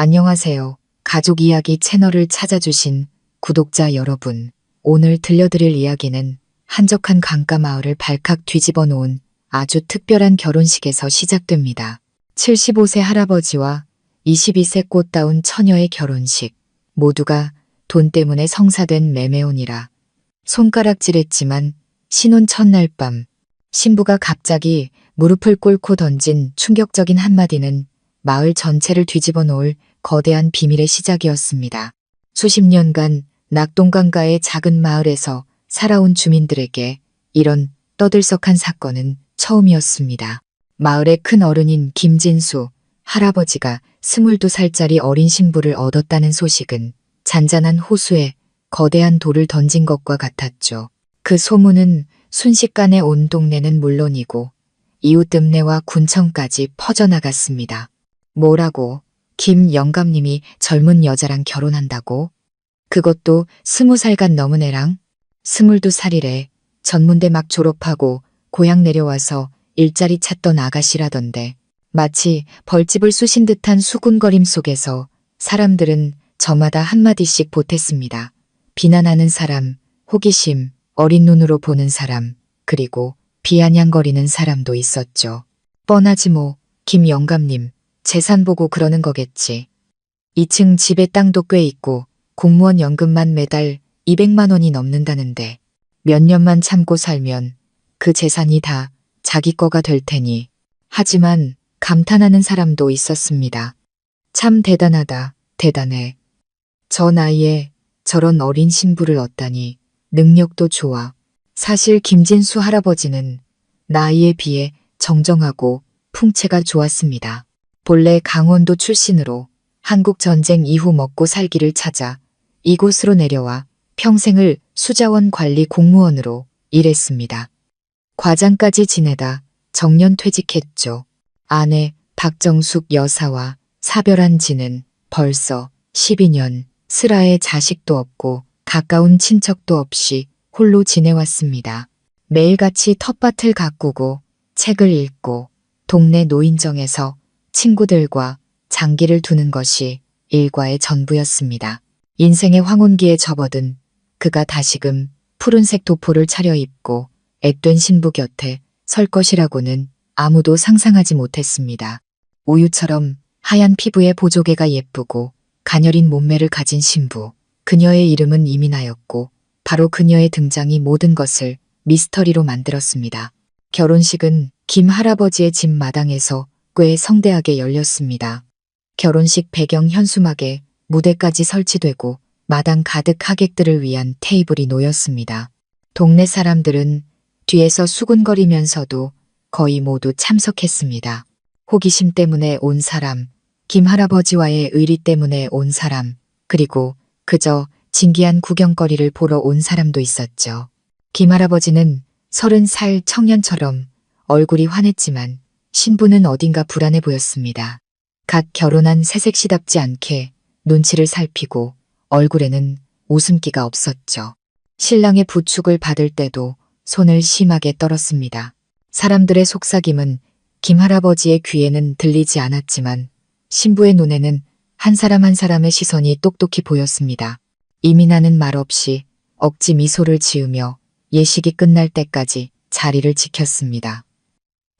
안녕하세요. 가족 이야기 채널을 찾아주신 구독자 여러분. 오늘 들려드릴 이야기는 한적한 강가 마을을 발칵 뒤집어 놓은 아주 특별한 결혼식에서 시작됩니다. 75세 할아버지와 22세 꽃다운 처녀의 결혼식. 모두가 돈 때문에 성사된 매매혼이라 손가락질했지만 신혼 첫날 밤 신부가 갑자기 무릎을 꿇고 던진 충격적인 한마디는 마을 전체를 뒤집어 놓을 거대한 비밀의 시작이었습니다. 수십 년간 낙동강가의 작은 마을에서 살아온 주민들에게 이런 떠들썩한 사건은 처음이었습니다. 마을의 큰 어른인 김진수 할아버지가 22살짜리 어린 신부를 얻었다는 소식은 잔잔한 호수에 거대한 돌을 던진 것과 같았죠. 그 소문은 순식간에 온 동네는 물론이고 이웃 읍내와 군청까지 퍼져나갔습니다. 뭐라고? 김 영감님이 젊은 여자랑 결혼한다고? 그것도 20살간 넘은 애랑? 22살이래. 전문대 막 졸업하고 고향 내려와서 일자리 찾던 아가씨라던데. 마치 벌집을 쑤신 듯한 수군거림 속에서 사람들은 저마다 한마디씩 보탰습니다. 비난하는 사람, 호기심, 어린 눈으로 보는 사람, 그리고 비아냥거리는 사람도 있었죠. 뻔하지 뭐, 김 영감님. 재산 보고 그러는 거겠지. 2층 집에 땅도 꽤 있고 공무원 연금만 매달 200만 원이 넘는다는데 몇 년만 참고 살면 그 재산이 다 자기 거가 될 테니. 하지만 감탄하는 사람도 있었습니다. 참 대단하다, 대단해. 저 나이에 저런 어린 신부를 얻다니 능력도 좋아. 사실 김진수 할아버지는 나이에 비해 정정하고 풍채가 좋았습니다. 본래 강원도 출신으로 한국전쟁 이후 먹고 살기를 찾아 이곳으로 내려와 평생을 수자원 관리 공무원으로 일했습니다. 과장까지 지내다 정년 퇴직했죠. 아내 박정숙 여사와 사별한 지는 벌써 12년, 슬아의 자식도 없고 가까운 친척도 없이 홀로 지내왔습니다. 매일같이 텃밭을 가꾸고 책을 읽고 동네 노인정에서 친구들과 장기를 두는 것이 일과의 전부였습니다. 인생의 황혼기에 접어든 그가 다시금 푸른색 도포를 차려입고 앳된 신부 곁에 설 것이라고는 아무도 상상하지 못했습니다. 우유처럼 하얀 피부에 보조개가 예쁘고 가녀린 몸매를 가진 신부. 그녀의 이름은 이민아였고 바로 그녀의 등장이 모든 것을 미스터리로 만들었습니다. 결혼식은 김 할아버지의 집 마당에서 꽤 성대하게 열렸습니다. 결혼식 배경 현수막에 무대까지 설치되고 마당 가득 하객들을 위한 테이블이 놓였습니다. 동네 사람들은 뒤에서 수군거리면서도 거의 모두 참석했습니다. 호기심 때문에 온 사람, 김 할아버지와의 의리 때문에 온 사람, 그리고 그저 진기한 구경거리를 보러 온 사람도 있었죠. 김 할아버지는 30살 청년처럼 얼굴이 환했지만 신부는 어딘가 불안해 보였습니다. 갓 결혼한 새색시답지 않게 눈치를 살피고 얼굴에는 웃음기가 없었죠. 신랑의 부축을 받을 때도 손을 심하게 떨었습니다. 사람들의 속삭임은 김 할아버지의 귀에는 들리지 않았지만 신부의 눈에는 한 사람 한 사람의 시선이 똑똑히 보였습니다. 이민아는 말없이 억지 미소를 지으며 예식이 끝날 때까지 자리를 지켰습니다.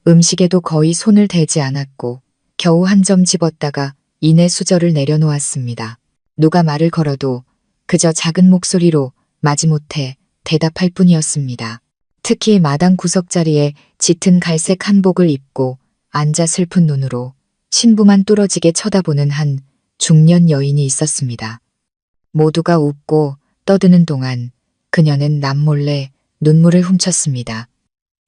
음식에도 거의 손을 대지 않았고 겨우 한 점 집었다가 이내 수저를 내려놓았습니다. 누가 말을 걸어도 그저 작은 목소리로 마지못해 대답할 뿐이었습니다. 특히 마당 구석자리에 짙은 갈색 한복을 입고 앉아 슬픈 눈으로 신부만 뚫어지게 쳐다보는 한 중년 여인이 있었습니다. 모두가 웃고 떠드는 동안 그녀는 남몰래 눈물을 훔쳤습니다.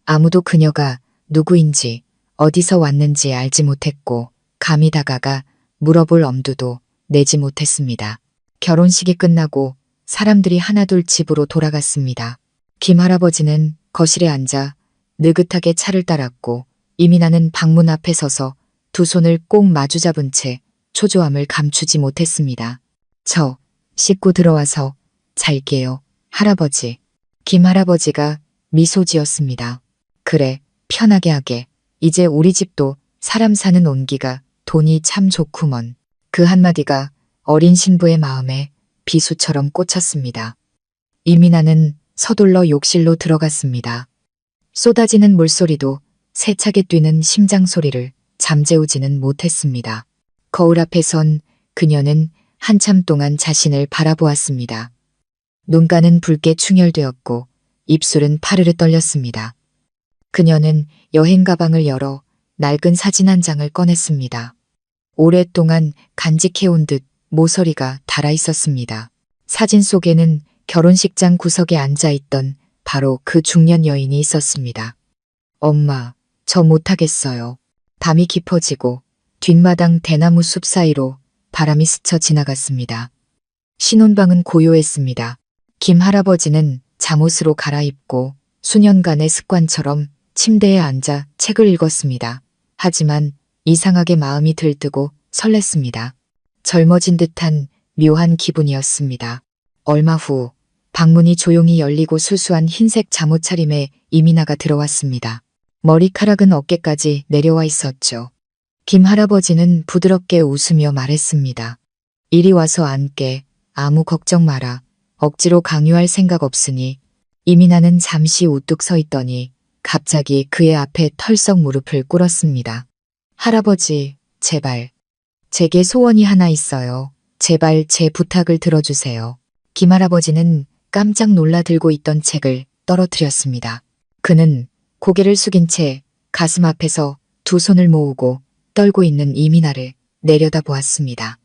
아무도 그녀가 누구인지 어디서 왔는지 알지 못했고 감히 다가가 물어볼 엄두도 내지 못했습니다. 결혼식이 끝나고 사람들이 하나둘 집으로 돌아갔습니다. 김 할아버지는 거실에 앉아 느긋하게 차를 따랐고 이민아는 방문 앞에 서서 두 손을 꼭 마주잡은 채 초조함을 감추지 못했습니다. 저 씻고 들어와서 잘게요, 할아버지. 김 할아버지가 미소 지었습니다. 그래, 편하게 하게. 이제 우리 집도 사람 사는 온기가 돈이 참 좋구먼. 그 한마디가 어린 신부의 마음에 비수처럼 꽂혔습니다. 이민아는 서둘러 욕실로 들어갔습니다. 쏟아지는 물소리도 세차게 뛰는 심장 소리를 잠재우지는 못했습니다. 거울 앞에 선 그녀는 한참 동안 자신을 바라보았습니다. 눈가는 붉게 충혈되었고 입술은 파르르 떨렸습니다. 그녀는 여행 가방을 열어 낡은 사진 한 장을 꺼냈습니다. 오랫동안 간직해온 듯 모서리가 달아 있었습니다. 사진 속에는 결혼식장 구석에 앉아있던 바로 그 중년 여인이 있었습니다. 엄마, 저 못하겠어요. 밤이 깊어지고 뒷마당 대나무 숲 사이로 바람이 스쳐 지나갔습니다. 신혼방은 고요했습니다. 김 할아버지는 잠옷으로 갈아입고 수년간의 습관처럼 침대에 앉아 책을 읽었습니다. 하지만 이상하게 마음이 들뜨고 설렜습니다. 젊어진 듯한 묘한 기분이었습니다. 얼마 후 방문이 조용히 열리고 수수한 흰색 잠옷 차림에 이민아가 들어왔습니다. 머리카락은 어깨까지 내려와 있었죠. 김 할아버지는 부드럽게 웃으며 말했습니다. 이리 와서 앉게. 아무 걱정 마라. 억지로 강요할 생각 없으니. 이민아는 잠시 우뚝 서 있더니 갑자기 그의 앞에 털썩 무릎을 꿇었습니다. 할아버지, 제발. 제게 소원이 하나 있어요. 제발 제 부탁을 들어주세요. 김 할아버지는 깜짝 놀라 들고 있던 책을 떨어뜨렸습니다. 그는 고개를 숙인 채 가슴 앞에서 두 손을 모으고 떨고 있는 이민아를 내려다보았습니다.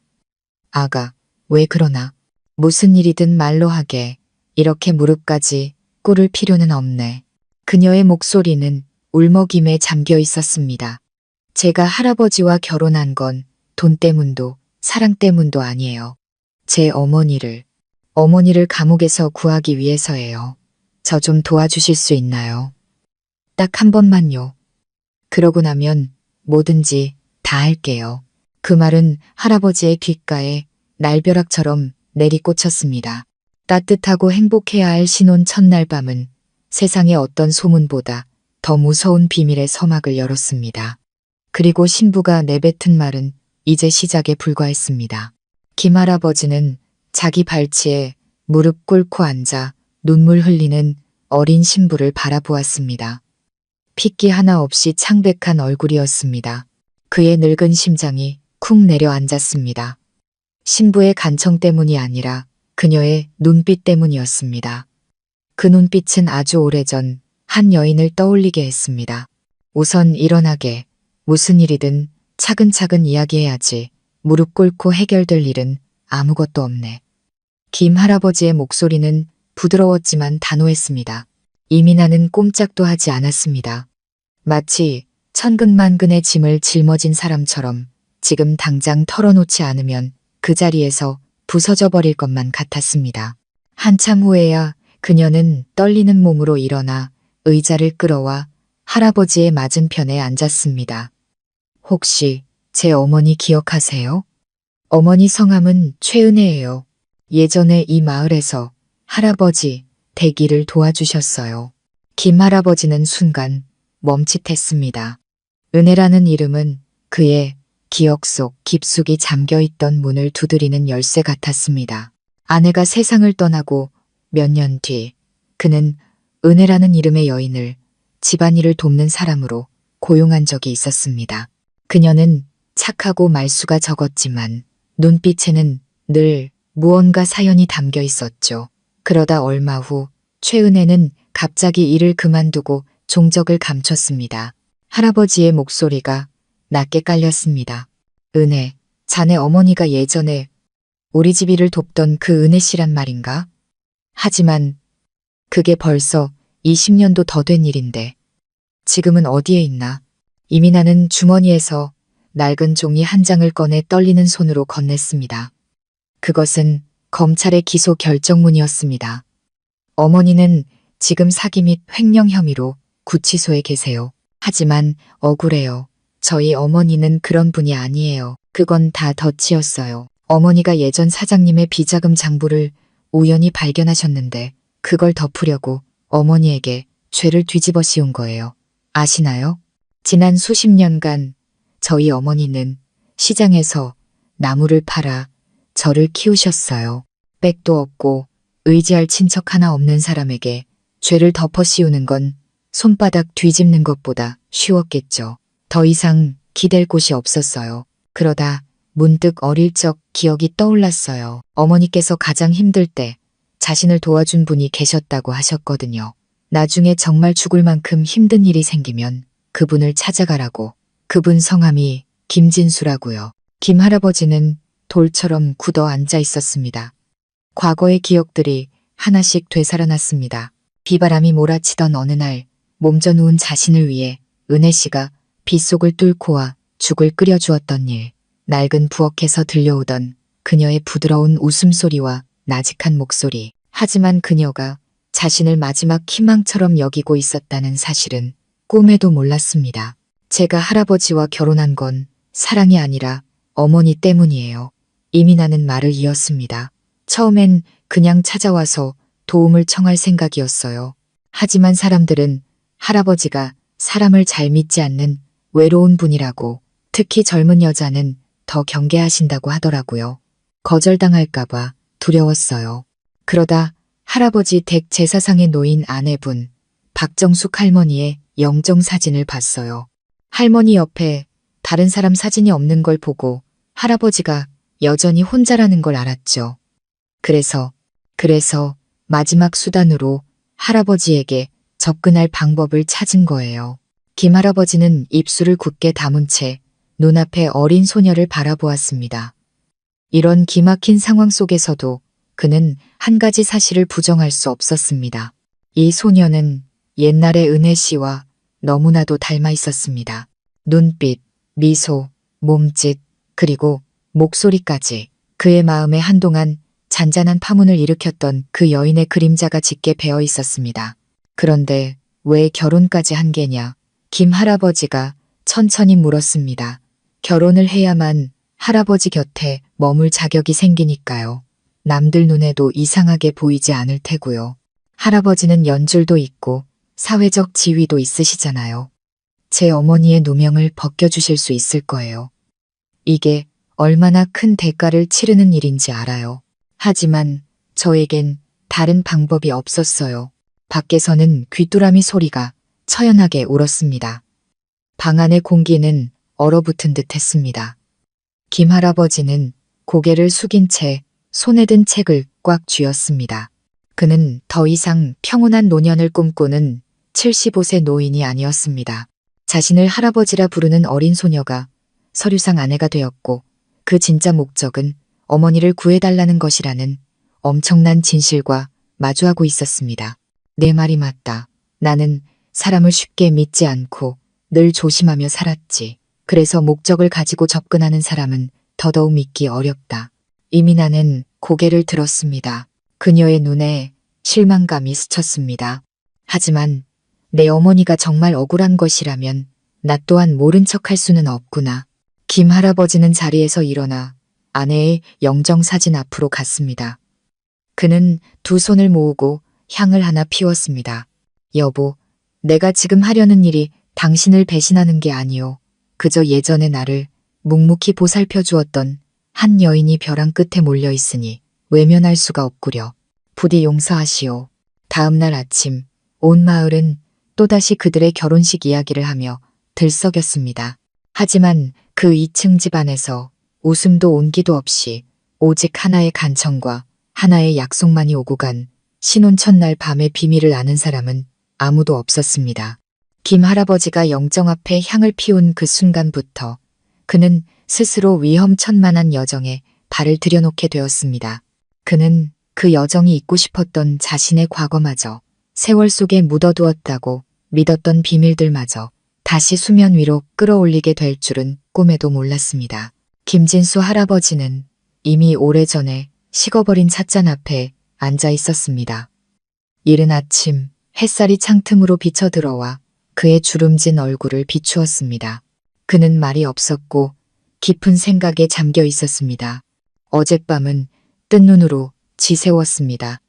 아가, 왜 그러나? 무슨 일이든 말로 하게. 이렇게 무릎까지 꿇을 필요는 없네. 그녀의 목소리는 울먹임에 잠겨 있었습니다. 제가 할아버지와 결혼한 건 돈 때문도 사랑 때문도 아니에요. 제 어머니를 감옥에서 구하기 위해서예요. 저 좀 도와주실 수 있나요? 딱 한 번만요. 그러고 나면 뭐든지 다 할게요. 그 말은 할아버지의 귓가에 날벼락처럼 내리꽂혔습니다. 따뜻하고 행복해야 할 신혼 첫날 밤은 세상의 어떤 소문보다 더 무서운 비밀의 서막을 열었습니다. 그리고 신부가 내뱉은 말은 이제 시작에 불과했습니다. 김 할아버지는 자기 발치에 무릎 꿇고 앉아 눈물 흘리는 어린 신부를 바라보았습니다. 핏기 하나 없이 창백한 얼굴이었습니다. 그의 늙은 심장이 쿵 내려앉았습니다. 신부의 간청 때문이 아니라 그녀의 눈빛 때문이었습니다. 그 눈빛은 아주 오래전 한 여인을 떠올리게 했습니다. 우선 일어나게. 무슨 일이든 차근차근 이야기해야지. 무릎 꿇고 해결될 일은 아무것도 없네. 김 할아버지의 목소리는 부드러웠지만 단호했습니다. 이민아는 꼼짝도 하지 않았습니다. 마치 천근만근의 짐을 짊어진 사람처럼 지금 당장 털어놓지 않으면 그 자리에서 부서져 버릴 것만 같았습니다. 한참 후에야 그녀는 떨리는 몸으로 일어나 의자를 끌어와 할아버지의 맞은편에 앉았습니다. 혹시 제 어머니 기억하세요? 어머니 성함은 최은혜예요. 예전에 이 마을에서 할아버지 대기를 도와주셨어요. 김 할아버지는 순간 멈칫했습니다. 은혜라는 이름은 그의 기억 속 깊숙이 잠겨있던 문을 두드리는 열쇠 같았습니다. 아내가 세상을 떠나고 몇 년 뒤 그는 은혜라는 이름의 여인을 집안일을 돕는 사람으로 고용한 적이 있었습니다. 그녀는 착하고 말수가 적었지만 눈빛에는 늘 무언가 사연이 담겨 있었죠. 그러다 얼마 후 최은혜는 갑자기 일을 그만두고 종적을 감췄습니다. 할아버지의 목소리가 낮게 깔렸습니다. 은혜, 자네 어머니가 예전에 우리 집 일을 돕던 그 은혜 씨란 말인가? 하지만 그게 벌써 20년도 더 된 일인데 지금은 어디에 있나? 이민아는 주머니에서 낡은 종이 한 장을 꺼내 떨리는 손으로 건넸습니다. 그것은 검찰의 기소 결정문이었습니다. 어머니는 지금 사기 및 횡령 혐의로 구치소에 계세요. 하지만 억울해요. 저희 어머니는 그런 분이 아니에요. 그건 다 덫이었어요. 어머니가 예전 사장님의 비자금 장부를 우연히 발견하셨는데 그걸 덮으려고 어머니에게 죄를 뒤집어 씌운 거예요. 아시나요? 지난 수십 년간 저희 어머니는 시장에서 나무를 팔아 저를 키우셨어요. 백도 없고 의지할 친척 하나 없는 사람에게 죄를 덮어 씌우는 건 손바닥 뒤집는 것보다 쉬웠겠죠. 더 이상 기댈 곳이 없었어요. 그러다 문득 어릴 적 기억이 떠올랐어요. 어머니께서 가장 힘들 때 자신을 도와준 분이 계셨다고 하셨거든요. 나중에 정말 죽을 만큼 힘든 일이 생기면 그분을 찾아가라고. 그분 성함이 김진수라고요. 김 할아버지는 돌처럼 굳어 앉아 있었습니다. 과거의 기억들이 하나씩 되살아났습니다. 비바람이 몰아치던 어느 날 몸져 누운 자신을 위해 은혜 씨가 빗속을 뚫고 와 죽을 끓여주었던 일, 낡은 부엌에서 들려오던 그녀의 부드러운 웃음소리와 나직한 목소리. 하지만 그녀가 자신을 마지막 희망처럼 여기고 있었다는 사실은 꿈에도 몰랐습니다. 제가 할아버지와 결혼한 건 사랑이 아니라 어머니 때문이에요. 이민아는 말을 이었습니다. 처음엔 그냥 찾아와서 도움을 청할 생각이었어요. 하지만 사람들은 할아버지가 사람을 잘 믿지 않는 외로운 분이라고, 특히 젊은 여자는 더 경계하신다고 하더라고요. 거절당할까봐 두려웠어요. 그러다 할아버지 댁 제사상에 놓인 아내분 박정숙 할머니의 영정사진을 봤어요. 할머니 옆에 다른 사람 사진이 없는 걸 보고 할아버지가 여전히 혼자라는 걸 알았죠. 그래서 마지막 수단으로 할아버지에게 접근할 방법을 찾은 거예요. 김 할아버지는 입술을 굳게 다문 채 눈앞에 어린 소녀를 바라보았습니다. 이런 기막힌 상황 속에서도 그는 한 가지 사실을 부정할 수 없었습니다. 이 소녀는 옛날의 은혜 씨와 너무나도 닮아 있었습니다. 눈빛, 미소, 몸짓, 그리고 목소리까지. 그의 마음에 한동안 잔잔한 파문을 일으켰던 그 여인의 그림자가 짙게 배어 있었습니다. 그런데 왜 결혼까지 한 게냐? 김 할아버지가 천천히 물었습니다. 결혼을 해야만 할아버지 곁에 머물 자격이 생기니까요. 남들 눈에도 이상하게 보이지 않을 테고요. 할아버지는 연줄도 있고 사회적 지위도 있으시잖아요. 제 어머니의 누명을 벗겨주실 수 있을 거예요. 이게 얼마나 큰 대가를 치르는 일인지 알아요. 하지만 저에겐 다른 방법이 없었어요. 밖에서는 귀뚜라미 소리가 처연하게 울었습니다. 방 안의 공기는 얼어붙은 듯 했습니다. 김 할아버지는 고개를 숙인 채 손에 든 책을 꽉 쥐었습니다. 그는 더 이상 평온한 노년을 꿈꾸는 75세 노인이 아니었습니다. 자신을 할아버지라 부르는 어린 소녀가 서류상 아내가 되었고 그 진짜 목적은 어머니를 구해달라는 것이라는 엄청난 진실과 마주하고 있었습니다. 내 말이 맞다. 나는 사람을 쉽게 믿지 않고 늘 조심하며 살았지. 그래서 목적을 가지고 접근하는 사람은 더더욱 믿기 어렵다. 이민아는 고개를 들었습니다. 그녀의 눈에 실망감이 스쳤습니다. 하지만 내 어머니가 정말 억울한 것이라면 나 또한 모른 척할 수는 없구나. 김 할아버지는 자리에서 일어나 아내의 영정사진 앞으로 갔습니다. 그는 두 손을 모으고 향을 하나 피웠습니다. 여보, 내가 지금 하려는 일이 당신을 배신하는 게 아니오. 그저 예전의 나를 묵묵히 보살펴 주었던 한 여인이 벼랑 끝에 몰려 있으니 외면할 수가 없구려. 부디 용서하시오. 다음 날 아침 온 마을은 또다시 그들의 결혼식 이야기를 하며 들썩였습니다. 하지만 그 2층 집안에서 웃음도 온기도 없이 오직 하나의 간청과 하나의 약속만이 오고 간 신혼 첫날 밤의 비밀을 아는 사람은 아무도 없었습니다. 김 할아버지가 영정 앞에 향을 피운 그 순간부터 그는 스스로 위험천만한 여정에 발을 들여놓게 되었습니다. 그는 그 여정이 잊고 싶었던 자신의 과거마저, 세월 속에 묻어두었다고 믿었던 비밀들마저 다시 수면 위로 끌어올리게 될 줄은 꿈에도 몰랐습니다. 김진수 할아버지는 이미 오래전에 식어버린 찻잔 앞에 앉아 있었습니다. 이른 아침 햇살이 창틈으로 비쳐 들어와 그의 주름진 얼굴을 비추었습니다. 그는 말이 없었고 깊은 생각에 잠겨 있었습니다. 어젯밤은 뜬 눈으로 지새웠습니다.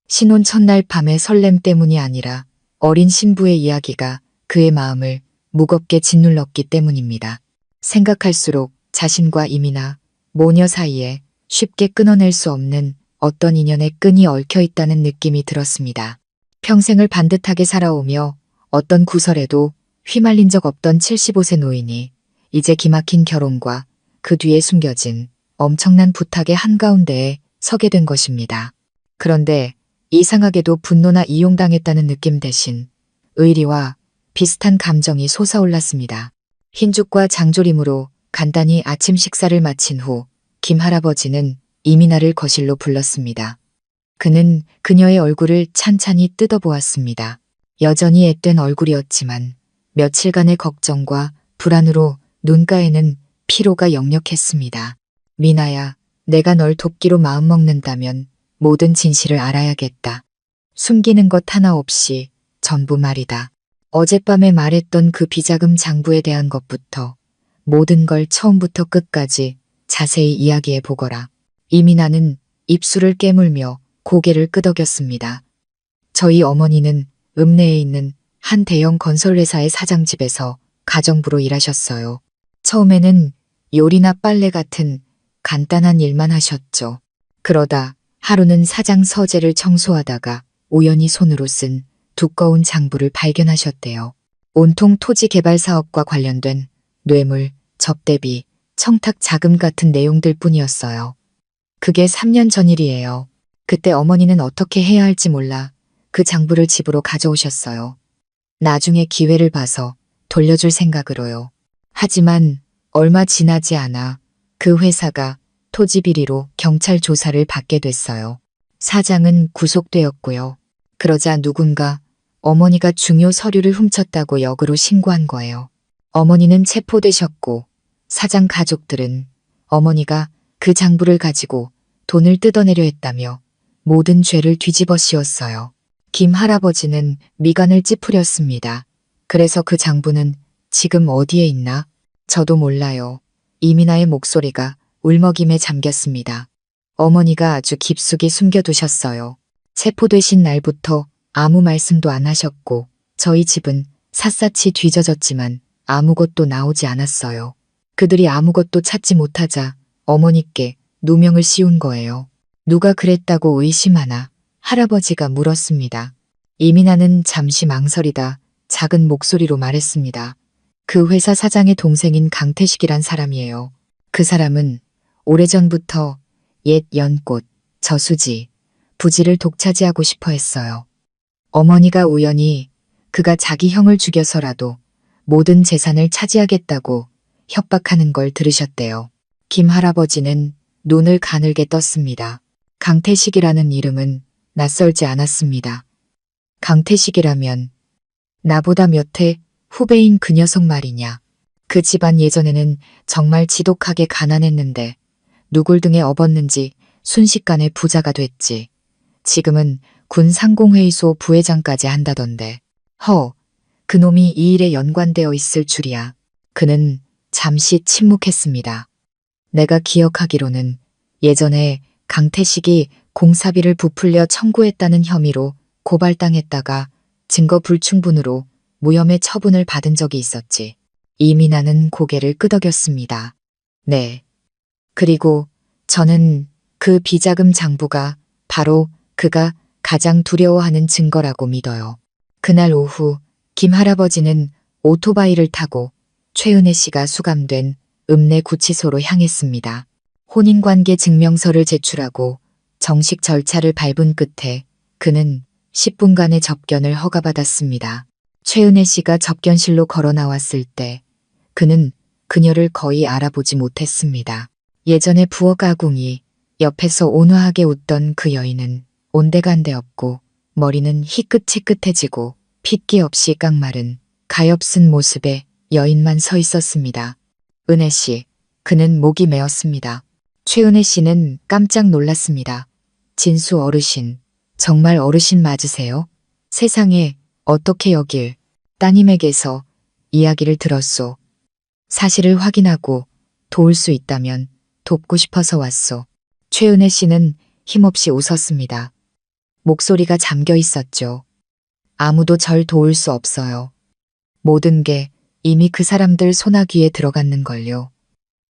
신혼 첫날 밤의 설렘 때문이 아니라 어린 신부의 이야기가 그의 마음을 무겁게 짓눌렀기 때문입니다. 생각할수록 자신과 이민아 모녀 사이에 쉽게 끊어낼 수 없는 어떤 인연의 끈이 얽혀 있다는 느낌이 들었습니다. 평생을 반듯하게 살아오며 어떤 구설에도 휘말린 적 없던 75세 노인이 이제 기막힌 결혼과 그 뒤에 숨겨진 엄청난 부탁의 한가운데에 서게 된 것입니다. 그런데 이상하게도 분노나 이용당했다는 느낌 대신 의리와 비슷한 감정이 솟아올랐습니다. 흰죽과 장조림으로 간단히 아침 식사를 마친 후 김할아버지는 이민아를 거실로 불렀습니다. 그는 그녀의 얼굴을 찬찬히 뜯어보았습니다. 여전히 앳된 얼굴이었지만 며칠간의 걱정과 불안으로 눈가에는 피로가 역력했습니다. 미나야, 내가 널 돕기로 마음먹는다면 모든 진실을 알아야겠다. 숨기는 것 하나 없이 전부 말이다. 어젯밤에 말했던 그 비자금 장부에 대한 것부터 모든 걸 처음부터 끝까지 자세히 이야기해 보거라. 이민아는 입술을 깨물며 고개를 끄덕였습니다. 저희 어머니는 읍내에 있는 한 대형 건설회사의 사장집에서 가정부로 일하셨어요. 처음에는 요리나 빨래 같은 간단한 일만 하셨죠. 그러다 하루는 사장 서재를 청소하다가 우연히 손으로 쓴 두꺼운 장부를 발견하셨대요. 온통 토지 개발 사업과 관련된 뇌물, 접대비, 청탁 자금 같은 내용들 뿐이었어요. 그게 3년 전 일이에요. 그때 어머니는 어떻게 해야 할지 몰라 그 장부를 집으로 가져오셨어요. 나중에 기회를 봐서 돌려줄 생각으로요. 하지만 얼마 지나지 않아 그 회사가 토지 비리로 경찰 조사를 받게 됐어요. 사장은 구속되었고요. 그러자 누군가 어머니가 중요 서류를 훔쳤다고 역으로 신고한 거예요. 어머니는 체포되셨고 사장 가족들은 어머니가 그 장부를 가지고 돈을 뜯어내려 했다며 모든 죄를 뒤집어 씌웠어요. 김 할아버지는 미간을 찌푸렸습니다. 그래서 그 장부는 지금 어디에 있나? 저도 몰라요. 이민아의 목소리가 울먹임에 잠겼습니다. 어머니가 아주 깊숙이 숨겨두셨어요. 체포되신 날부터 아무 말씀도 안 하셨고 저희 집은 샅샅이 뒤져졌지만 아무것도 나오지 않았어요. 그들이 아무것도 찾지 못하자 어머니께 누명을 씌운 거예요. 누가 그랬다고 의심하나? 할아버지가 물었습니다. 이민아는 잠시 망설이다 작은 목소리로 말했습니다. 그 회사 사장의 동생인 강태식이란 사람이에요. 그 사람은 오래전부터 옛 연꽃, 저수지, 부지를 독차지하고 싶어 했어요. 어머니가 우연히 그가 자기 형을 죽여서라도 모든 재산을 차지하겠다고 협박하는 걸 들으셨대요. 김 할아버지는 눈을 가늘게 떴습니다. 강태식이라는 이름은 낯설지 않았습니다. 강태식이라면 나보다 몇 해 후배인 그 녀석 말이냐. 그 집안 예전에는 정말 지독하게 가난했는데 누굴 등에 업었는지 순식간에 부자가 됐지. 지금은 군 상공회의소 부회장까지 한다던데. 그놈이 이 일에 연관되어 있을 줄이야. 그는 잠시 침묵했습니다. 내가 기억하기로는 예전에 강태식이 공사비를 부풀려 청구했다는 혐의로 고발당했다가 증거 불충분으로 무혐의 처분을 받은 적이 있었지. 이민아는 고개를 끄덕였습니다. 네. 그리고 저는 그 비자금 장부가 바로 그가 가장 두려워하는 증거라고 믿어요. 그날 오후 김 할아버지는 오토바이를 타고 최은혜 씨가 수감된 읍내 구치소로 향했습니다. 혼인관계 증명서를 제출하고 정식 절차를 밟은 끝에 그는 10분간의 접견을 허가받았습니다. 최은혜 씨가 접견실로 걸어 나왔을 때 그는 그녀를 거의 알아보지 못했습니다. 예전에 부엌 아궁이 옆에서 온화하게 웃던 그 여인은 온데간데 없고 머리는 희끗희끗해지고 핏기 없이 깡마른 가엾은 모습의 여인만 서 있었습니다. 은혜 씨, 그는 목이 메었습니다. 최은혜 씨는 깜짝 놀랐습니다. 진수 어르신, 정말 어르신 맞으세요? 세상에 어떻게 여길 따님에게서 이야기를 들었소. 사실을 확인하고 도울 수 있다면 돕고 싶어서 왔소. 최은혜 씨는 힘없이 웃었습니다. 목소리가 잠겨 있었죠. 아무도 절 도울 수 없어요. 모든 게 이미 그 사람들 소나귀에 들어갔는걸요.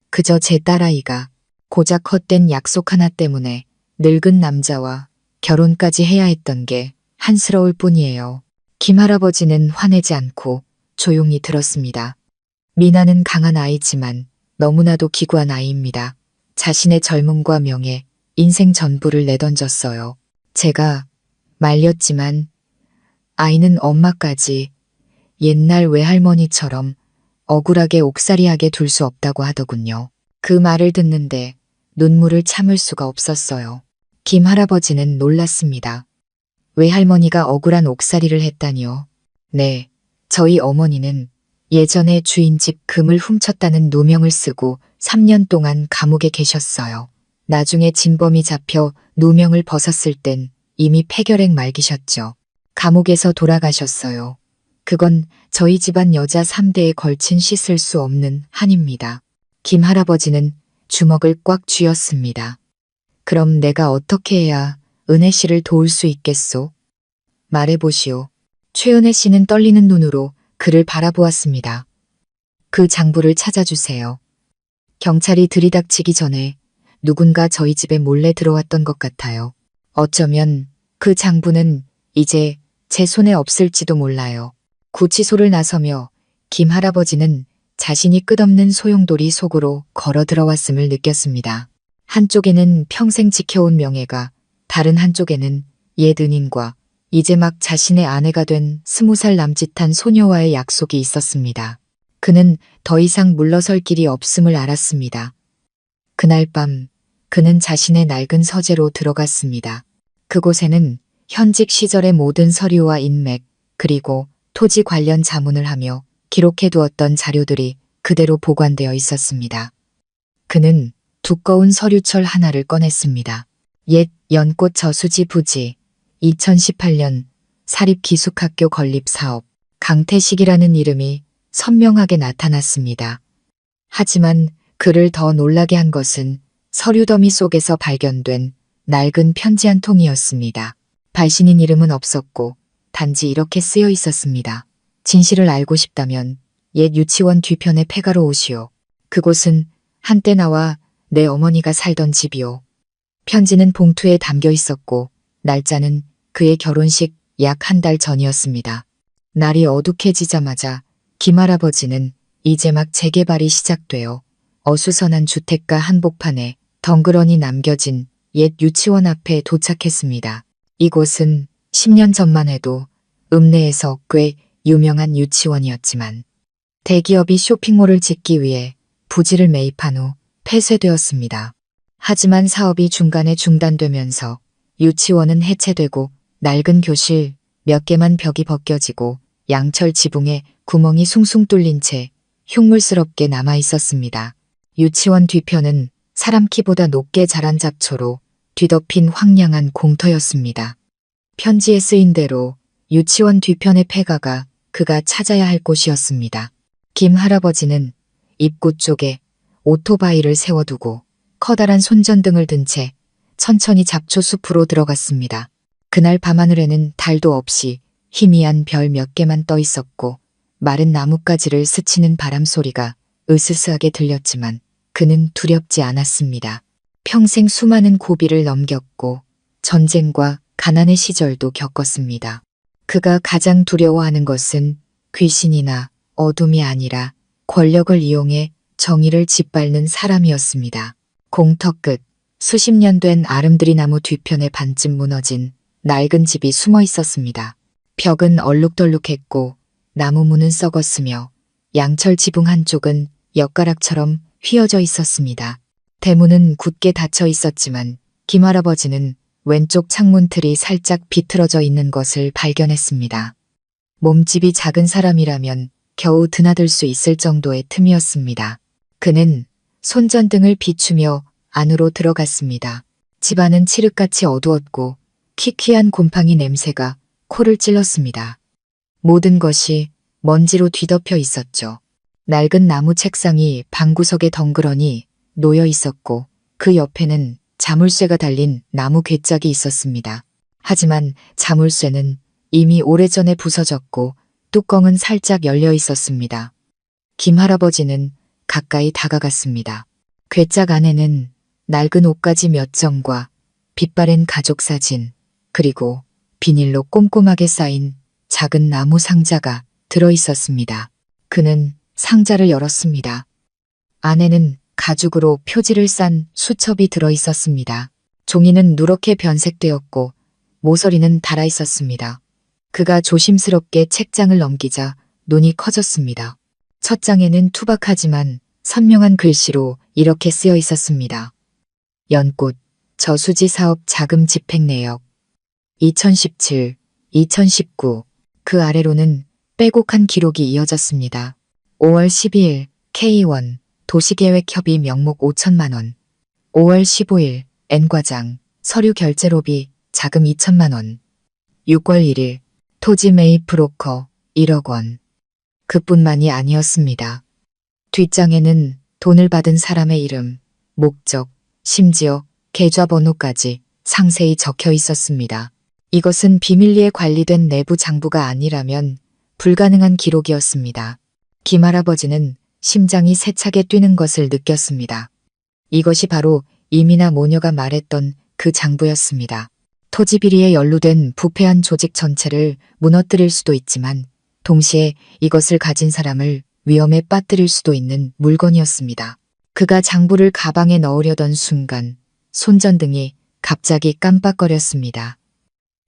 그저 제 딸아이가 고작 헛된 약속 하나 때문에 늙은 남자와 결혼까지 해야 했던 게 한스러울 뿐이에요. 김할아버지는 화내지 않고 조용히 들었습니다. 미나는 강한 아이지만 너무나도 기구한 아이입니다. 자신의 젊음과 명예, 인생 전부를 내던졌어요. 제가 말렸지만 아이는 엄마까지 옛날 외할머니처럼 억울하게 옥살이하게 둘 수 없다고 하더군요. 그 말을 듣는데 눈물을 참을 수가 없었어요. 김 할아버지는 놀랐습니다. 외할머니가 억울한 옥살이를 했다니요. 네, 저희 어머니는 예전에 주인 집 금을 훔쳤다는 누명을 쓰고 3년 동안 감옥에 계셨어요. 나중에 진범이 잡혀 누명을 벗었을 땐 이미 폐결핵 말기셨죠. 감옥에서 돌아가셨어요. 그건 저희 집안 여자 3대에 걸친 씻을 수 없는 한입니다. 김 할아버지는 주먹을 꽉 쥐었습니다. 그럼 내가 어떻게 해야 은혜 씨를 도울 수 있겠소? 말해보시오. 최은혜 씨는 떨리는 눈으로 그를 바라보았습니다. 그 장부를 찾아주세요. 경찰이 들이닥치기 전에 누군가 저희 집에 몰래 들어왔던 것 같아요. 어쩌면 그 장부는 이제 제 손에 없을지도 몰라요. 구치소를 나서며 김 할아버지는 자신이 끝없는 소용돌이 속으로 걸어 들어왔음을 느꼈습니다. 한쪽에는 평생 지켜온 명예가, 다른 한쪽에는 옛 은인과 이제 막 자신의 아내가 된 20살 남짓한 소녀와의 약속이 있었습니다. 그는 더 이상 물러설 길이 없음을 알았습니다. 그날 밤 그는 자신의 낡은 서재로 들어갔습니다. 그곳에는 현직 시절의 모든 서류와 인맥, 그리고 토지 관련 자문을 하며 기록해 두었던 자료들이 그대로 보관되어 있었습니다. 그는 두꺼운 서류철 하나를 꺼냈습니다. 옛 연꽃 저수지 부지, 2018년 사립기숙학교 건립 사업, 강태식이라는 이름이 선명하게 나타났습니다. 하지만 그를 더 놀라게 한 것은 서류 더미 속에서 발견된 낡은 편지 한 통이었습니다. 발신인 이름은 없었고 단지 이렇게 쓰여 있었습니다. 진실을 알고 싶다면 옛 유치원 뒤편의 폐가로 오시오. 그곳은 한때 나와 내 어머니가 살던 집이오. 편지는 봉투에 담겨 있었고 날짜는 그의 결혼식 약 한 달 전이었습니다. 날이 어둑해지자마자 김 할아버지는 이제 막 재개발이 시작되어 어수선한 주택가 한복판에 덩그러니 남겨진 옛 유치원 앞에 도착했습니다. 이곳은 10년 전만 해도 읍내에서 꽤 유명한 유치원이었지만 대기업이 쇼핑몰을 짓기 위해 부지를 매입한 후 폐쇄되었습니다. 하지만 사업이 중간에 중단되면서 유치원은 해체되고 낡은 교실 몇 개만 벽이 벗겨지고 양철 지붕에 구멍이 숭숭 뚫린 채 흉물스럽게 남아 있었습니다. 유치원 뒤편은 사람 키보다 높게 자란 잡초로 뒤덮인 황량한 공터였습니다. 편지에 쓰인 대로 유치원 뒤편의 폐가가 그가 찾아야 할 곳이었습니다. 김 할아버지는 입구 쪽에 오토바이를 세워두고 커다란 손전등을 든 채 천천히 잡초 숲으로 들어갔습니다. 그날 밤하늘에는 달도 없이 희미한 별 몇 개만 떠 있었고 마른 나뭇가지를 스치는 바람 소리가 으스스하게 들렸지만 그는 두렵지 않았습니다. 평생 수많은 고비를 넘겼고 전쟁과 가난의 시절도 겪었습니다. 그가 가장 두려워하는 것은 귀신이나 어둠이 아니라 권력을 이용해 정의를 짓밟는 사람이었습니다. 공터 끝 수십 년 된 아름드리 나무 뒤편에 반쯤 무너진 낡은 집이 숨어 있었습니다. 벽은 얼룩덜룩했고 나무 문은 썩었으며 양철 지붕 한쪽은 엿가락처럼 휘어져 있었습니다. 대문은 굳게 닫혀 있었지만 김 할아버지는 왼쪽 창문 틀이 살짝 비틀어져 있는 것을 발견했습니다. 몸집이 작은 사람이라면 겨우 드나들 수 있을 정도의 틈이었습니다. 그는 손전등을 비추며 안으로 들어갔습니다. 집안은 칠흑같이 어두웠고 퀴퀴한 곰팡이 냄새가 코를 찔렀습니다. 모든 것이 먼지로 뒤덮여 있었죠. 낡은 나무 책상이 방구석에 덩그러니 놓여 있었고 그 옆에는 자물쇠가 달린 나무 괴짝이 있었습니다. 하지만 자물쇠는 이미 오래전에 부서졌고 뚜껑은 살짝 열려 있었습니다. 김 할아버지는 가까이 다가갔습니다. 괴짝 안에는 낡은 옷가지 몇 점과 빛바랜 가족 사진, 그리고 비닐로 꼼꼼하게 쌓인 작은 나무 상자가 들어 있었습니다. 그는 상자를 열었습니다. 안에는 가죽으로 표지를 싼 수첩이 들어 있었습니다. 종이는 누렇게 변색되었고 모서리는 닳아 있었습니다. 그가 조심스럽게 책장을 넘기자 눈이 커졌습니다. 첫 장에는 투박하지만 선명한 글씨로 이렇게 쓰여 있었습니다. 연꽃, 저수지 사업 자금 집행 내역. 2017, 2019. 그 아래로는 빼곡한 기록이 이어졌습니다. 5월 12일 K1 도시계획협의 명목 5천만 원. 5월 15일 N과장 서류 결제로비 자금 2천만 원. 6월 1일 토지 매입 브로커 1억 원. 그뿐만이 아니었습니다. 뒷장에는 돈을 받은 사람의 이름, 목적, 심지어 계좌번호까지 상세히 적혀 있었습니다. 이것은 비밀리에 관리된 내부 장부가 아니라면 불가능한 기록이었습니다. 김할아버지는 심장이 세차게 뛰는 것을 느꼈습니다. 이것이 바로 이미나 모녀가 말했던 그 장부였습니다. 토지 비리에 연루된 부패한 조직 전체를 무너뜨릴 수도 있지만 동시에 이것을 가진 사람을 위험에 빠뜨릴 수도 있는 물건이었습니다. 그가 장부를 가방에 넣으려던 순간 손전등이 갑자기 깜빡거렸습니다.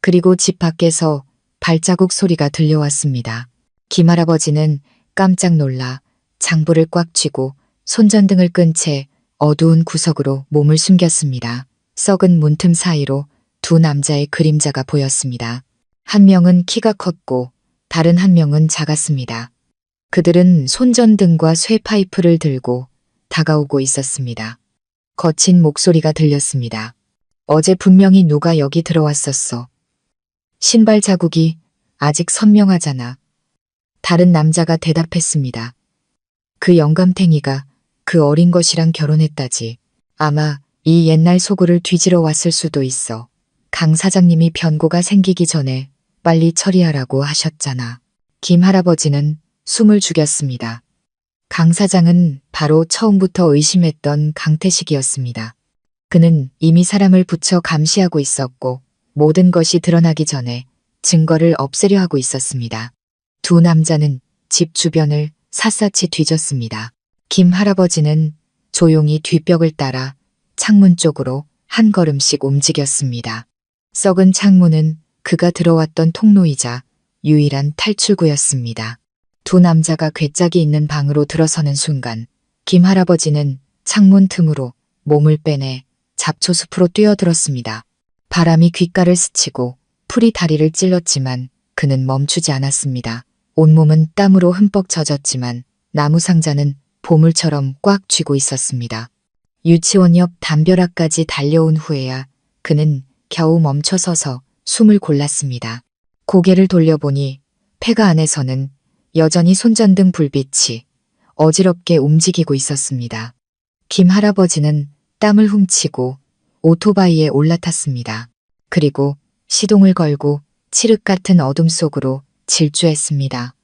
그리고 집 밖에서 발자국 소리가 들려왔습니다. 김할아버지는 깜짝 놀라 장부를 꽉 쥐고 손전등을 끈 채 어두운 구석으로 몸을 숨겼습니다. 썩은 문틈 사이로 두 남자의 그림자가 보였습니다. 한 명은 키가 컸고 다른 한 명은 작았습니다. 그들은 손전등과 쇠파이프를 들고 다가오고 있었습니다. 거친 목소리가 들렸습니다. 어제 분명히 누가 여기 들어왔었어. 신발 자국이 아직 선명하잖아. 다른 남자가 대답했습니다. 그 영감탱이가 그 어린 것이랑 결혼했다지. 아마 이 옛날 소굴을 뒤지러 왔을 수도 있어. 강 사장님이 변고가 생기기 전에 빨리 처리하라고 하셨잖아. 김 할아버지는 숨을 죽였습니다. 강 사장은 바로 처음부터 의심했던 강태식이었습니다. 그는 이미 사람을 붙여 감시하고 있었고 모든 것이 드러나기 전에 증거를 없애려 하고 있었습니다. 두 남자는 집 주변을 샅샅이 뒤졌습니다. 김 할아버지는 조용히 뒷벽을 따라 창문 쪽으로 한 걸음씩 움직였습니다. 썩은 창문은 그가 들어왔던 통로이자 유일한 탈출구였습니다. 두 남자가 괴짝이 있는 방으로 들어서는 순간 김 할아버지는 창문 틈으로 몸을 빼내 잡초숲으로 뛰어들었습니다. 바람이 귓가를 스치고 풀이 다리를 찔렀지만 그는 멈추지 않았습니다. 온몸은 땀으로 흠뻑 젖었지만 나무 상자는 보물처럼 꽉 쥐고 있었습니다. 유치원 옆 담벼락까지 달려온 후에야 그는 겨우 멈춰서서 숨을 골랐습니다. 고개를 돌려보니 폐가 안에서는 여전히 손전등 불빛이 어지럽게 움직이고 있었습니다. 김 할아버지는 땀을 훔치고 오토바이에 올라탔습니다. 그리고 시동을 걸고 칠흑 같은 어둠 속으로 질주했습니다.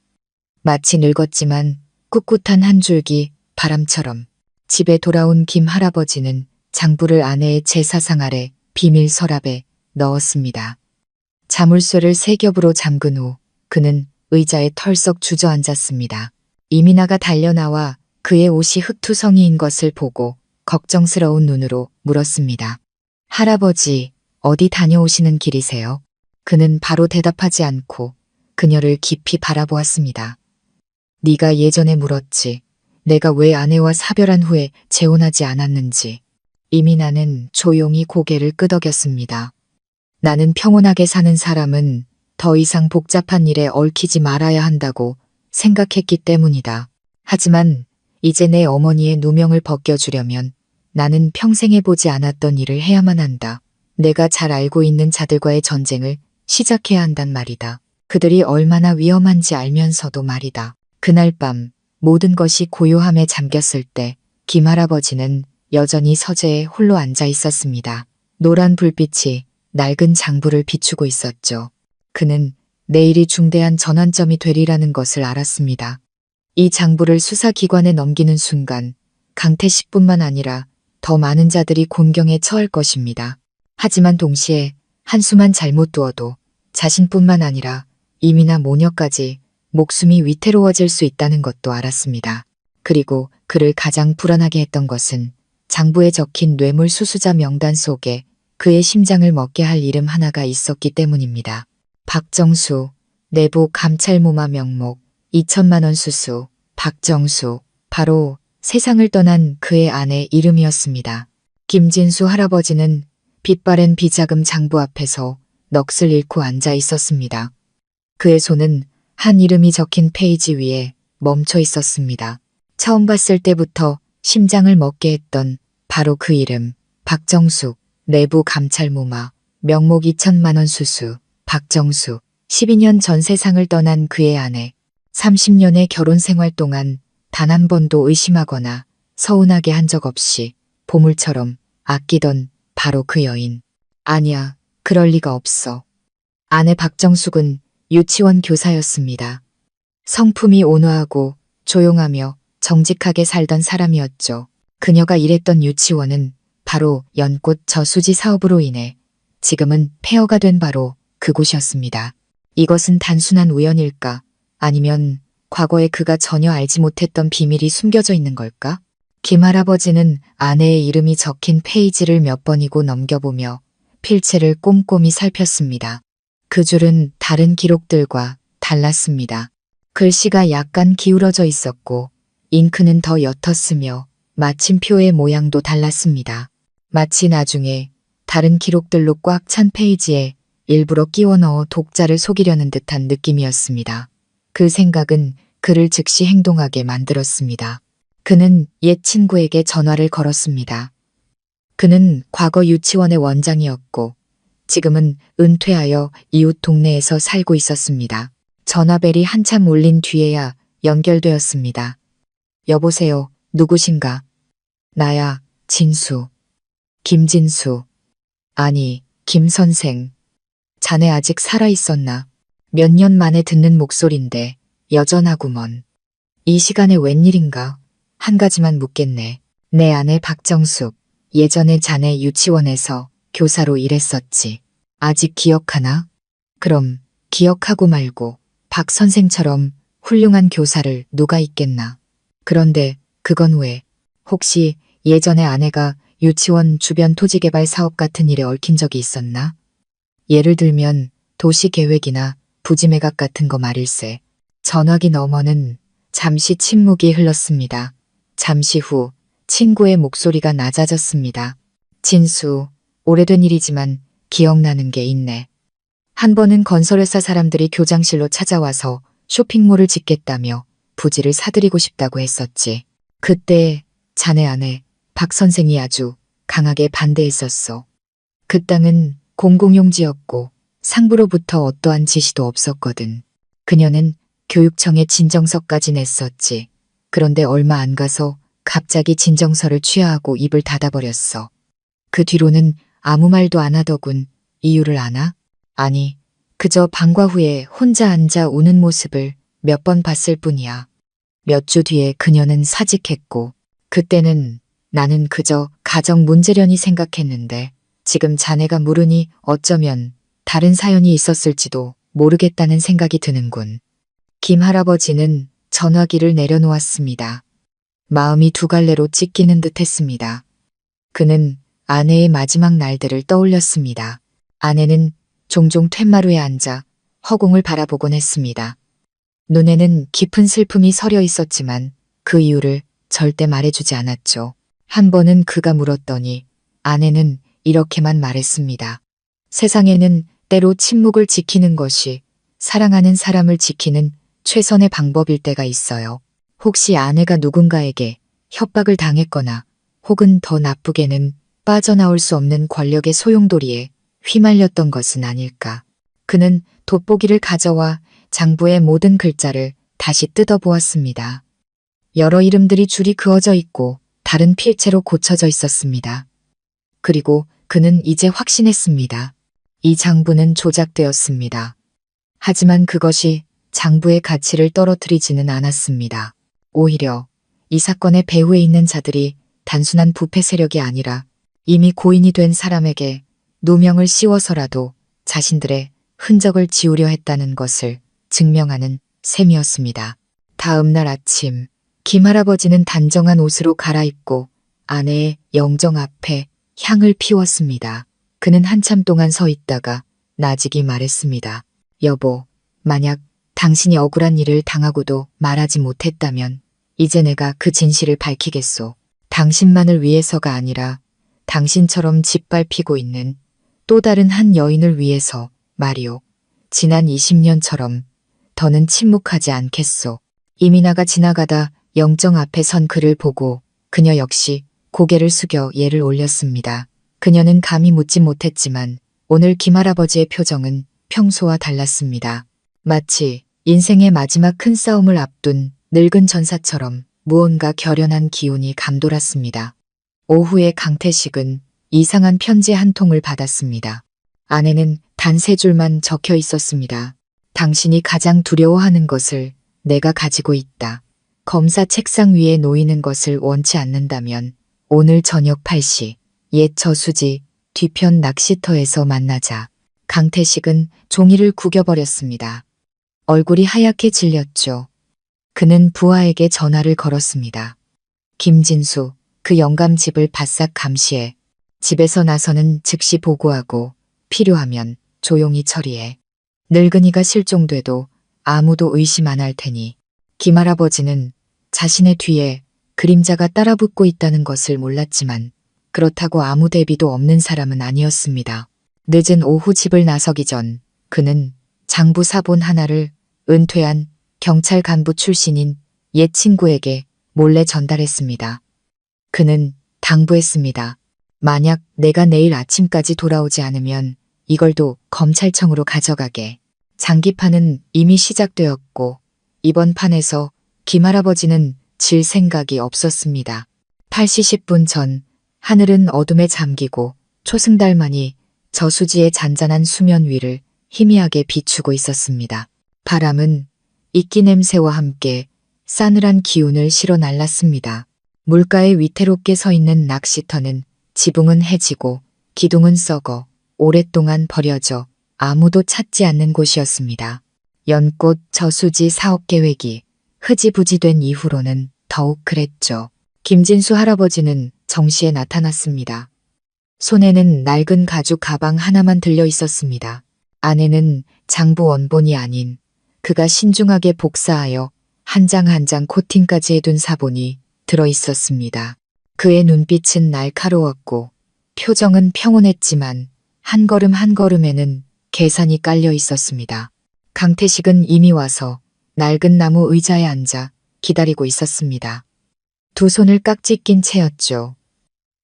마치 늙었지만 꿋꿋한 한 줄기 바람처럼 집에 돌아온 김 할아버지는 장부를 아내의 제사상 아래 비밀 서랍에 넣었습니다. 자물쇠를 세 겹으로 잠근 후 그는 의자에 털썩 주저앉았습니다. 이민아가 달려나와 그의 옷이 흙투성이인 것을 보고 걱정스러운 눈으로 물었습니다. 할아버지, 어디 다녀오시는 길이세요? 그는 바로 대답하지 않고 그녀를 깊이 바라보았습니다. 네가 예전에 물었지. 내가 왜 아내와 사별한 후에 재혼하지 않았는지. 이민아는 조용히 고개를 끄덕였습니다. 나는 평온하게 사는 사람은 더 이상 복잡한 일에 얽히지 말아야 한다고 생각했기 때문이다. 하지만 이제 내 어머니의 누명을 벗겨주려면 나는 평생 해보지 않았던 일을 해야만 한다. 내가 잘 알고 있는 자들과의 전쟁을 시작해야 한단 말이다. 그들이 얼마나 위험한지 알면서도 말이다. 그날 밤 모든 것이 고요함에 잠겼을 때 김 할아버지는 여전히 서재에 홀로 앉아 있었습니다. 노란 불빛이 낡은 장부를 비추고 있었죠. 그는 내일이 중대한 전환점이 되리라는 것을 알았습니다. 이 장부를 수사기관에 넘기는 순간 강태식뿐만 아니라 더 많은 자들이 곤경에 처할 것입니다. 하지만 동시에 한수만 잘못 두어도 자신뿐만 아니라 임이나 모녀까지 목숨이 위태로워질 수 있다는 것도 알았습니다. 그리고 그를 가장 불안하게 했던 것은 장부에 적힌 뇌물 수수자 명단 속에 그의 심장을 먹게 할 이름 하나가 있었기 때문입니다. 박정수, 내부 감찰모마 명목, 2천만 원 수수, 박정수, 바로 세상을 떠난 그의 아내 이름이었습니다. 김진수 할아버지는 빛바랜 비자금 장부 앞에서 넋을 잃고 앉아 있었습니다. 그의 손은 한 이름이 적힌 페이지 위에 멈춰 있었습니다. 처음 봤을 때부터 심장을 먹게 했던 바로 그 이름, 박정숙, 내부 감찰모마, 명목 2천만 원 수수, 박정숙, 12년 전 세상을 떠난 그의 아내, 30년의 결혼 생활 동안 단 한 번도 의심하거나 서운하게 한 적 없이 보물처럼 아끼던 바로 그 여인. 아니야, 그럴 리가 없어. 아내 박정숙은 유치원 교사였습니다. 성품이 온화하고 조용하며 정직하게 살던 사람이었죠. 그녀가 일했던 유치원은 바로 연꽃 저수지 사업으로 인해 지금은 폐허가 된 바로 그곳이었습니다. 이것은 단순한 우연일까? 아니면 과거에 그가 전혀 알지 못했던 비밀이 숨겨져 있는 걸까? 김 할아버지는 아내의 이름이 적힌 페이지를 몇 번이고 넘겨보며 필체를 꼼꼼히 살폈습니다. 그 줄은 다른 기록들과 달랐습니다. 글씨가 약간 기울어져 있었고 잉크는 더 옅었으며 마침표의 모양도 달랐습니다. 마치 나중에 다른 기록들로 꽉 찬 페이지에 일부러 끼워 넣어 독자를 속이려는 듯한 느낌이었습니다. 그 생각은 그를 즉시 행동하게 만들었습니다. 그는 옛 친구에게 전화를 걸었습니다. 그는 과거 유치원의 원장이었고 지금은 은퇴하여 이웃 동네에서 살고 있었습니다. 전화벨이 한참 울린 뒤에야 연결되었습니다. 여보세요, 누구신가? 나야, 진수. 김진수. 아니, 김 선생. 자네 아직 살아있었나? 몇 년 만에 듣는 목소린데 여전하구먼. 이 시간에 웬일인가? 한 가지만 묻겠네. 내 아내 박정숙. 예전에 자네 유치원에서 교사로 일했었지. 아직 기억하나? 그럼 기억하고 말고 박 선생처럼 훌륭한 교사를 누가 있겠나. 그런데 그건 왜? 혹시 예전에 아내가 유치원 주변 토지개발 사업 같은 일에 얽힌 적이 있었나? 예를 들면 도시계획이나 부지매각 같은 거 말일세. 전화기 너머는 잠시 침묵이 흘렀습니다. 잠시 후 친구의 목소리가 낮아졌습니다. 진수, 오래된 일이지만 기억나는 게 있네. 한 번은 건설회사 사람들이 교장실로 찾아와서 쇼핑몰을 짓겠다며 부지를 사들이고 싶다고 했었지. 그때 자네 아내 박 선생이 아주 강하게 반대했었어. 그 땅은 공공용지였고 상부로부터 어떠한 지시도 없었거든. 그녀는 교육청에 진정서까지 냈었지. 그런데 얼마 안 가서 갑자기 진정서를 취하하고 입을 닫아버렸어. 그 뒤로는 아무 말도 안 하더군. 이유를 아나? 아니, 그저 방과 후에 혼자 앉아 우는 모습을 몇 번 봤을 뿐이야. 몇 주 뒤에 그녀는 사직했고 그때는 나는 그저 가정 문제련이 생각했는데 지금 자네가 물으니 어쩌면 다른 사연이 있었을지도 모르겠다는 생각이 드는군. 김 할아버지는 전화기를 내려놓았습니다. 마음이 두 갈래로 찢기는 듯 했습니다. 그는 아내의 마지막 날들을 떠올렸습니다. 아내는 종종 툇마루에 앉아 허공을 바라보곤 했습니다. 눈에는 깊은 슬픔이 서려 있었지만 그 이유를 절대 말해주지 않았죠. 한 번은 그가 물었더니 아내는 이렇게만 말했습니다. 세상에는 때로 침묵을 지키는 것이 사랑하는 사람을 지키는 최선의 방법일 때가 있어요. 혹시 아내가 누군가에게 협박을 당했거나 혹은 더 나쁘게는 빠져나올 수 없는 권력의 소용돌이에 휘말렸던 것은 아닐까. 그는 돋보기를 가져와 장부의 모든 글자를 다시 뜯어보았습니다. 여러 이름들이 줄이 그어져 있고 다른 필체로 고쳐져 있었습니다. 그리고 그는 이제 확신했습니다. 이 장부는 조작되었습니다. 하지만 그것이 장부의 가치를 떨어뜨리지는 않았습니다. 오히려 이 사건의 배후에 있는 자들이 단순한 부패 세력이 아니라 이미 고인이 된 사람에게 누명을 씌워서라도 자신들의 흔적을 지우려 했다는 것을 증명하는 셈이었습니다. 다음 날 아침, 김할아버지는 단정한 옷으로 갈아입고 아내의 영정 앞에 향을 피웠습니다. 그는 한참 동안 서 있다가 나직이 말했습니다. 여보, 만약 당신이 억울한 일을 당하고도 말하지 못했다면 이제 내가 그 진실을 밝히겠소. 당신만을 위해서가 아니라 당신처럼 짓밟히고 있는 또 다른 한 여인을 위해서 말이오. 지난 20년처럼 더는 침묵하지 않겠소. 이민아가 지나가다 영정 앞에 선 그를 보고 그녀 역시 고개를 숙여 예를 올렸습니다. 그녀는 감히 묻지 못했지만 오늘 김할아버지의 표정은 평소와 달랐습니다. 마치 인생의 마지막 큰 싸움을 앞둔 늙은 전사처럼 무언가 결연한 기운이 감돌았습니다. 오후에 강태식은 이상한 편지 한 통을 받았습니다. 안에는 단 3줄만 적혀 있었습니다. 당신이 가장 두려워하는 것을 내가 가지고 있다. 검사 책상 위에 놓이는 것을 원치 않는다면 오늘 저녁 8시 옛 저수지 뒤편 낚시터에서 만나자. 강태식은 종이를 구겨버렸습니다. 얼굴이 하얗게 질렸죠. 그는 부하에게 전화를 걸었습니다. 김진수, 그 영감집을 바싹 감시해. 집에서 나서는 즉시 보고하고 필요하면 조용히 처리해. 늙은이가 실종돼도 아무도 의심 안 할 테니. 김할아버지는 자신의 뒤에 그림자가 따라붙고 있다는 것을 몰랐지만 그렇다고 아무 대비도 없는 사람은 아니었습니다. 늦은 오후 집을 나서기 전 그는 장부 사본 하나를 은퇴한 경찰 간부 출신인 옛 친구에게 몰래 전달했습니다. 그는 당부했습니다. 만약 내가 내일 아침까지 돌아오지 않으면 이걸도 검찰청으로 가져가게. 장기판은 이미 시작되었고 이번 판에서 김할아버지는 질 생각이 없었습니다. 8시 10분 전 하늘은 어둠에 잠기고 초승달만이 저수지의 잔잔한 수면 위를 희미하게 비추고 있었습니다. 바람은 이끼 냄새와 함께 싸늘한 기운을 실어 날랐습니다. 물가에 위태롭게 서 있는 낚시터는 지붕은 해지고 기둥은 썩어 오랫동안 버려져 아무도 찾지 않는 곳이었습니다. 연꽃 저수지 사업 계획이 흐지부지된 이후로는 더욱 그랬죠. 김진수 할아버지는 정시에 나타났습니다. 손에는 낡은 가죽 가방 하나만 들려 있었습니다. 안에는 장부 원본이 아닌 그가 신중하게 복사하여 한 장 한 장 코팅까지 해둔 사본이 들어 있었습니다. 그의 눈빛은 날카로웠고 표정은 평온했지만 한 걸음 한 걸음에는 계산이 깔려 있었습니다. 강태식은 이미 와서 낡은 나무 의자에 앉아 기다리고 있었습니다. 두 손을 깍지 낀 채였죠.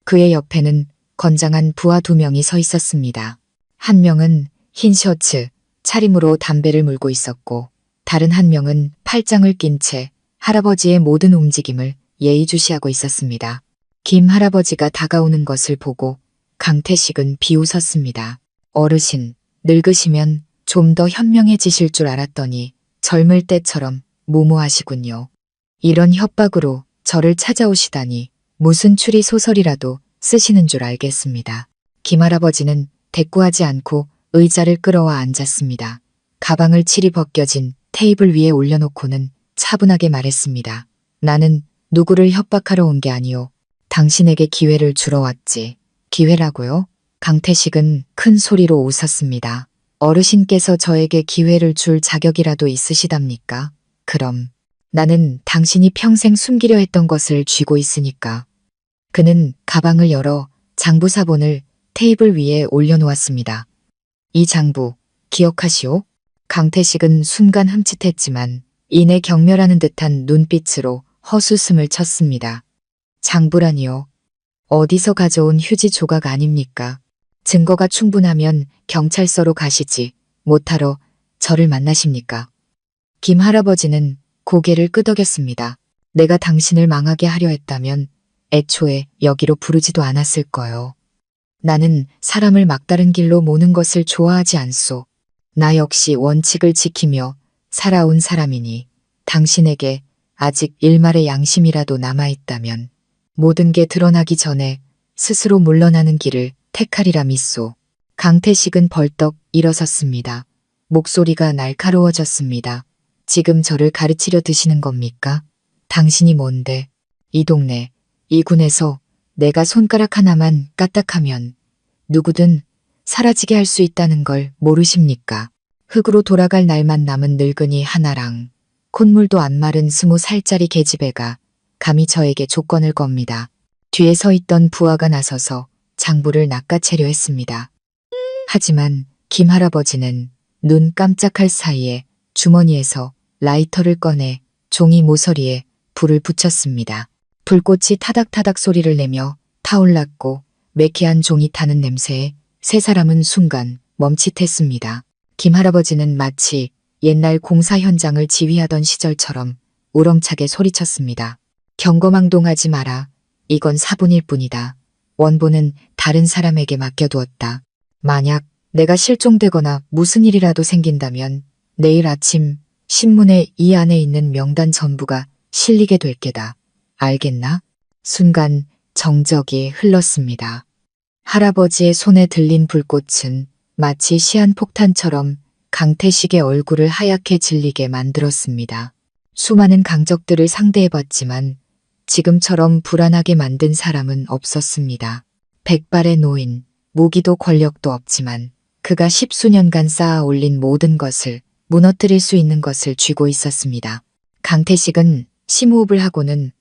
그의 옆에는 건장한 부하 2명이 서 있었습니다. 한 명은 흰 셔츠, 차림으로 담배를 물고 있었고 다른 한 명은 팔짱을 낀 채 할아버지의 모든 움직임을 예의주시하고 있었습니다. 김 할아버지가 다가오는 것을 보고 강태식은 비웃었습니다. 어르신, 늙으시면 좀 더 현명해지실 줄 알았더니 젊을 때처럼 무모하시군요. 이런 협박으로 저를 찾아오시다니 무슨 추리 소설이라도 쓰시는 줄 알겠습니다. 김 할아버지는 대꾸하지 않고 의자를 끌어와 앉았습니다. 가방을 칠이 벗겨진 테이블 위에 올려놓고는 차분하게 말했습니다. 나는 누구를 협박하러 온 게 아니오. 당신에게 기회를 주러 왔지. 기회라고요? 강태식은 큰 소리로 웃었습니다. 어르신께서 저에게 기회를 줄 자격이라도 있으시답니까? 그럼 나는 당신이 평생 숨기려 했던 것을 쥐고 있으니까. 그는 가방을 열어 장부 사본을 테이블 위에 올려놓았습니다. 이 장부 기억하시오? 강태식은 순간 흠칫했지만 이내 경멸하는 듯한 눈빛으로 헛웃음을 쳤습니다. 장부라니요. 어디서 가져온 휴지 조각 아닙니까? 증거가 충분하면 경찰서로 가시지 못하러 저를 만나십니까? 김 할아버지는 고개를 끄덕였습니다. 내가 당신을 망하게 하려 했다면 애초에 여기로 부르지도 않았을 거요. 나는 사람을 막다른 길로 모는 것을 좋아하지 않소. 나 역시 원칙을 지키며 살아온 사람이니 당신에게 아직 일말의 양심이라도 남아있다면 모든 게 드러나기 전에 스스로 물러나는 길을 택하리라 믿소. 강태식은 벌떡 일어섰습니다. 목소리가 날카로워졌습니다. 지금 저를 가르치려 드시는 겁니까? 당신이 뭔데? 이 동네, 이 군에서 내가 손가락 하나만 까딱하면 누구든 사라지게 할 수 있다는 걸 모르십니까? 흙으로 돌아갈 날만 남은 늙은이 하나랑 콧물도 안 마른 20살짜리 계집애가 감히 저에게 조건을 겁니다. 뒤에 서 있던 부하가 나서서 장부를 낚아채려 했습니다. 하지만 김 할아버지는 눈 깜짝할 사이에 주머니에서 라이터를 꺼내 종이 모서리에 불을 붙였습니다. 불꽃이 타닥타닥 소리를 내며 타올랐고 매캐한 종이 타는 냄새에 세 사람은 순간 멈칫했습니다. 김 할아버지는 마치 옛날 공사 현장을 지휘하던 시절처럼 우렁차게 소리쳤습니다. 경거망동하지 마라. 이건 사본일 뿐이다. 원본은 다른 사람에게 맡겨두었다. 만약 내가 실종되거나 무슨 일이라도 생긴다면 내일 아침 신문에 이 안에 있는 명단 전부가 실리게 될 게다. 알겠나? 순간 정적이 흘렀습니다. 할아버지의 손에 들린 불꽃은 마치 시한폭탄처럼 강태식의 얼굴을 하얗게 질리게 만들었습니다. 수많은 강적들을 상대해봤지만 지금처럼 불안하게 만든 사람은 없었습니다. 백발의 노인, 무기도 권력도 없지만 그가 10수년간 쌓아 올린 모든 것을 무너뜨릴 수 있는 것을 쥐고 있었습니다. 강태식은 심호흡을 하고는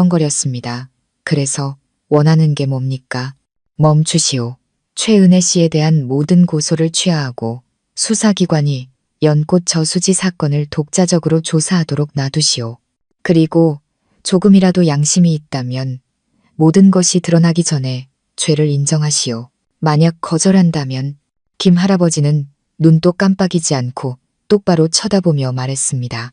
으르렁거렸습니다. 그래서 원하는 게 뭡니까? 멈추시오. 최은혜 씨에 대한 모든 고소를 취하하고 수사기관이 연꽃 저수지 사건을 독자적으로 조사하도록 놔두시오. 그리고 조금이라도 양심이 있다면 모든 것이 드러나기 전에 죄를 인정하시오. 만약 거절한다면 김 할아버지는 눈도 깜빡이지 않고 똑바로 쳐다보며 말했습니다.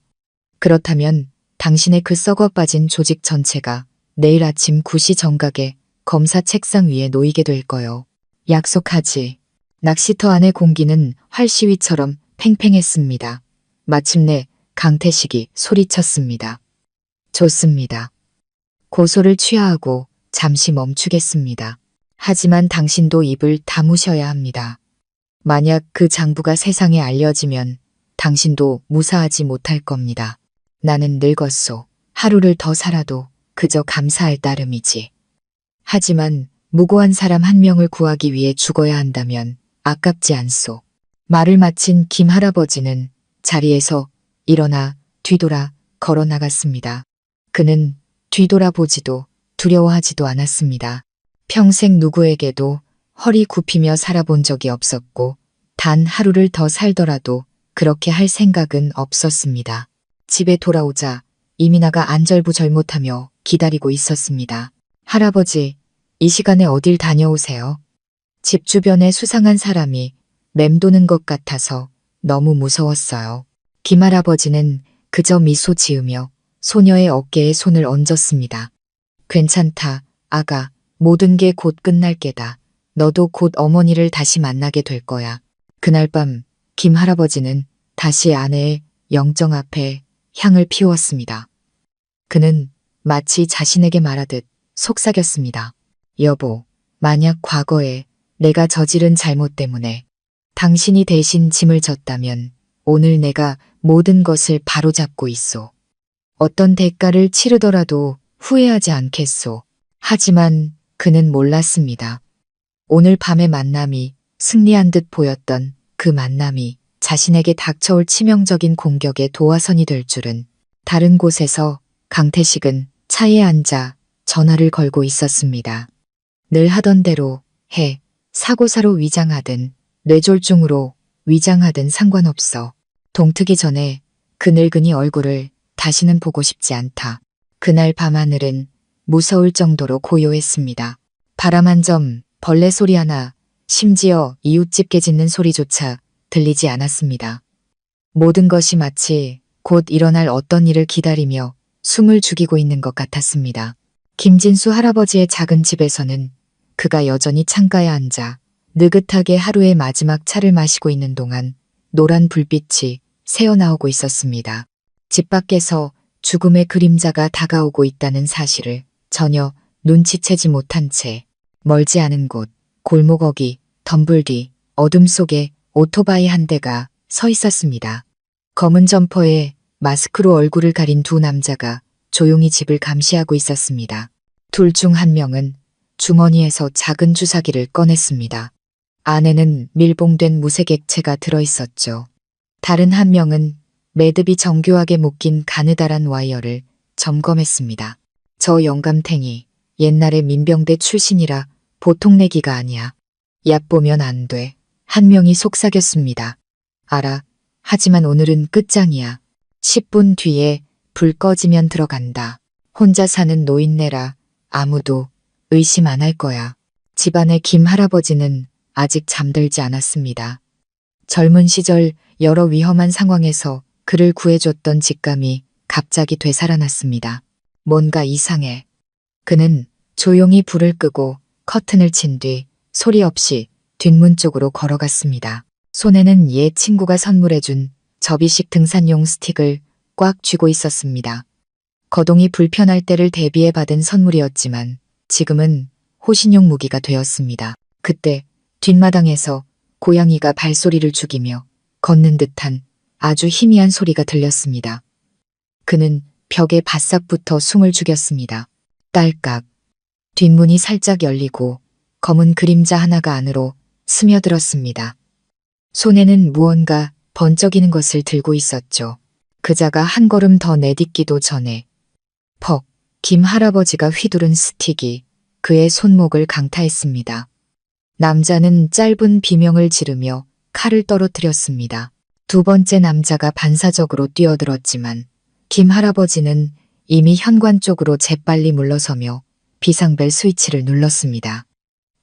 그렇다면 당신의 그 썩어 빠진 조직 전체가 내일 아침 9시 정각에 검사 책상 위에 놓이게 될 거요. 약속하지. 낚시터 안의 공기는 활시위처럼 팽팽했습니다. 마침내 강태식이 소리쳤습니다. 좋습니다. 고소를 취하하고 잠시 멈추겠습니다. 하지만 당신도 입을 다무셔야 합니다. 만약 그 장부가 세상에 알려지면 당신도 무사하지 못할 겁니다. 나는 늙었소. 하루를 더 살아도 그저 감사할 따름이지. 하지만 무고한 사람 한 명을 구하기 위해 죽어야 한다면 아깝지 않소. 말을 마친 김 할아버지는 자리에서 일어나 뒤돌아 걸어 나갔습니다. 그는 뒤돌아보지도 두려워하지도 않았습니다. 평생 누구에게도 허리 굽히며 살아본 적이 없었고 단 하루를 더 살더라도 그렇게 할 생각은 없었습니다. 집에 돌아오자 이민아가 안절부절못하며 기다리고 있었습니다. 할아버지, 이 시간에 어딜 다녀오세요? 집 주변에 수상한 사람이 맴도는 것 같아서 너무 무서웠어요. 김할아버지는 그저 미소 지으며 소녀의 어깨에 손을 얹었습니다. 괜찮다, 아가. 모든 게 곧 끝날 게다. 너도 곧 어머니를 다시 만나게 될 거야. 그날 밤 김할아버지는 다시 아내의 영정 앞에 향을 피웠습니다. 그는 마치 자신에게 말하듯 속삭였습니다. 여보, 만약 과거에 내가 저지른 잘못 때문에 당신이 대신 짐을 졌다면 오늘 내가 모든 것을 바로잡고 있소. 어떤 대가를 치르더라도 후회하지 않겠소. 하지만 그는 몰랐습니다. 오늘 밤의 만남이 승리한 듯 보였던 그 만남이 자신에게 닥쳐올 치명적인 공격의 도화선이 될 줄은. 다른 곳에서 강태식은 차에 앉아 전화를 걸고 있었습니다. 늘 하던 대로 해. 사고사로 위장하든 뇌졸중으로 위장하든 상관없어. 동트기 전에 그 늙은이 얼굴을 다시는 보고 싶지 않다. 그날 밤하늘은 무서울 정도로 고요했습니다. 바람 한 점, 벌레 소리 하나, 심지어 이웃집 개 짖는 소리조차 들리지 않았습니다. 모든 것이 마치 곧 일어날 어떤 일을 기다리며 숨을 죽이고 있는 것 같았습니다. 김진수 할아버지의 작은 집에서는 그가 여전히 창가에 앉아 느긋하게 하루의 마지막 차를 마시고 있는 동안 노란 불빛이 새어나오고 있었습니다. 집 밖에서 죽음의 그림자가 다가오고 있다는 사실을 전혀 눈치채지 못한 채 멀지 않은 곳 골목 어귀 덤불 뒤 어둠 속에 오토바이 한 대가 서 있었습니다. 검은 점퍼에 마스크로 얼굴을 가린 두 남자가 조용히 집을 감시하고 있었습니다. 둘 중 한 명은 주머니에서 작은 주사기를 꺼냈습니다. 안에는 밀봉된 무색 액체가 들어있었죠. 다른 한 명은 매듭이 정교하게 묶인 가느다란 와이어를 점검했습니다. 저 영감탱이 옛날에 민병대 출신이라 보통 내기가 아니야. 얕보면 안 돼. 한 명이 속삭였습니다. 알아. 하지만 오늘은 끝장이야. 10분 뒤에 불 꺼지면 들어간다. 혼자 사는 노인네라 아무도 의심 안 할 거야. 집안의 김 할아버지는 아직 잠들지 않았습니다. 젊은 시절 여러 위험한 상황에서 그를 구해줬던 직감이 갑자기 되살아났습니다. 뭔가 이상해. 그는 조용히 불을 끄고 커튼을 친 뒤 소리 없이 뒷문 쪽으로 걸어갔습니다. 손에는 옛 친구가 선물해준 접이식 등산용 스틱을 꽉 쥐고 있었습니다. 거동이 불편할 때를 대비해 받은 선물이었지만 지금은 호신용 무기가 되었습니다. 그때 뒷마당에서 고양이가 발소리를 죽이며 걷는 듯한 아주 희미한 소리가 들렸습니다. 그는 벽에 바싹 붙어 숨을 죽였습니다. 딸깍. 뒷문이 살짝 열리고 검은 그림자 하나가 안으로 스며들었습니다. 손에는 무언가 번쩍이는 것을 들고 있었죠. 그자가 한 걸음 더 내딛기도 전에 퍽, 김 할아버지가 휘두른 스틱이 그의 손목을 강타했습니다. 남자는 짧은 비명을 지르며 칼을 떨어뜨렸습니다. 두 번째 남자가 반사적으로 뛰어들었지만 김 할아버지는 이미 현관 쪽으로 재빨리 물러서며 비상벨 스위치를 눌렀습니다.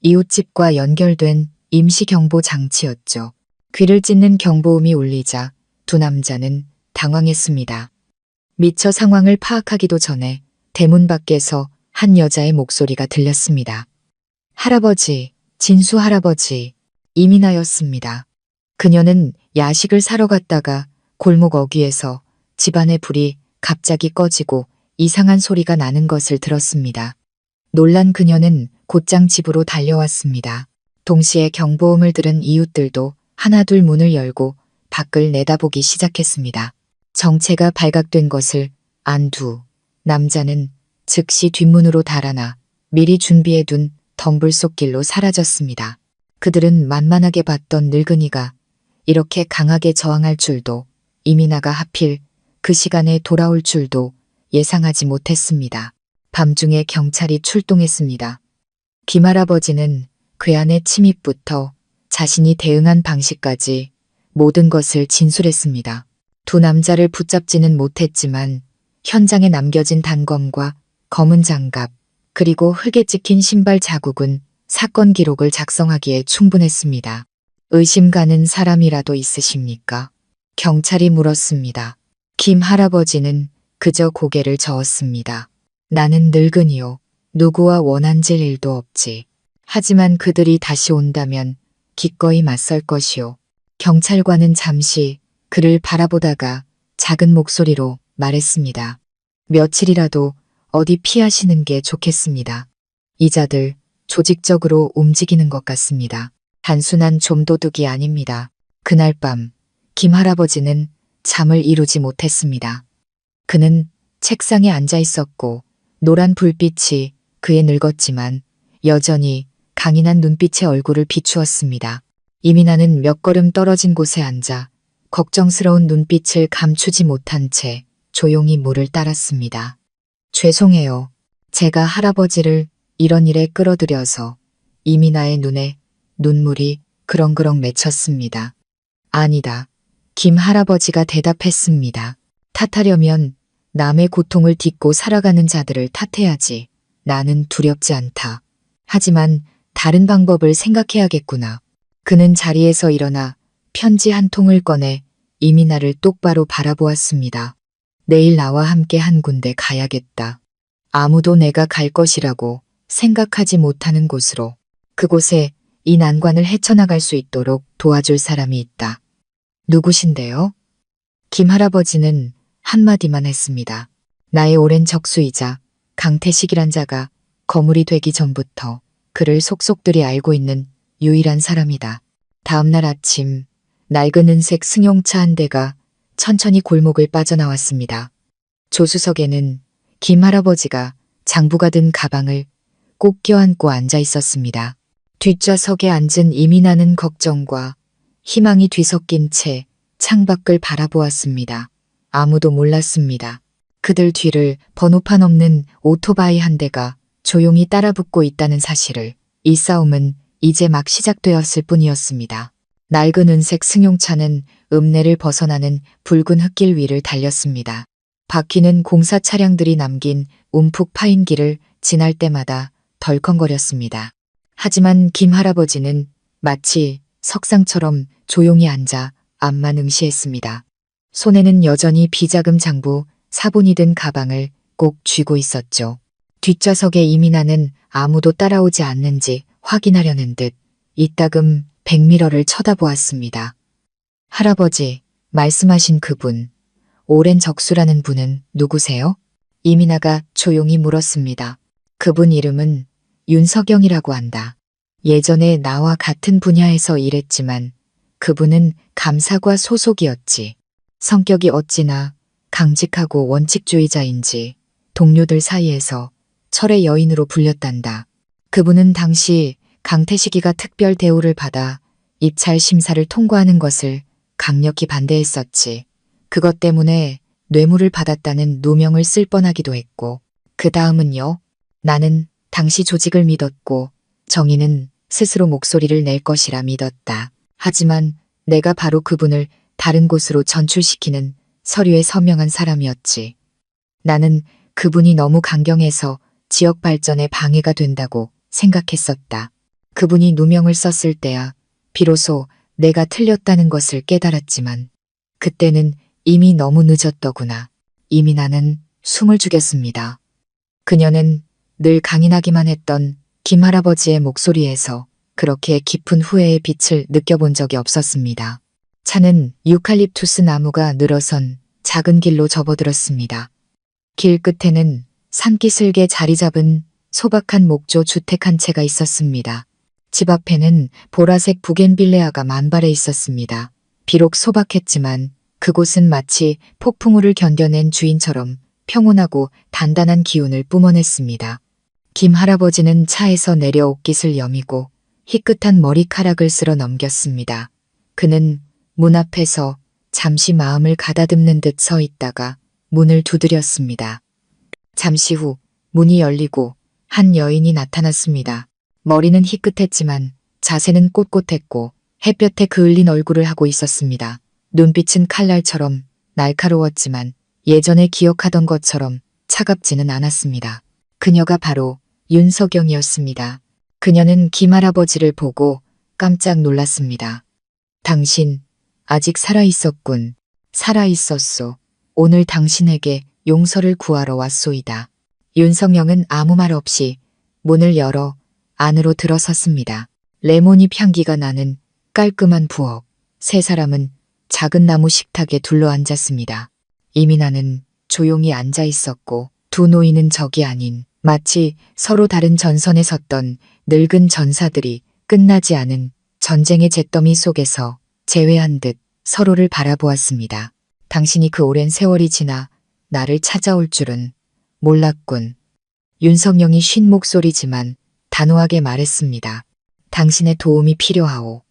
이웃집과 연결된 임시경보 장치였죠. 귀를 찢는 경보음이 울리자 두 남자는 당황했습니다. 미처 상황을 파악하기도 전에 대문 밖에서 한 여자의 목소리가 들렸습니다. 할아버지, 진수 할아버지, 이민아였습니다. 그녀는 야식을 사러 갔다가 골목 어귀에서 집안의 불이 갑자기 꺼지고 이상한 소리가 나는 것을 들었습니다. 놀란 그녀는 곧장 집으로 달려왔습니다. 동시에 경보음을 들은 이웃들도 하나둘 문을 열고 밖을 내다보기 시작했습니다. 정체가 발각된 것을 안 두 남자는 즉시 뒷문으로 달아나 미리 준비해둔 덤불 속 길로 사라졌습니다. 그들은 만만하게 봤던 늙은이가 이렇게 강하게 저항할 줄도 이민아가 하필 그 시간에 돌아올 줄도 예상하지 못했습니다. 밤중에 경찰이 출동했습니다. 김할아버지는 괴한의 침입부터 자신이 대응한 방식까지 모든 것을 진술했습니다. 두 남자를 붙잡지는 못했지만 현장에 남겨진 단검과 검은 장갑 그리고 흙에 찍힌 신발 자국은 사건 기록을 작성하기에 충분했습니다. 의심 가는 사람이라도 있으십니까? 경찰이 물었습니다. 김 할아버지는 그저 고개를 저었습니다. 나는 늙은이요. 누구와 원한질 일도 없지. 하지만 그들이 다시 온다면 기꺼이 맞설 것이요. 경찰관은 잠시 그를 바라보다가 작은 목소리로 말했습니다. 며칠이라도 어디 피하시는 게 좋겠습니다. 이자들 조직적으로 움직이는 것 같습니다. 단순한 좀도둑이 아닙니다. 그날 밤 김 할아버지는 잠을 이루지 못했습니다. 그는 책상에 앉아 있었고 노란 불빛이 그의 늙었지만 여전히 강인한 눈빛의 얼굴을 비추었습니다. 이민아는 몇 걸음 떨어진 곳에 앉아 걱정스러운 눈빛을 감추지 못한 채 조용히 물을 따랐습니다. 죄송해요. 제가 할아버지를 이런 일에 끌어들여서 이민아의 눈에 눈물이 그렁그렁 맺혔습니다. 아니다. 김 할아버지가 대답했습니다. 탓하려면 남의 고통을 딛고 살아가는 자들을 탓해야지. 나는 두렵지 않다. 하지만 다른 방법을 생각해야겠구나. 그는 자리에서 일어나 편지 한 통을 꺼내 이민아를 똑바로 바라보았습니다. 내일 나와 함께 한 군데 가야겠다. 아무도 내가 갈 것이라고 생각하지 못하는 곳으로. 그곳에 이 난관을 헤쳐나갈 수 있도록 도와줄 사람이 있다. 누구신데요? 김 할아버지는 한마디만 했습니다. 나의 오랜 적수이자 강태식이란 자가 거물이 되기 전부터 그를 속속들이 알고 있는 유일한 사람이다. 다음날 아침 낡은 은색 승용차 한 대가 천천히 골목을 빠져나왔습니다. 조수석에는 김 할아버지가 장부가 든 가방을 꼭 껴안고 앉아 있었습니다. 뒷좌석에 앉은 이민아는 걱정과 희망이 뒤섞인 채 창밖을 바라보았습니다. 아무도 몰랐습니다. 그들 뒤를 번호판 없는 오토바이 한 대가 조용히 따라붙고 있다는 사실을. 이 싸움은 이제 막 시작되었을 뿐이었습니다. 낡은 은색 승용차는 읍내를 벗어나는 붉은 흙길 위를 달렸습니다. 바퀴는 공사 차량들이 남긴 움푹 파인 길을 지날 때마다 덜컹거렸습니다. 하지만 김 할아버지는 마치 석상처럼 조용히 앉아 앞만 응시했습니다. 손에는 여전히 비자금 장부 사본이 든 가방을 꼭 쥐고 있었죠. 뒷좌석의 이민아는 아무도 따라오지 않는지 확인하려는 듯 이따금 백미러를 쳐다보았습니다. 할아버지, 말씀하신 그분, 오랜 적수라는 분은 누구세요? 이민아가 조용히 물었습니다. 그분 이름은 윤석영이라고 한다. 예전에 나와 같은 분야에서 일했지만 그분은 감사과 소속이었지. 성격이 어찌나 강직하고 원칙주의자인지 동료들 사이에서 철의 여인으로 불렸단다. 그분은 당시 강태식이가 특별 대우를 받아 입찰 심사를 통과하는 것을 강력히 반대했었지. 그것 때문에 뇌물을 받았다는 누명을 쓸 뻔하기도 했고, 그 다음은요. 나는 당시 조직을 믿었고 정의는 스스로 목소리를 낼 것이라 믿었다. 하지만 내가 바로 그분을 다른 곳으로 전출시키는 서류에 서명한 사람이었지. 나는 그분이 너무 강경해서 지역 발전에 방해가 된다고 생각했었다. 그분이 누명을 썼을 때야 비로소 내가 틀렸다는 것을 깨달았지만 그때는 이미 너무 늦었더구나. 이민아는 숨을 죽였습니다. 그녀는 늘 강인하기만 했던 김 할아버지의 목소리에서 그렇게 깊은 후회의 빛을 느껴본 적이 없었습니다. 차는 유칼립투스 나무가 늘어선 작은 길로 접어들었습니다. 길 끝에는 산기슭에 자리 잡은 소박한 목조 주택 한 채가 있었습니다. 집 앞에는 보라색 부겐빌레아가 만발해 있었습니다. 비록 소박했지만 그곳은 마치 폭풍우를 견뎌낸 주인처럼 평온하고 단단한 기운을 뿜어냈습니다. 김 할아버지는 차에서 내려 옷깃을 여미고 희끗한 머리카락을 쓸어 넘겼습니다. 그는 문 앞에서 잠시 마음을 가다듬는 듯 서 있다가 문을 두드렸습니다. 잠시 후 문이 열리고 한 여인이 나타났습니다. 머리는 희끗했지만 자세는 꼿꼿했고 햇볕에 그을린 얼굴을 하고 있었습니다. 눈빛은 칼날처럼 날카로웠지만 예전에 기억하던 것처럼 차갑지는 않았습니다. 그녀가 바로 윤석영이었습니다. 그녀는 김 할아버지를 보고 깜짝 놀랐습니다. 당신 아직 살아있었군. 살아있었소. 오늘 당신에게 용서를 구하러 왔소이다. 윤석영은 아무 말 없이 문을 열어 안으로 들어섰습니다. 레모닙 향기가 나는 깔끔한 부엌. 세 사람은 작은 나무 식탁에 둘러앉았습니다. 이민아는 조용히 앉아 있었고 두 노인은 적이 아닌 마치 서로 다른 전선에 섰던 늙은 전사들이 끝나지 않은 전쟁의 잿더미 속에서 재회한 듯 서로를 바라보았습니다. 당신이 그 오랜 세월이 지나 나를 찾아올 줄은 몰랐군. 윤석영이 쉰 목소리지만 단호하게 말했습니다. 당신의 도움이 필요하오.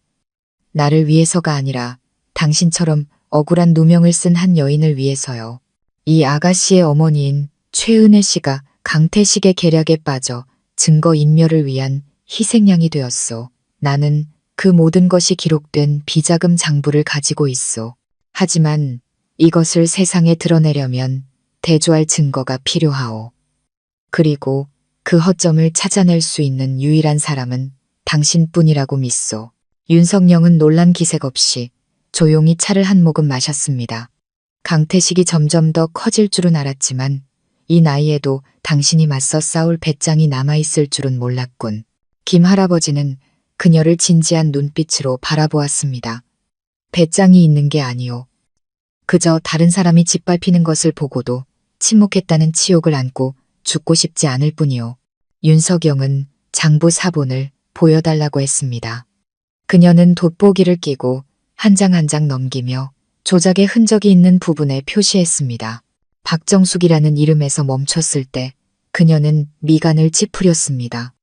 나를 위해서가 아니라 당신처럼 억울한 누명을 쓴 한 여인을 위해서요. 이 아가씨의 어머니인 최은혜 씨가 강태식의 계략에 빠져 증거인멸을 위한 희생양이 되었소. 나는 그 모든 것이 기록된 비자금 장부를 가지고 있소. 하지만 이것을 세상에 드러내려면 대조할 증거가 필요하오. 그리고 그 허점을 찾아낼 수 있는 유일한 사람은 당신뿐이라고 믿소. 윤석영은 놀란 기색 없이 조용히 차를 한 모금 마셨습니다. 강태식이 점점 더 커질 줄은 알았지만 이 나이에도 당신이 맞서 싸울 배짱이 남아있을 줄은 몰랐군. 김 할아버지는 그녀를 진지한 눈빛으로 바라보았습니다. 배짱이 있는 게 아니오. 그저 다른 사람이 짓밟히는 것을 보고도 침묵했다는 치욕을 안고 죽고 싶지 않을 뿐이오. 윤석영은 장부 사본을 보여달라고 했습니다. 그녀는 돋보기를 끼고 한 장 한 장 넘기며 조작의 흔적이 있는 부분에 표시했습니다. 박정숙이라는 이름에서 멈췄을 때 그녀는 미간을 찌푸렸습니다.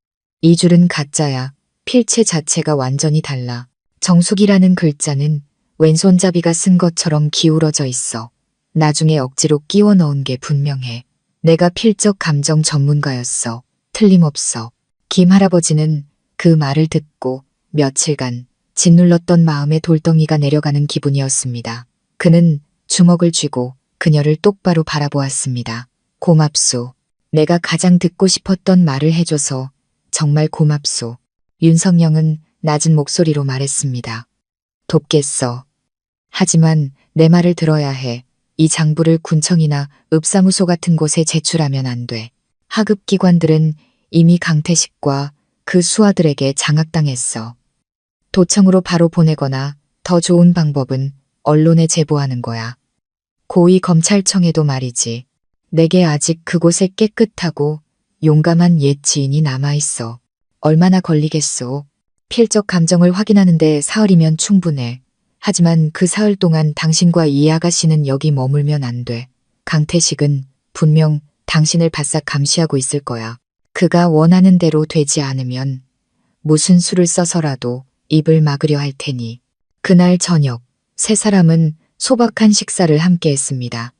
이 줄은 가짜야. 필체 자체가 완전히 달라. 정숙이라는 글자는 왼손잡이가 쓴 것처럼 기울어져 있어. 나중에 억지로 끼워 넣은 게 분명해. 내가 필적 감정 전문가였어. 틀림없어. 김 할아버지는 그 말을 듣고 며칠간 짓눌렀던 마음의 돌덩이가 내려가는 기분이었습니다. 그는 주먹을 쥐고 그녀를 똑바로 바라보았습니다. 고맙소. 내가 가장 듣고 싶었던 말을 해줘서 정말 고맙소. 윤석영은 낮은 목소리로 말했습니다. 돕겠어. 하지만 내 말을 들어야 해. 이 장부를 군청이나 읍사무소 같은 곳에 제출하면 안 돼. 하급 기관들은 이미 강태식과 그 수하들에게 장악당했어. 도청으로 바로 보내거나 더 좋은 방법은 언론에 제보하는 거야. 고위 검찰청에도 말이지. 내게 아직 그곳에 깨끗하고 용감한 옛 지인이 남아있어. 얼마나 걸리겠소. 필적 감정을 확인하는데 사흘이면 충분해. 하지만 그 사흘 동안 당신과 이 아가씨는 여기 머물면 안 돼. 강태식은 분명 당신을 바싹 감시하고 있을 거야. 그가 원하는 대로 되지 않으면 무슨 수를 써서라도 입을 막으려 할 테니. 그날 저녁 세 사람은 소박한 식사를 함께 했습니다.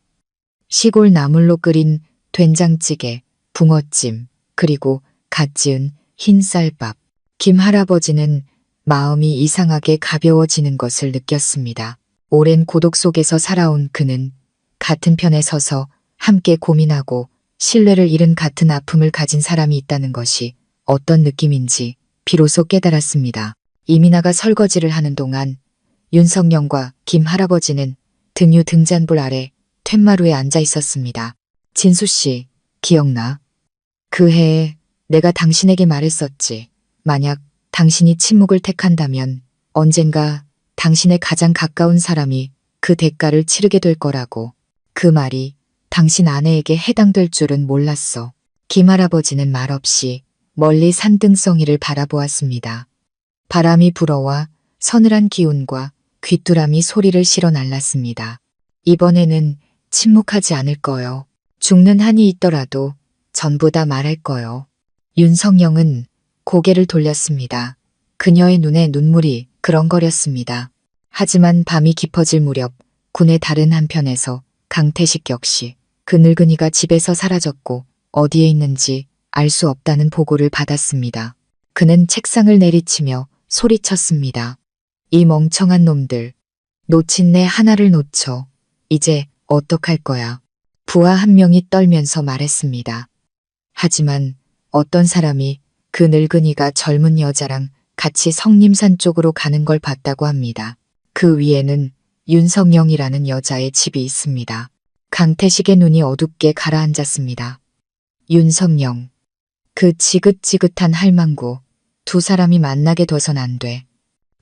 시골 나물로 끓인 된장찌개, 붕어찜, 그리고 갓 지은 흰쌀밥. 김 할아버지는 마음이 이상하게 가벼워지는 것을 느꼈습니다. 오랜 고독 속에서 살아온 그는 같은 편에 서서 함께 고민하고 신뢰를 잃은 같은 아픔을 가진 사람이 있다는 것이 어떤 느낌인지 비로소 깨달았습니다. 이민아가 설거지를 하는 동안 윤석영과 김 할아버지는 등유 등잔불 아래 툇마루에 앉아 있었습니다. 진수 씨, 기억나? 그 해에 내가 당신에게 말했었지. 만약 당신이 침묵을 택한다면 언젠가 당신의 가장 가까운 사람이 그 대가를 치르게 될 거라고. 그 말이 당신 아내에게 해당될 줄은 몰랐어. 김 할아버지는 말없이 멀리 산등성이를 바라보았습니다. 바람이 불어와 서늘한 기운과 귀뚜라미 소리를 실어 날랐습니다. 이번에는 침묵하지 않을 거요. 죽는 한이 있더라도 전부 다 말할 거요. 윤석영은 고개를 돌렸습니다. 그녀의 눈에 눈물이 그렁거렸습니다. 하지만 밤이 깊어질 무렵 군의 다른 한편에서 강태식 역시 그 늙은이가 집에서 사라졌고 어디에 있는지 알 수 없다는 보고를 받았습니다. 그는 책상을 내리치며 소리쳤습니다. 이 멍청한 놈들. 놓친 내 하나를 놓쳐. 이제 어떡할 거야. 부하 한 명이 떨면서 말했습니다. 하지만 어떤 사람이 그 늙은이가 젊은 여자랑 같이 성림산 쪽으로 가는 걸 봤다고 합니다. 그 위에는 윤석영이라는 여자의 집이 있습니다. 강태식의 눈이 어둡게 가라앉았습니다. 윤석영. 그 지긋지긋한 할망구. 두 사람이 만나게 둬선 안 돼.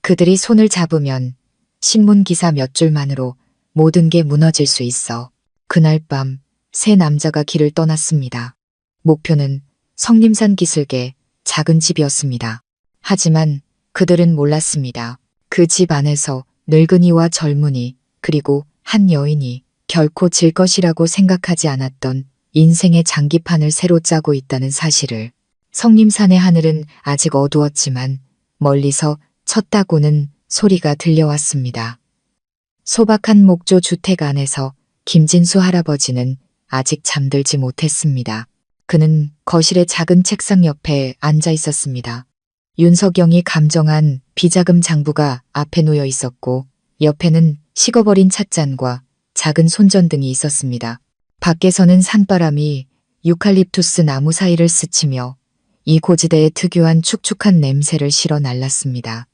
그들이 손을 잡으면 신문기사 몇 줄만으로 모든 게 무너질 수 있어. 그날 밤 세 남자가 길을 떠났습니다. 목표는 성림산 기슭의 작은 집이었습니다. 하지만 그들은 몰랐습니다. 그 집 안에서 늙은이와 젊은이 그리고 한 여인이 결코 질 것이라고 생각하지 않았던 인생의 장기판을 새로 짜고 있다는 사실을. 성림산의 하늘은 아직 어두웠지만 멀리서 쳤다고는 소리가 들려왔습니다. 소박한 목조 주택 안에서 김진수 할아버지는 아직 잠들지 못했습니다. 그는 거실의 작은 책상 옆에 앉아 있었습니다. 윤석영이 감정한 비자금 장부가 앞에 놓여 있었고 옆에는 식어버린 찻잔과 작은 손전등이 있었습니다. 밖에서는 산바람이 유칼립투스 나무 사이를 스치며 이 고지대의 특유한 축축한 냄새를 실어 날랐습니다.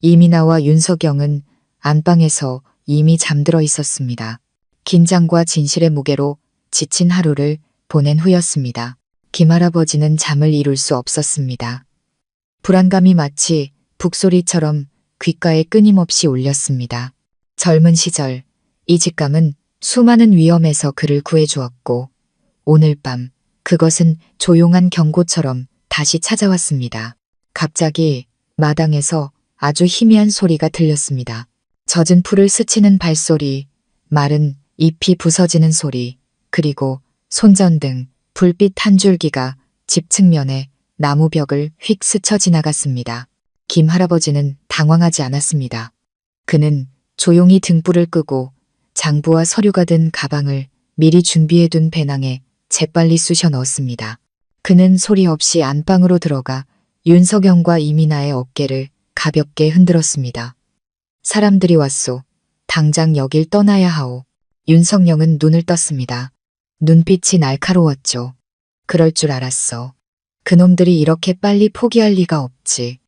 이민아와 윤석영은 안방에서 이미 잠들어 있었습니다. 긴장과 진실의 무게로 지친 하루를 보낸 후였습니다. 김할아버지는 잠을 이룰 수 없었습니다. 불안감이 마치 북소리처럼 귓가에 끊임없이 울렸습니다. 젊은 시절 이 직감은 수많은 위험에서 그를 구해주었고 오늘 밤 그것은 조용한 경고처럼 다시 찾아왔습니다. 갑자기 마당에서 아주 희미한 소리가 들렸습니다. 젖은 풀을 스치는 발소리, 마른 잎이 부서지는 소리, 그리고 손전등, 불빛 한 줄기가 집 측면에 나무 벽을 휙 스쳐 지나갔습니다. 김 할아버지는 당황하지 않았습니다. 그는 조용히 등불을 끄고 장부와 서류가 든 가방을 미리 준비해둔 배낭에 재빨리 쑤셔 넣었습니다. 그는 소리 없이 안방으로 들어가 윤석영과 이민아의 어깨를 가볍게 흔들었습니다. 사람들이 왔소. 당장 여길 떠나야 하오. 윤석영은 눈을 떴습니다. 눈빛이 날카로웠죠. 그럴 줄 알았어. 그놈들이 이렇게 빨리 포기할 리가 없지.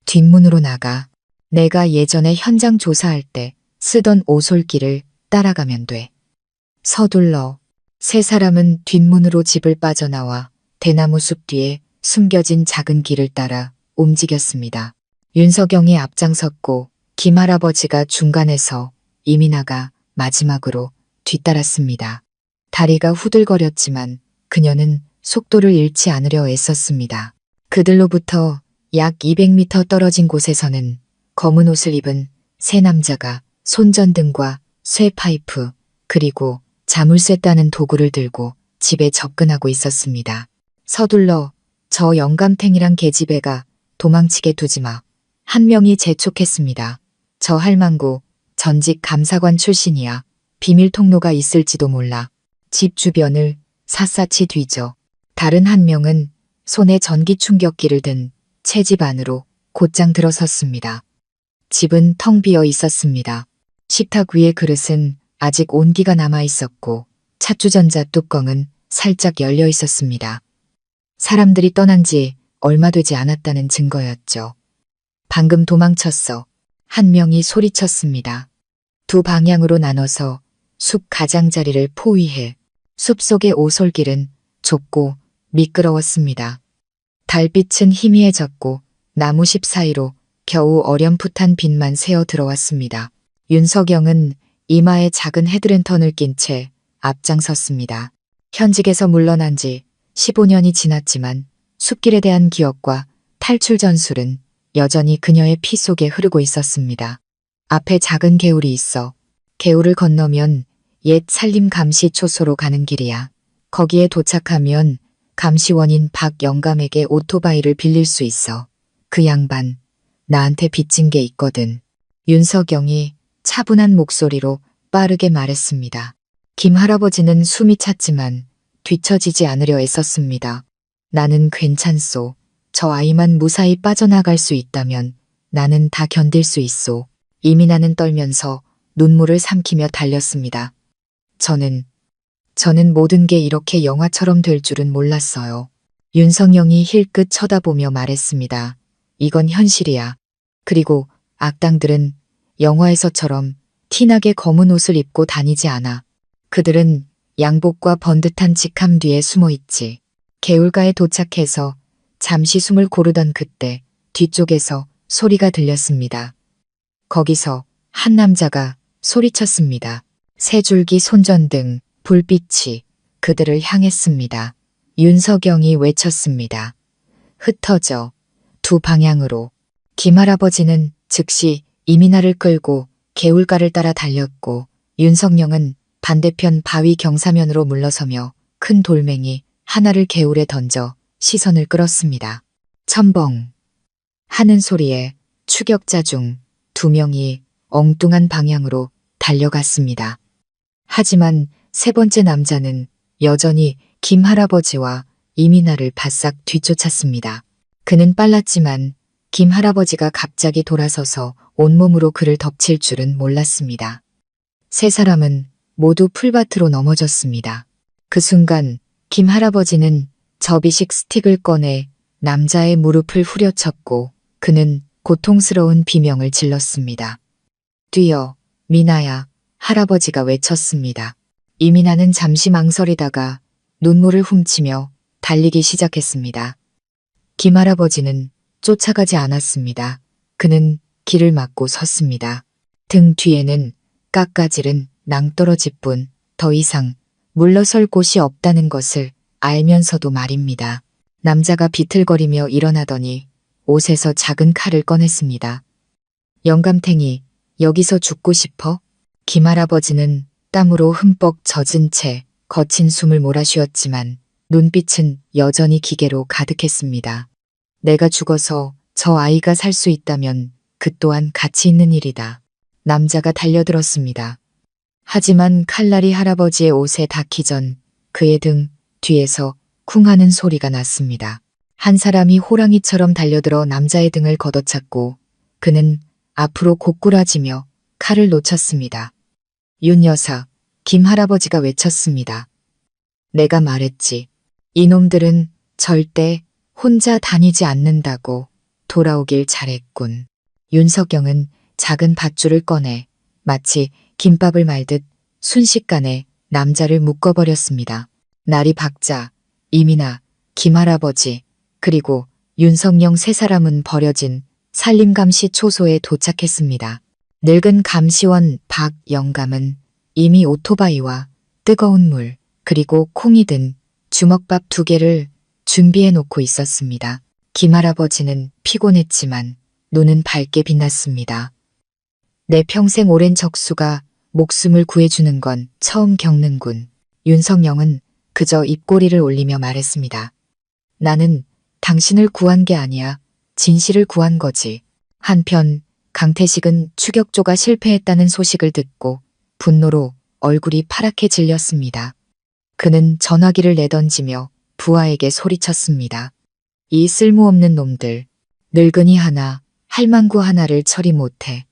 뒷문으로 나가. 내가 예전에 현장 조사할 때 쓰던 오솔길을 따라가면 돼. 서둘러. 세 사람은 뒷문으로 집을 빠져나와 대나무 숲 뒤에 숨겨진 작은 길을 따라 움직였습니다. 윤석영이 앞장섰고 김 할아버지가 중간에서 이민아가 마지막으로 뒤따랐습니다. 다리가 후들거렸지만 그녀는 속도를 잃지 않으려 애썼습니다. 그들로부터 약 200m 떨어진 곳에서는 검은 옷을 입은 세 남자가 손전등과 쇠 파이프 그리고 자물쇠 따는 도구를 들고 집에 접근하고 있었습니다. 서둘러. 저 영감탱이랑 계집애가 도망치게 두지 마. 한 명이 재촉했습니다. 저 할망구 전직 감사관 출신이야. 비밀 통로가 있을지도 몰라. 집 주변을 샅샅이 뒤져. 다른 한 명은 손에 전기 충격기를 든 채집 안으로 곧장 들어섰습니다. 집은 텅 비어 있었습니다. 식탁 위의 그릇은 아직 온기가 남아 있었고 찻주전자 뚜껑은 살짝 열려 있었습니다. 사람들이 떠난 지 얼마 되지 않았다는 증거였죠. 방금 도망쳤어. 한 명이 소리쳤습니다. 두 방향으로 나눠서 숲 가장자리를 포위해. 숲속의 오솔길은 좁고 미끄러웠습니다. 달빛은 희미해졌고 나무십 사이로 겨우 어렴풋한 빛만 새어 들어왔습니다. 윤석영은 이마에 작은 헤드랜턴을 낀 채 앞장섰습니다. 현직에서 물러난 지 15년이 지났지만 숲길에 대한 기억과 탈출 전술은 여전히 그녀의 피 속에 흐르고 있었습니다. 앞에 작은 개울이 있어. 개울을 건너면 옛 산림 감시 초소로 가는 길이야. 거기에 도착하면 감시원인 박 영감에게 오토바이를 빌릴 수 있어. 그 양반 나한테 빚진 게 있거든. 윤석영이 차분한 목소리로 빠르게 말했습니다. 김 할아버지는 숨이 찼지만 뒤처지지 않으려 애썼습니다. 나는 괜찮소. 저 아이만 무사히 빠져나갈 수 있다면 나는 다 견딜 수 있소. 이민아는 떨면서 눈물을 삼키며 달렸습니다. 저는 모든 게 이렇게 영화처럼 될 줄은 몰랐어요. 윤석영이 힐끗 쳐다보며 말했습니다. 이건 현실이야. 그리고 악당들은 영화에서처럼 티나게 검은 옷을 입고 다니지 않아. 그들은 양복과 번듯한 직함 뒤에 숨어 있지. 개울가에 도착해서 잠시 숨을 고르던 그때 뒤쪽에서 소리가 들렸습니다. 거기서 한 남자가 소리쳤습니다. 세 줄기 손전등, 불빛이 그들을 향했습니다. 윤석영이 외쳤습니다. 흩어져. 두 방향으로. 김 할아버지는 즉시 이민아를 끌고 개울가를 따라 달렸고 윤석영은 반대편 바위 경사면으로 물러서며 큰 돌멩이 하나를 개울에 던져 시선을 끌었습니다. 첨벙 하는 소리에 추격자 중 두 명이 엉뚱한 방향으로 달려갔습니다. 하지만 세 번째 남자는 여전히 김 할아버지와 이민아를 바싹 뒤쫓았습니다. 그는 빨랐지만 김 할아버지가 갑자기 돌아서서 온몸으로 그를 덮칠 줄은 몰랐습니다. 세 사람은 모두 풀밭으로 넘어졌습니다. 그 순간 김 할아버지는 접이식 스틱을 꺼내 남자의 무릎을 후려쳤고 그는 고통스러운 비명을 질렀습니다. 뛰어, 미나야, 할아버지가 외쳤습니다. 이민아는 잠시 망설이다가 눈물을 훔치며 달리기 시작했습니다. 김 할아버지는 쫓아가지 않았습니다. 그는 길을 막고 섰습니다. 등 뒤에는 깎아지른 낭떠러지뿐 더 이상 물러설 곳이 없다는 것을 알면서도 말입니다. 남자가 비틀거리며 일어나더니 옷에서 작은 칼을 꺼냈습니다. 영감탱이, 여기서 죽고 싶어? 김할아버지는 땀으로 흠뻑 젖은 채 거친 숨을 몰아쉬었지만 눈빛은 여전히 기계로 가득했습니다. 내가 죽어서 저 아이가 살 수 있다면 그 또한 가치 있는 일이다. 남자가 달려들었습니다. 하지만 칼날이 할아버지의 옷에 닿기 전 그의 등 뒤에서 쿵 하는 소리가 났습니다. 한 사람이 호랑이처럼 달려들어 남자의 등을 걷어찼고 그는 앞으로 고꾸라지며 칼을 놓쳤습니다. 윤 여사, 김 할아버지가 외쳤습니다. 내가 말했지. 이놈들은 절대 혼자 다니지 않는다고. 돌아오길 잘했군. 윤석영은 작은 밧줄을 꺼내 마치 김밥을 말듯 순식간에 남자를 묶어버렸습니다. 날이 밝자 이민아, 김할아버지, 그리고 윤석영 세 사람은 버려진 산림감시 초소에 도착했습니다. 늙은 감시원 박영감은 이미 오토바이와 뜨거운 물 그리고 콩이 든 주먹밥 2개를 준비해 놓고 있었습니다. 김할아버지는 피곤했지만 눈은 밝게 빛났습니다. 내 평생 오랜 적수가 목숨을 구해주는 건 처음 겪는군. 윤석영은 그저 입꼬리를 올리며 말했습니다. 나는 당신을 구한 게 아니야. 진실을 구한 거지. 한편 강태식은 추격조가 실패했다는 소식을 듣고 분노로 얼굴이 파랗게 질렸습니다. 그는 전화기를 내던지며 부하에게 소리쳤습니다. 이 쓸모없는 놈들, 늙은이 하나, 할망구 하나를 처리 못해.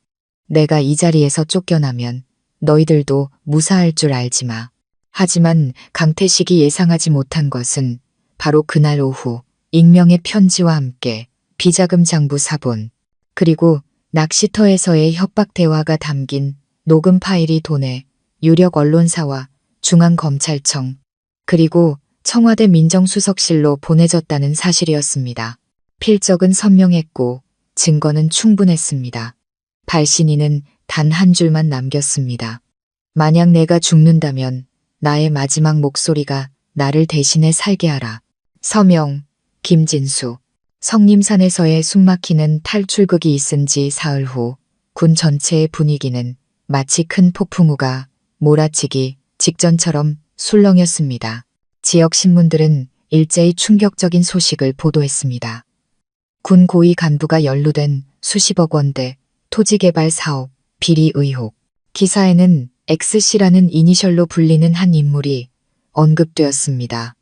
내가 이 자리에서 쫓겨나면 너희들도 무사할 줄 알지 마. 하지만 강태식이 예상하지 못한 것은 바로 그날 오후 익명의 편지와 함께 비자금 장부 사본, 그리고 낚시터에서의 협박 대화가 담긴 녹음 파일이 도내 유력 언론사와 중앙검찰청, 그리고 청와대 민정수석실로 보내졌다는 사실이었습니다. 필적은 선명했고 증거는 충분했습니다. 발신인은 단 한 줄만 남겼습니다. 만약 내가 죽는다면 나의 마지막 목소리가 나를 대신해 살게 하라. 서명, 김진수. 성림산에서의 숨막히는 탈출극이 있은 지 사흘 후 군 전체의 분위기는 마치 큰 폭풍우가 몰아치기 직전처럼 술렁였습니다. 지역 신문들은 일제히 충격적인 소식을 보도했습니다. 군 고위 간부가 연루된 수십억 원대 토지개발 사업 비리 의혹. 기사에는 X씨라는 이니셜로 불리는 한 인물이 언급되었습니다.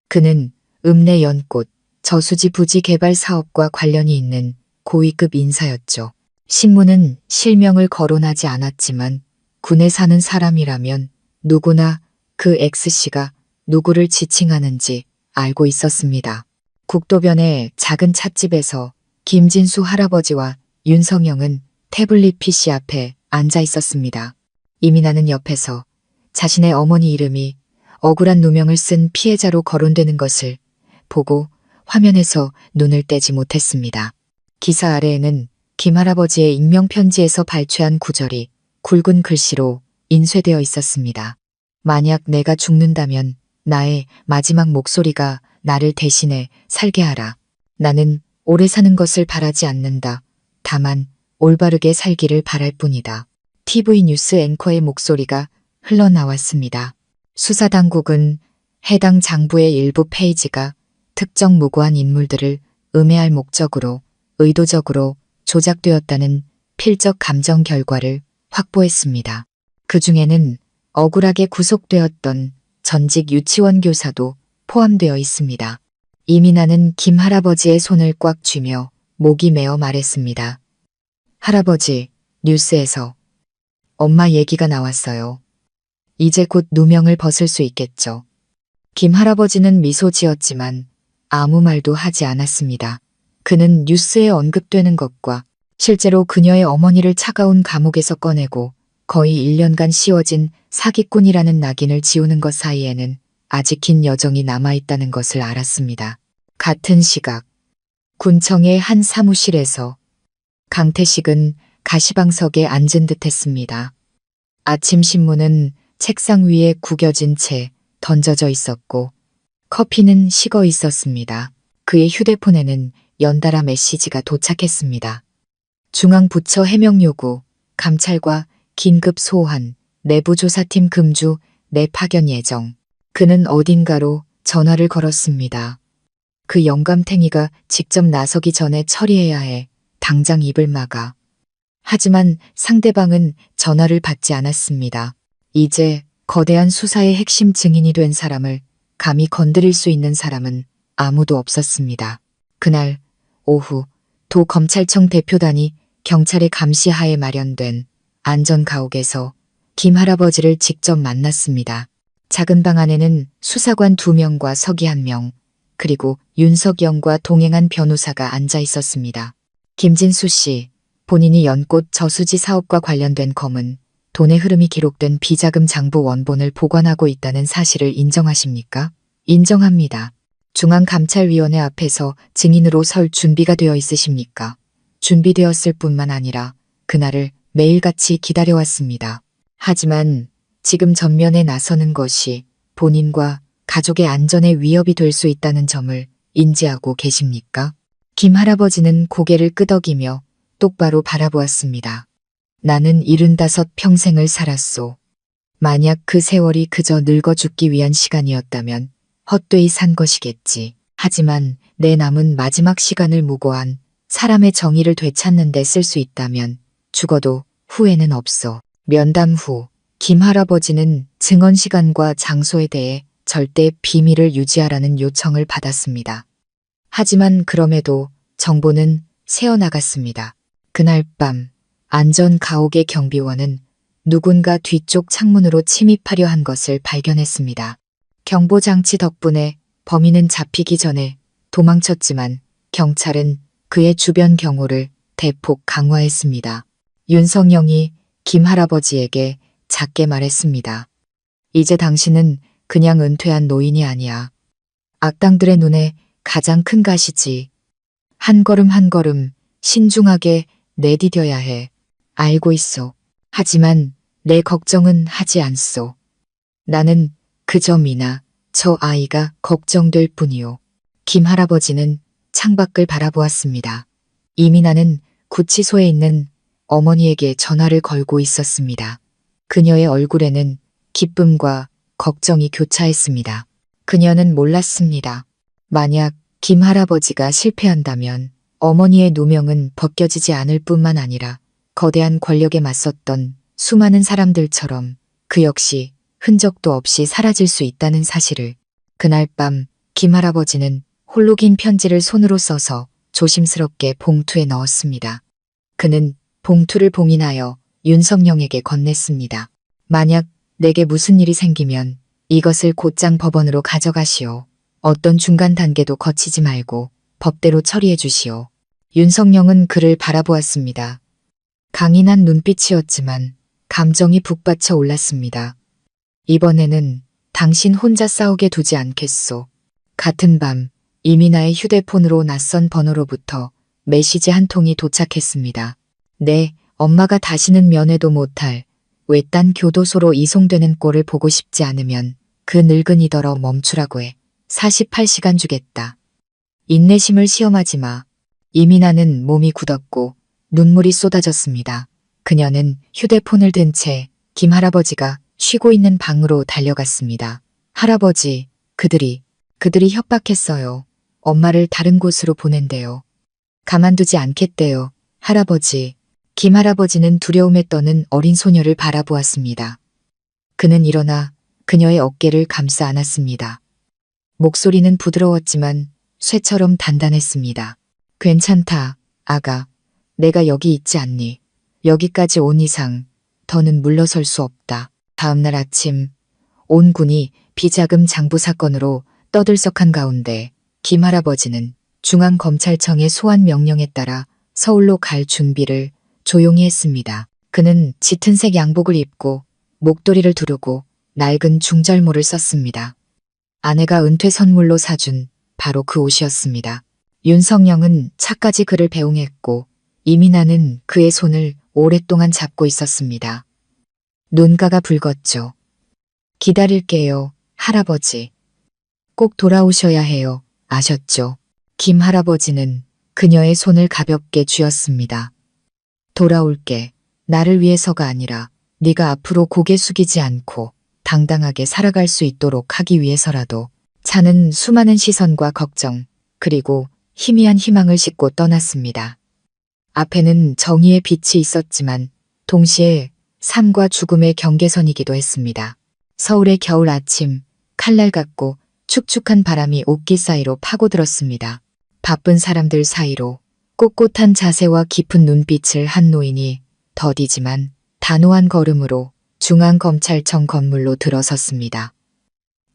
그는 읍내 연꽃, 저수지 부지 개발 사업과 관련이 있는 고위급 인사였죠. 신문은 실명을 거론하지 않았지만 군에 사는 사람이라면 누구나 그 X씨가 누구를 지칭하는지 알고 있었습니다. 국도변의 작은 찻집에서 김진수 할아버지와 윤성영은 태블릿 PC 앞에 앉아 있었습니다. 이민아는 옆에서 자신의 어머니 이름이 억울한 누명을 쓴 피해자로 거론되는 것을 보고 화면에서 눈을 떼지 못했습니다. 기사 아래에는 김할아버지의 익명편지에서 발췌한 구절이 굵은 글씨로 인쇄되어 있었습니다. 만약 내가 죽는다면 나의 마지막 목소리가 나를 대신해 살게 하라. 나는 오래 사는 것을 바라지 않는다. 다만 올바르게 살기를 바랄 뿐이다. TV 뉴스 앵커의 목소리가 흘러나왔습니다. 수사당국은 해당 장부의 일부 페이지가 특정 무고한 인물들을 음해할 목적으로 의도적으로 조작되었다는 필적 감정 결과를 확보했습니다. 그 중에는 억울하게 구속되었던 전직 유치원 교사도 포함되어 있습니다. 이민아는 김 할아버지의 손을 꽉 쥐며 목이 메어 말했습니다. 할아버지, 뉴스에서 엄마 얘기가 나왔어요. 이제 곧 누명을 벗을 수 있겠죠. 김 할아버지는 미소 지었지만 아무 말도 하지 않았습니다. 그는 뉴스에 언급되는 것과 실제로 그녀의 어머니를 차가운 감옥에서 꺼내고 거의 1년간 씌워진 사기꾼이라는 낙인을 지우는 것 사이에는 아직 긴 여정이 남아있다는 것을 알았습니다. 같은 시각, 군청의 한 사무실에서 강태식은 가시방석에 앉은 듯 했습니다. 아침 신문은 책상 위에 구겨진 채 던져져 있었고 커피는 식어 있었습니다. 그의 휴대폰에는 연달아 메시지가 도착했습니다. 중앙부처 해명 요구, 감찰과 긴급 소환, 내부조사팀 금주, 내 파견 예정. 그는 어딘가로 전화를 걸었습니다. 그 영감탱이가 직접 나서기 전에 처리해야 해. 당장 입을 막아. 하지만 상대방은 전화를 받지 않았습니다. 이제 거대한 수사의 핵심 증인이 된 사람을 감히 건드릴 수 있는 사람은 아무도 없었습니다. 그날 오후 도 검찰청 대표단이 경찰의 감시하에 마련된 안전가옥에서 김 할아버지를 직접 만났습니다. 작은 방 안에는 수사관 2명과 서기 1명, 그리고 윤석영과 동행한 변호사가 앉아 있었습니다. 김진수 씨, 본인이 연꽃 저수지 사업과 관련된 검은 돈의 흐름이 기록된 비자금 장부 원본을 보관하고 있다는 사실을 인정하십니까? 인정합니다. 중앙감찰위원회 앞에서 증인으로 설 준비가 되어 있으십니까? 준비되었을 뿐만 아니라 그날을 매일같이 기다려왔습니다. 하지만 지금 전면에 나서는 것이 본인과 가족의 안전에 위협이 될 수 있다는 점을 인지하고 계십니까? 김 할아버지는 고개를 끄덕이며 똑바로 바라보았습니다. 나는 75 평생을 살았소. 만약 그 세월이 그저 늙어 죽기 위한 시간이었다면 헛되이 산 것이겠지. 하지만 내 남은 마지막 시간을 무고한 사람의 정의를 되찾는 데 쓸 수 있다면 죽어도 후회는 없어. 면담 후 김 할아버지는 증언 시간과 장소에 대해 절대 비밀을 유지하라는 요청을 받았습니다. 하지만 그럼에도 정보는 새어나갔습니다. 그날 밤 안전 가옥의 경비원은 누군가 뒤쪽 창문으로 침입하려 한 것을 발견했습니다. 경보장치 덕분에 범인은 잡히기 전에 도망쳤지만 경찰은 그의 주변 경호를 대폭 강화했습니다. 윤석영이 김 할아버지에게 작게 말했습니다. 이제 당신은 그냥 은퇴한 노인이 아니야. 악당들의 눈에 가장 큰 가시지. 한 걸음 한 걸음 신중하게 내디뎌야 해. 알고 있어. 하지만 내 걱정은 하지 않소. 나는 그저 미나 저 아이가 걱정될 뿐이요. 김 할아버지는 창밖을 바라보았습니다. 이민아는 구치소에 있는 어머니에게 전화를 걸고 있었습니다. 그녀의 얼굴에는 기쁨과 걱정이 교차했습니다. 그녀는 몰랐습니다. 만약 김 할아버지가 실패한다면 어머니의 누명은 벗겨지지 않을 뿐만 아니라 거대한 권력에 맞섰던 수많은 사람들처럼 그 역시 흔적도 없이 사라질 수 있다는 사실을. 그날 밤 김 할아버지는 홀로 긴 편지를 손으로 써서 조심스럽게 봉투에 넣었습니다. 그는 봉투를 봉인하여 윤석영에게 건넸습니다. 만약 내게 무슨 일이 생기면 이것을 곧장 법원으로 가져가시오. 어떤 중간 단계도 거치지 말고 법대로 처리해 주시오. 윤석영은 그를 바라보았습니다. 강인한 눈빛이었지만 감정이 북받쳐 올랐습니다. 이번에는 당신 혼자 싸우게 두지 않겠소. 같은 밤 이민아의 휴대폰으로 낯선 번호로부터 메시지 한 통이 도착했습니다. 네, 엄마가 다시는 면회도 못할 외딴 교도소로 이송되는 꼴을 보고 싶지 않으면 그 늙은이더러 멈추라고 해. 48시간 주겠다. 인내심을 시험하지 마. 이민아는 몸이 굳었고 눈물이 쏟아졌습니다. 그녀는 휴대폰을 든 채 김 할아버지가 쉬고 있는 방으로 달려갔습니다. 할아버지, 그들이 협박했어요. 엄마를 다른 곳으로 보낸대요. 가만두지 않겠대요. 할아버지. 김 할아버지는 두려움에 떠는 어린 소녀를 바라보았습니다. 그는 일어나 그녀의 어깨를 감싸 안았습니다. 목소리는 부드러웠지만 쇠처럼 단단했습니다. 괜찮다, 아가. 내가 여기 있지 않니? 여기까지 온 이상 더는 물러설 수 없다. 다음날 아침 온 군이 비자금 장부 사건으로 떠들썩한 가운데 김 할아버지는 중앙검찰청의 소환 명령에 따라 서울로 갈 준비를 조용히 했습니다. 그는 짙은색 양복을 입고 목도리를 두르고 낡은 중절모를 썼습니다. 아내가 은퇴 선물로 사준 바로 그 옷이었습니다. 윤석영은 차까지 그를 배웅했고 이민아는 그의 손을 오랫동안 잡고 있었습니다. 눈가가 붉었죠. 기다릴게요, 할아버지. 꼭 돌아오셔야 해요. 아셨죠? 김 할아버지는 그녀의 손을 가볍게 쥐었습니다. 돌아올게. 나를 위해서가 아니라 네가 앞으로 고개 숙이지 않고 당당하게 살아갈 수 있도록 하기 위해서라도. 차는 수많은 시선과 걱정, 그리고 희미한 희망을 싣고 떠났습니다. 앞에는 정의의 빛이 있었지만 동시에 삶과 죽음의 경계선이기도 했습니다. 서울의 겨울 아침, 칼날 같고 축축한 바람이 옥기 사이로 파고들었습니다. 바쁜 사람들 사이로 꼿꼿한 자세와 깊은 눈빛을 한 노인이 더디지만 단호한 걸음으로 중앙검찰청 건물로 들어섰습니다.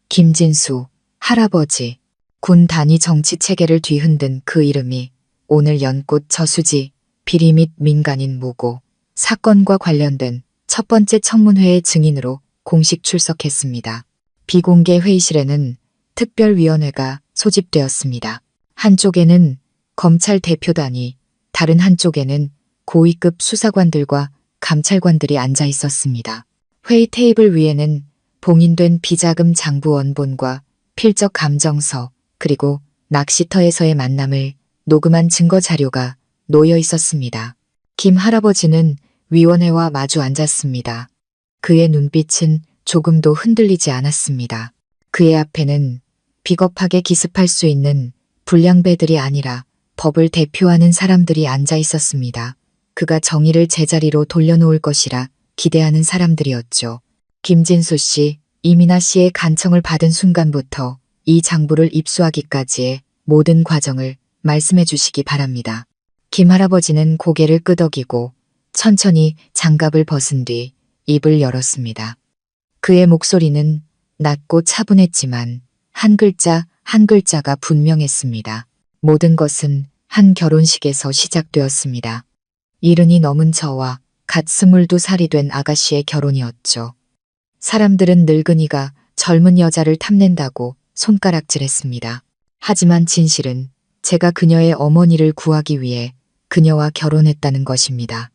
김진수, 할아버지, 군 단위 정치 체계를 뒤흔든 그 이름이 오늘 연꽃 저수지, 비리 및 민간인 무고, 사건과 관련된 첫 번째 청문회의 증인으로 공식 출석했습니다. 비공개 회의실에는 특별위원회가 소집되었습니다. 한쪽에는 검찰 대표단이, 다른 한쪽에는 고위급 수사관들과 감찰관들이 앉아 있었습니다. 회의 테이블 위에는 봉인된 비자금 장부 원본과 필적 감정서, 그리고 낚시터에서의 만남을 녹음한 증거 자료가 놓여 있었습니다. 김 할아버지는 위원회와 마주 앉았습니다. 그의 눈빛은 조금도 흔들리지 않았습니다. 그의 앞에는 비겁하게 기습할 수 있는 불량배들이 아니라 법을 대표하는 사람들이 앉아 있었습니다. 그가 정의를 제자리로 돌려놓을 것이라 기대하는 사람들이었죠. 김진수 씨, 이민아 씨의 간청을 받은 순간부터 이 장부를 입수하기까지의 모든 과정을 말씀해 주시기 바랍니다. 김 할아버지는 고개를 끄덕이고 천천히 장갑을 벗은 뒤 입을 열었습니다. 그의 목소리는 낮고 차분했지만 한 글자 한 글자가 분명했습니다. 모든 것은 한 결혼식에서 시작되었습니다. 70이 넘은 저와 갓 22살이 된 아가씨의 결혼이었죠. 사람들은 늙은이가 젊은 여자를 탐낸다고 손가락질했습니다. 하지만 진실은 제가 그녀의 어머니를 구하기 위해 그녀와 결혼했다는 것입니다.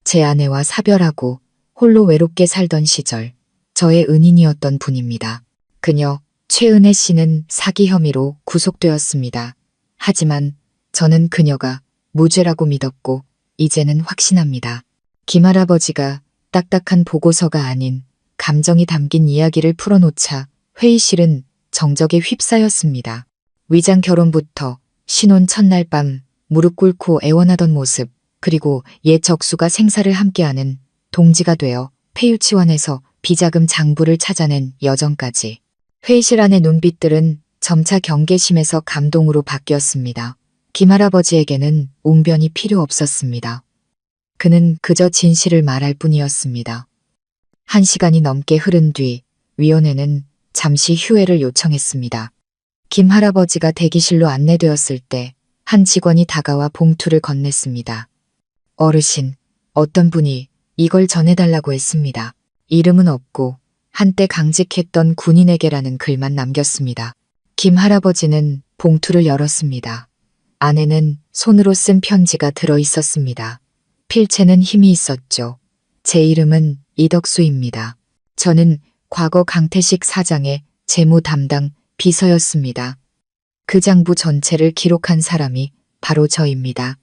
제 아내와 사별하고 홀로 외롭게 살던 시절 저의 은인이었던 분입니다. 그녀 최은혜 씨는 사기 혐의로 구속되었습니다. 하지만 저는 그녀가 무죄라고 믿었고 이제는 확신합니다. 김 할아버지가 딱딱한 보고서가 아닌 감정이 담긴 이야기를 풀어놓자 회의실은 정적에 휩싸였습니다. 위장 결혼부터 신혼 첫날 밤 무릎 꿇고 애원하던 모습, 그리고 옛 적수가 생사를 함께하는 동지가 되어 폐유치원에서 비자금 장부를 찾아낸 여정까지. 회의실 안의 눈빛들은 점차 경계심에서 감동으로 바뀌었습니다. 김 할아버지에게는 웅변이 필요 없었습니다. 그는 그저 진실을 말할 뿐이었습니다. 1시간이 넘게 흐른 뒤 위원회는 잠시 휴회를 요청했습니다. 김 할아버지가 대기실로 안내되었을 때 한 직원이 다가와 봉투를 건넸습니다. 어르신, 어떤 분이 이걸 전해달라고 했습니다. 이름은 없고 한때 강직했던 군인에게라는 글만 남겼습니다. 김 할아버지는 봉투를 열었습니다. 안에는 손으로 쓴 편지가 들어 있었습니다. 필체는 힘이 있었죠. 제 이름은 이덕수입니다. 저는 과거 강태식 사장의 재무 담당 비서였습니다. 그 장부 전체를 기록한 사람이 바로 저입니다.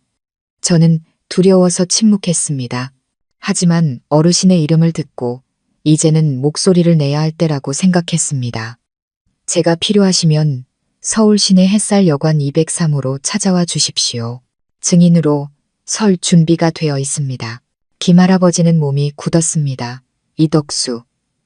저는 두려워서 침묵했습니다. 하지만 어르신의 이름을 듣고 이제는 목소리를 내야 할 때라고 생각했습니다. 제가 필요하시면 서울 시내 햇살여관 203호로 찾아와 주십시오. 증인으로 설 준비가 되어 있습니다. 김 할아버지는 몸이 굳었습니다. 이덕수.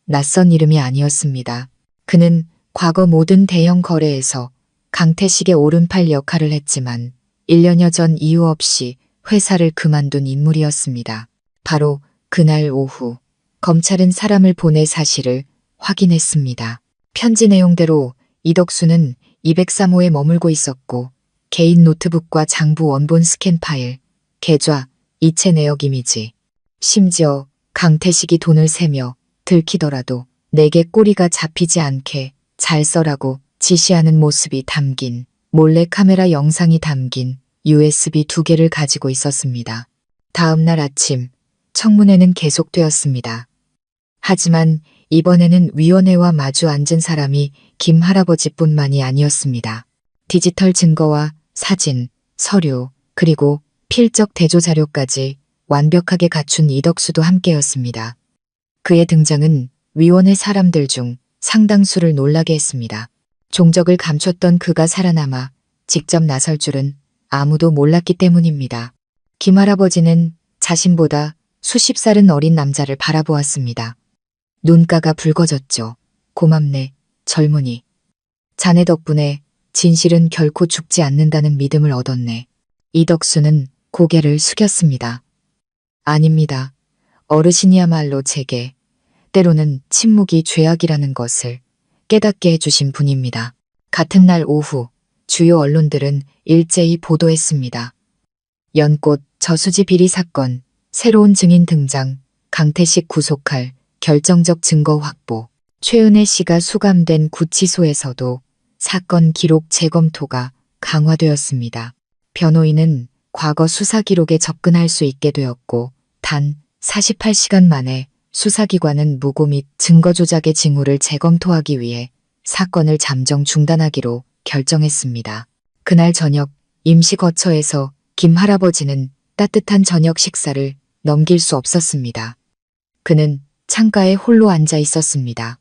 낯선 이름이 아니었습니다. 그는 과거 모든 대형 거래에서 강태식의 오른팔 역할을 했지만 1년여 전 이유 없이 회사를 그만둔 인물이었습니다. 바로 그날 오후 검찰은 사람을 보내 사실을 확인했습니다. 편지 내용대로 이덕수는 203호에 머물고 있었고 개인 노트북과 장부 원본 스캔 파일, 계좌, 이체 내역 이미지, 심지어 강태식이 돈을 세며 들키더라도 내게 꼬리가 잡히지 않게 잘 써라고 지시하는 모습이 담긴 몰래카메라 영상이 담긴 USB 2개를 가지고 있었습니다. 다음 날 아침 청문회는 계속되었습니다. 하지만 이번에는 위원회와 마주 앉은 사람이 김 할아버지뿐만이 아니었습니다. 디지털 증거와 사진, 서류, 그리고 필적 대조 자료까지 완벽하게 갖춘 이덕수도 함께였습니다. 그의 등장은 위원회 사람들 중 상당수를 놀라게 했습니다. 종적을 감췄던 그가 살아남아 직접 나설 줄은 아무도 몰랐기 때문입니다. 김할아버지는 자신보다 수십 살은 어린 남자를 바라보았습니다. 눈가가 붉어졌죠. 고맙네, 젊은이. 자네 덕분에 진실은 결코 죽지 않는다는 믿음을 얻었네. 이덕수는 고개를 숙였습니다. 아닙니다. 어르신이야말로 제게 때로는 침묵이 죄악이라는 것을 깨닫게 해주신 분입니다. 같은 날 오후 주요 언론들은 일제히 보도했습니다. 연꽃 저수지 비리 사건, 새로운 증인 등장, 강태식 구속할 결정적 증거 확보, 최은혜 씨가 수감된 구치소에서도 사건 기록 재검토가 강화되었습니다. 변호인은 과거 수사 기록에 접근할 수 있게 되었고 단 48시간 만에 수사기관은 무고 및 증거 조작의 징후를 재검토하기 위해 사건을 잠정 중단하기로 결정했습니다. 그날 저녁 임시거처에서 김 할아버지는 따뜻한 저녁 식사를 넘길 수 없었습니다. 그는 창가에 홀로 앉아 있었습니다.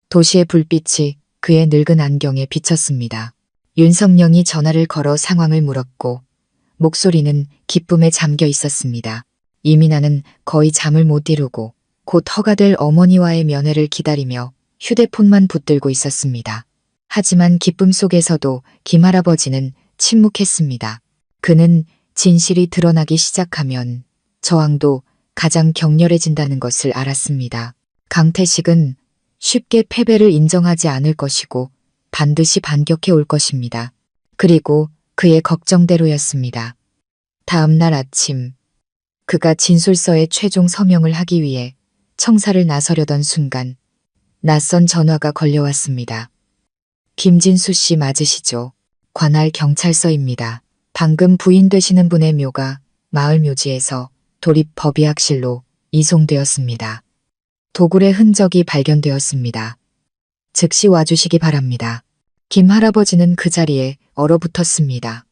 도시의 불빛이 그의 늙은 안경에 비쳤습니다. 윤석령이 전화를 걸어 상황을 물었고 목소리는 기쁨에 잠겨 있었습니다. 이민아는 거의 잠을 못 이루고 곧 허가 될 어머니와의 면회를 기다리며 휴대폰만 붙들고 있었습니다. 하지만 기쁨 속에서도 김할아버지는 침묵했습니다. 그는 진실이 드러나기 시작하면 저항도 가장 격렬해진다는 것을 알았습니다. 강태식은 쉽게 패배를 인정하지 않을 것이고 반드시 반격해 올 것입니다. 그리고 그의 걱정대로였습니다. 다음 날 아침 그가 진술서에 최종 서명을 하기 위해 청사를 나서려던 순간 낯선 전화가 걸려왔습니다. 김진수 씨 맞으시죠? 관할 경찰서입니다. 방금 부인 되시는 분의 묘가 마을 묘지에서 도립 법의학실로 이송되었습니다. 도굴의 흔적이 발견되었습니다. 즉시 와주시기 바랍니다. 김 할아버지는 그 자리에 얼어붙었습니다.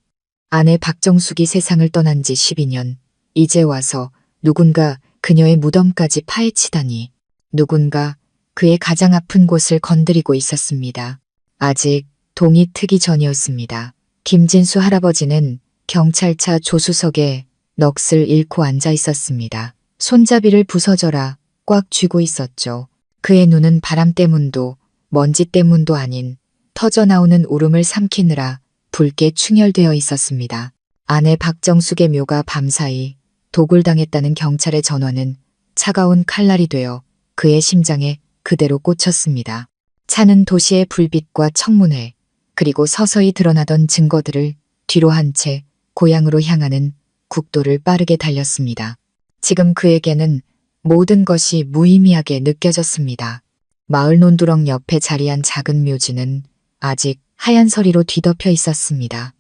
아내 박정숙이 세상을 떠난 지 12년, 이제 와서 누군가 그녀의 무덤까지 파헤치다니, 누군가 그의 가장 아픈 곳을 건드리고 있었습니다. 아직 동이 트기 전이었습니다. 김진수 할아버지는 경찰차 조수석에 넋을 잃고 앉아 있었습니다. 손잡이를 부서져라 꽉 쥐고 있었죠. 그의 눈은 바람 때문도 먼지 때문도 아닌 터져나오는 울음을 삼키느라 붉게 충혈되어 있었습니다. 아내 박정숙의 묘가 밤사이 도굴당했다는 경찰의 전화는 차가운 칼날이 되어 그의 심장에 그대로 꽂혔습니다. 차는 도시의 불빛과 청문회, 그리고 서서히 드러나던 증거들을 뒤로 한 채 고향으로 향하는 국도를 빠르게 달렸습니다. 지금 그에게는 모든 것이 무의미하게 느껴졌습니다. 마을 논두렁 옆에 자리한 작은 묘지는 아직 하얀 서리로 뒤덮여 있었습니다.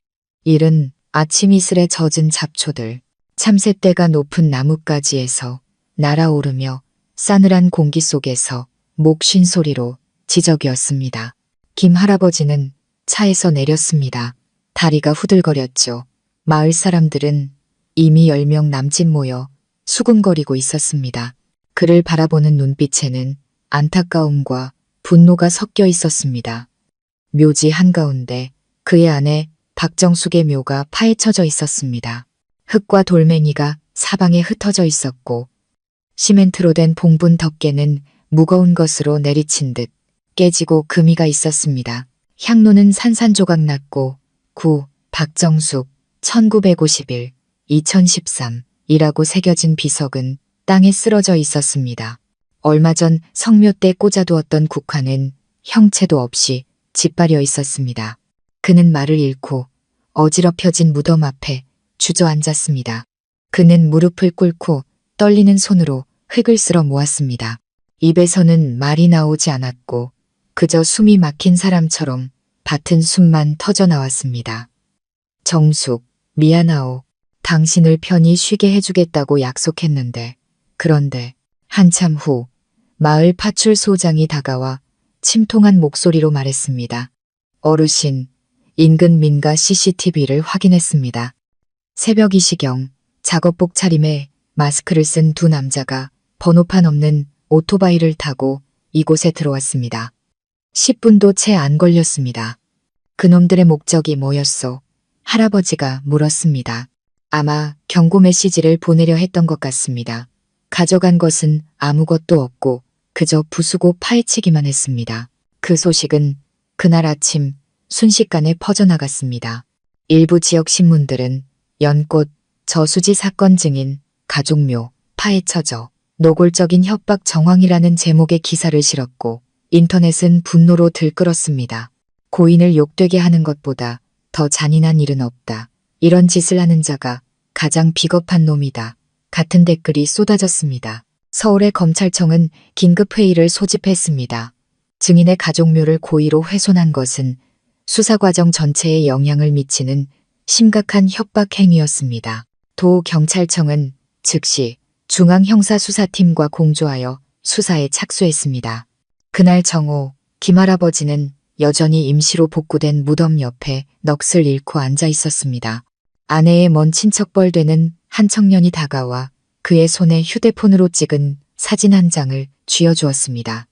이른 아침 이슬에 젖은 잡초들, 참새떼가 높은 나뭇가지에서 날아오르며 싸늘한 공기 속에서 목 쉰 소리로 지적이었습니다. 김 할아버지는 차에서 내렸습니다. 다리가 후들거렸죠. 마을 사람들은 이미 10명 남짓 모여 수군거리고 있었습니다. 그를 바라보는 눈빛에는 안타까움과 분노가 섞여 있었습니다. 묘지 한가운데 그의 아내 박정숙의 묘가 파헤쳐져 있었습니다. 흙과 돌멩이가 사방에 흩어져 있었고 시멘트로 된 봉분 덮개는 무거운 것으로 내리친 듯 깨지고 금이가 있었습니다. 향로는 산산조각 났고 구 박정숙 1951 2013 이라고 새겨진 비석은 땅에 쓰러져 있었습니다. 얼마 전 성묘 때 꽂아두었던 국화는 형체도 없이 짓바려 있었습니다. 그는 말을 잃고 어지럽혀진 무덤 앞에 주저앉았습니다. 그는 무릎을 꿇고 떨리는 손으로 흙을 쓸어 모았습니다. 입에서는 말이 나오지 않았고 그저 숨이 막힌 사람처럼 밭은 숨만 터져 나왔습니다. 정숙, 미안하오. 당신을 편히 쉬게 해주겠다고 약속했는데. 그런데 한참 후 마을 파출소장이 다가와 침통한 목소리로 말했습니다. 어르신, 인근 민가 CCTV를 확인했습니다. 새벽 2시경 작업복 차림에 마스크를 쓴 두 남자가 번호판 없는 오토바이를 타고 이곳에 들어왔습니다. 10분도 채 안 걸렸습니다. 그놈들의 목적이 뭐였소? 할아버지가 물었습니다. 아마 경고 메시지를 보내려 했던 것 같습니다. 가져간 것은 아무것도 없고 그저 부수고 파헤치기만 했습니다. 그 소식은 그날 아침 순식간에 퍼져나갔습니다. 일부 지역 신문들은 연꽃, 저수지 사건 증인, 가족묘, 파헤쳐져, 노골적인 협박 정황이라는 제목의 기사를 실었고 인터넷은 분노로 들끓었습니다. 고인을 욕되게 하는 것보다 더 잔인한 일은 없다. 이런 짓을 하는 자가 가장 비겁한 놈이다. 같은 댓글이 쏟아졌습니다. 서울의 검찰청은 긴급회의를 소집했습니다. 증인의 가족묘를 고의로 훼손한 것은 수사 과정 전체에 영향을 미치는 심각한 협박 행위였습니다. 도 경찰청은 즉시 중앙형사수사팀과 공조하여 수사에 착수했습니다. 그날 정오, 김할아버지는 여전히 임시로 복구된 무덤 옆에 넋을 잃고 앉아 있었습니다. 아내의 먼 친척뻘 되는 한 청년이 다가와 그의 손에 휴대폰으로 찍은 사진 한 장을 쥐어주었습니다.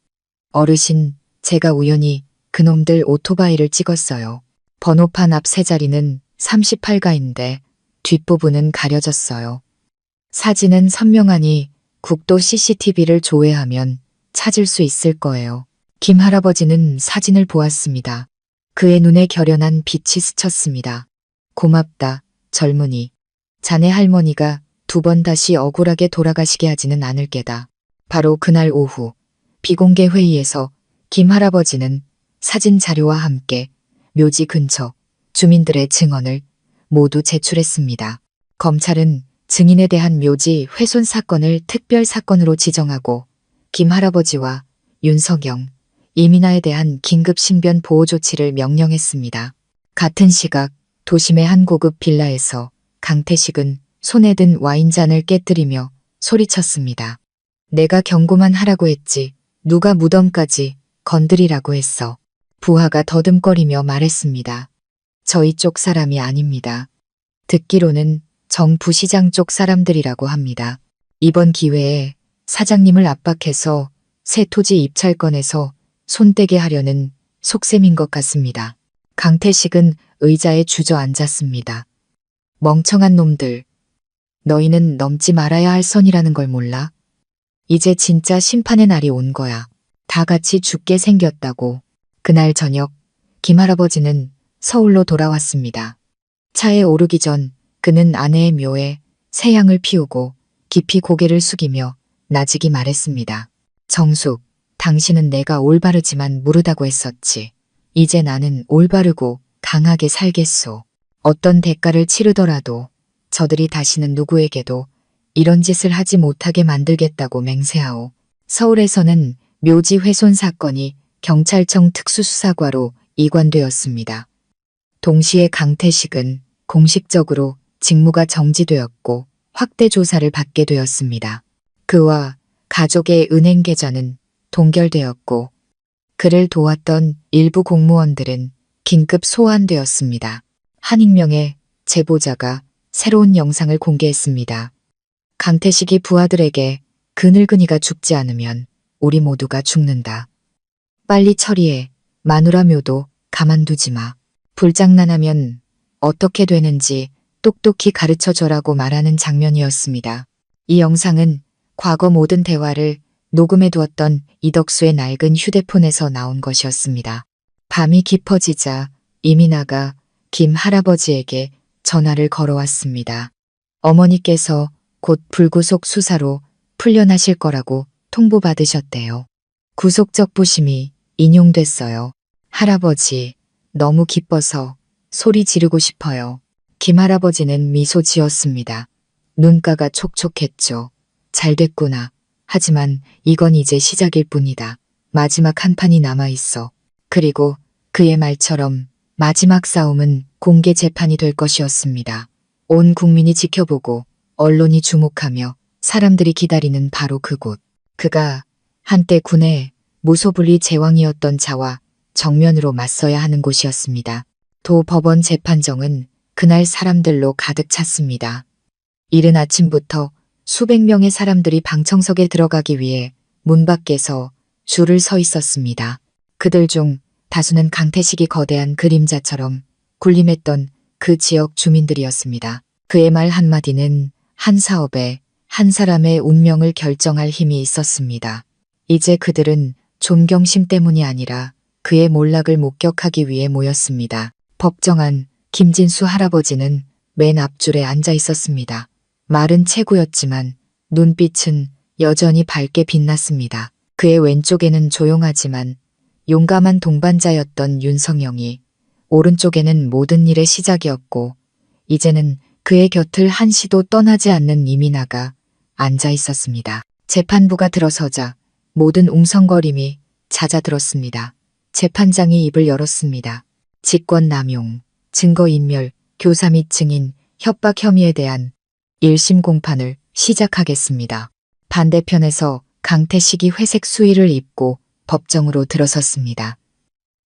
어르신, 제가 우연히 그놈들 오토바이를 찍었어요. 번호판 앞 세 자리는 38가인데 뒷부분은 가려졌어요. 사진은 선명하니 국도 CCTV를 조회하면 찾을 수 있을 거예요. 김 할아버지는 사진을 보았습니다. 그의 눈에 결연한 빛이 스쳤습니다. 고맙다, 젊은이. 자네 할머니가 두 번 다시 억울하게 돌아가시게 하지는 않을 게다. 바로 그날 오후 비공개 회의에서 김 할아버지는 사진 자료와 함께 묘지 근처 주민들의 증언을 모두 제출했습니다. 검찰은 증인에 대한 묘지 훼손 사건을 특별 사건으로 지정하고 김 할아버지와 윤석영, 이민아에 대한 긴급 신변 보호 조치를 명령했습니다. 같은 시각 도심의 한 고급 빌라에서 강태식은 손에 든 와인잔을 깨뜨리며 소리쳤습니다. 내가 경고만 하라고 했지 누가 무덤까지 건드리라고 했어. 부하가 더듬거리며 말했습니다. 저희 쪽 사람이 아닙니다. 듣기로는 정 부시장 쪽 사람들이라고 합니다. 이번 기회에 사장님을 압박해서 새 토지 입찰건에서 손떼게 하려는 속셈인 것 같습니다. 강태식은 의자에 주저앉았습니다. 멍청한 놈들. 너희는 넘지 말아야 할 선이라는 걸 몰라? 이제 진짜 심판의 날이 온 거야. 다 같이 죽게 생겼다고. 그날 저녁 김 할아버지는 서울로 돌아왔습니다. 차에 오르기 전 그는 아내의 묘에 새향을 피우고 깊이 고개를 숙이며 나직이 말했습니다. 정숙, 당신은 내가 올바르지만 무르다고 했었지. 이제 나는 올바르고 강하게 살겠소. 어떤 대가를 치르더라도 저들이 다시는 누구에게도 이런 짓을 하지 못하게 만들겠다고 맹세하오. 서울에서는 묘지 훼손 사건이 경찰청 특수수사과로 이관되었습니다. 동시에 강태식은 공식적으로 직무가 정지되었고 확대 조사를 받게 되었습니다. 그와 가족의 은행 계좌는 동결되었고 그를 도왔던 일부 공무원들은 긴급 소환되었습니다. 한 익명의 제보자가 새로운 영상을 공개했습니다. 강태식이 부하들에게 그 늙은이가 죽지 않으면 우리 모두가 죽는다. 빨리 처리해. 마누라 묘도 가만두지 마. 불장난하면 어떻게 되는지 똑똑히 가르쳐줘라고 말하는 장면이었습니다. 이 영상은 과거 모든 대화를 녹음해 두었던 이덕수의 낡은 휴대폰에서 나온 것이었습니다. 밤이 깊어지자 이민아가 김 할아버지에게 전화를 걸어왔습니다. 어머니께서 곧 불구속 수사로 풀려나실 거라고 통보받으셨대요. 구속적 부심이 인용됐어요. 할아버지, 너무 기뻐서 소리 지르고 싶어요. 김 할아버지는 미소 지었습니다. 눈가가 촉촉했죠. 잘 됐구나. 하지만 이건 이제 시작일 뿐이다. 마지막 한 판이 남아있어. 그리고 그의 말처럼 마지막 싸움은 공개 재판이 될 것이었습니다. 온 국민이 지켜보고 언론이 주목하며 사람들이 기다리는 바로 그곳. 그가 한때 군의 무소불위 제왕이었던 자와 정면으로 맞서야 하는 곳이었습니다. 도 법원 재판정은 그날 사람들로 가득 찼습니다. 이른 아침부터 수백 명의 사람들이 방청석에 들어가기 위해 문 밖에서 줄을 서 있었습니다. 그들 중 다수는 강태식이 거대한 그림자처럼 군림했던 그 지역 주민들이었습니다. 그의 말 한마디는 한 사업에 한 사람의 운명을 결정할 힘이 있었습니다. 이제 그들은 존경심 때문이 아니라 그의 몰락을 목격하기 위해 모였습니다. 법정 안 김진수 할아버지는 맨 앞줄에 앉아 있었습니다. 말은 체구였지만 눈빛은 여전히 밝게 빛났습니다. 그의 왼쪽에는 조용하지만 용감한 동반자였던 윤성영이, 오른쪽에는 모든 일의 시작이었고 이제는 그의 곁을 한시도 떠나지 않는 이민아가 앉아 있었습니다. 재판부가 들어서자 모든 웅성거림이 잦아들었습니다. 재판장이 입을 열었습니다. 직권남용, 증거인멸, 교사 및 증인, 협박 혐의에 대한 1심 공판을 시작하겠습니다. 반대편에서 강태식이 회색 수의를 입고 법정으로 들어섰습니다.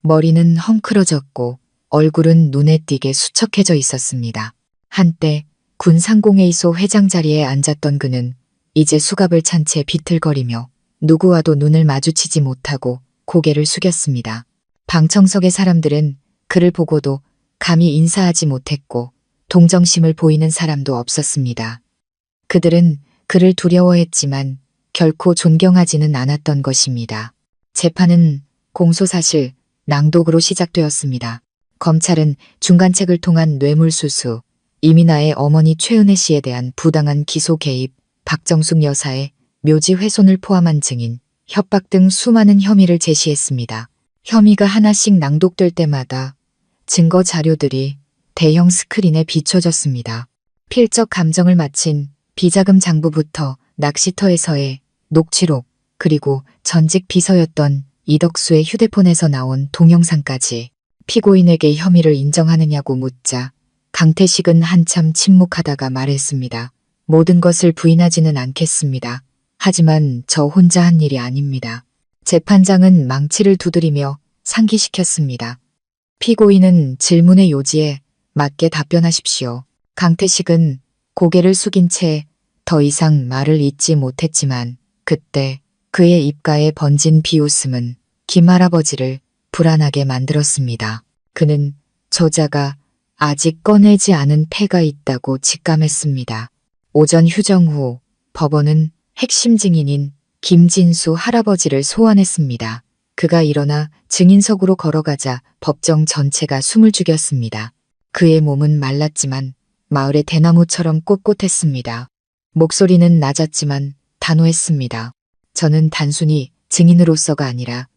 머리는 헝클어졌고 얼굴은 눈에 띄게 수척해져 있었습니다. 한때 군상공회의소 회장 자리에 앉았던 그는 이제 수갑을 찬 채 비틀거리며 누구와도 눈을 마주치지 못하고 고개를 숙였습니다. 방청석의 사람들은 그를 보고도 감히 인사하지 못했고 동정심을 보이는 사람도 없었습니다. 그들은 그를 두려워했지만 결코 존경하지는 않았던 것입니다. 재판은 공소사실 낭독으로 시작되었습니다. 검찰은 중간책을 통한 뇌물수수, 이민아의 어머니 최은혜 씨에 대한 부당한 기소 개입, 박정숙 여사의 묘지 훼손을 포함한 증인, 협박 등 수많은 혐의를 제시했습니다. 혐의가 하나씩 낭독될 때마다 증거 자료들이 대형 스크린에 비춰졌습니다. 필적 감정을 마친 비자금 장부부터 낚시터에서의 녹취록, 그리고 전직 비서였던 이덕수의 휴대폰에서 나온 동영상까지. 피고인에게 혐의를 인정하느냐고 묻자 강태식은 한참 침묵하다가 말했습니다. 모든 것을 부인하지는 않겠습니다. 하지만 저 혼자 한 일이 아닙니다. 재판장은 망치를 두드리며 상기시켰습니다. 피고인은 질문의 요지에 맞게 답변하십시오. 강태식은 고개를 숙인 채 더 이상 말을 잇지 못했지만 그때 그의 입가에 번진 비웃음은 김할아버지를 불안하게 만들었습니다. 그는 저자가 아직 꺼내지 않은 패가 있다고 직감했습니다. 오전 휴정 후 법원은 핵심 증인인 김진수 할아버지를 소환했습니다. 그가 일어나 증인석으로 걸어가자 법정 전체가 숨을 죽였습니다. 그의 몸은 말랐지만 마을의 대나무처럼 꼿꼿했습니다. 목소리는 낮았지만 단호했습니다. 저는 단순히 증인으로서가 아니라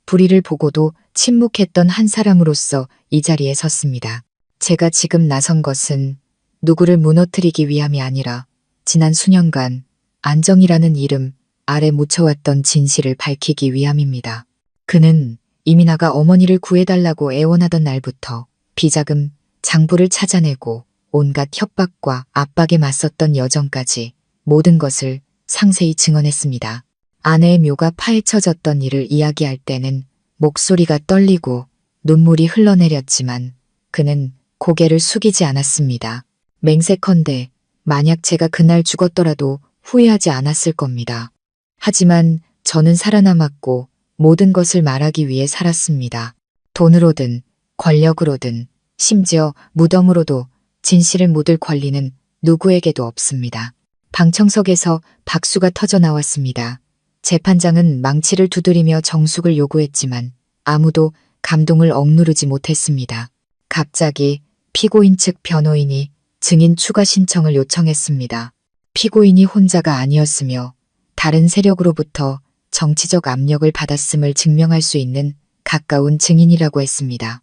불의를 보고도 침묵했던 한 사람으로서 이 자리에 섰습니다. 제가 지금 나선 것은 누구를 무너뜨리기 위함이 아니라 지난 수년간 안정이라는 이름 아래 묻혀왔던 진실을 밝히기 위함입니다. 그는 이민아가 어머니를 구해달라고 애원하던 날부터 비자금, 장부를 찾아내고 온갖 협박과 압박에 맞섰던 여정까지 모든 것을 상세히 증언했습니다. 아내의 묘가 파헤쳐졌던 일을 이야기할 때는 목소리가 떨리고 눈물이 흘러내렸지만 그는 고개를 숙이지 않았습니다. 맹세컨대 만약 제가 그날 죽었더라도 후회하지 않았을 겁니다. 하지만 저는 살아남았고 모든 것을 말하기 위해 살았습니다. 돈으로든 권력으로든 심지어 무덤으로도 진실을 묻을 권리는 누구에게도 없습니다. 방청석에서 박수가 터져 나왔습니다. 재판장은 망치를 두드리며 정숙을 요구했지만 아무도 감동을 억누르지 못했습니다. 갑자기 피고인 측 변호인이 증인 추가 신청을 요청했습니다. 피고인이 혼자가 아니었으며 다른 세력으로부터 정치적 압력을 받았음을 증명할 수 있는 가까운 증인이라고 했습니다.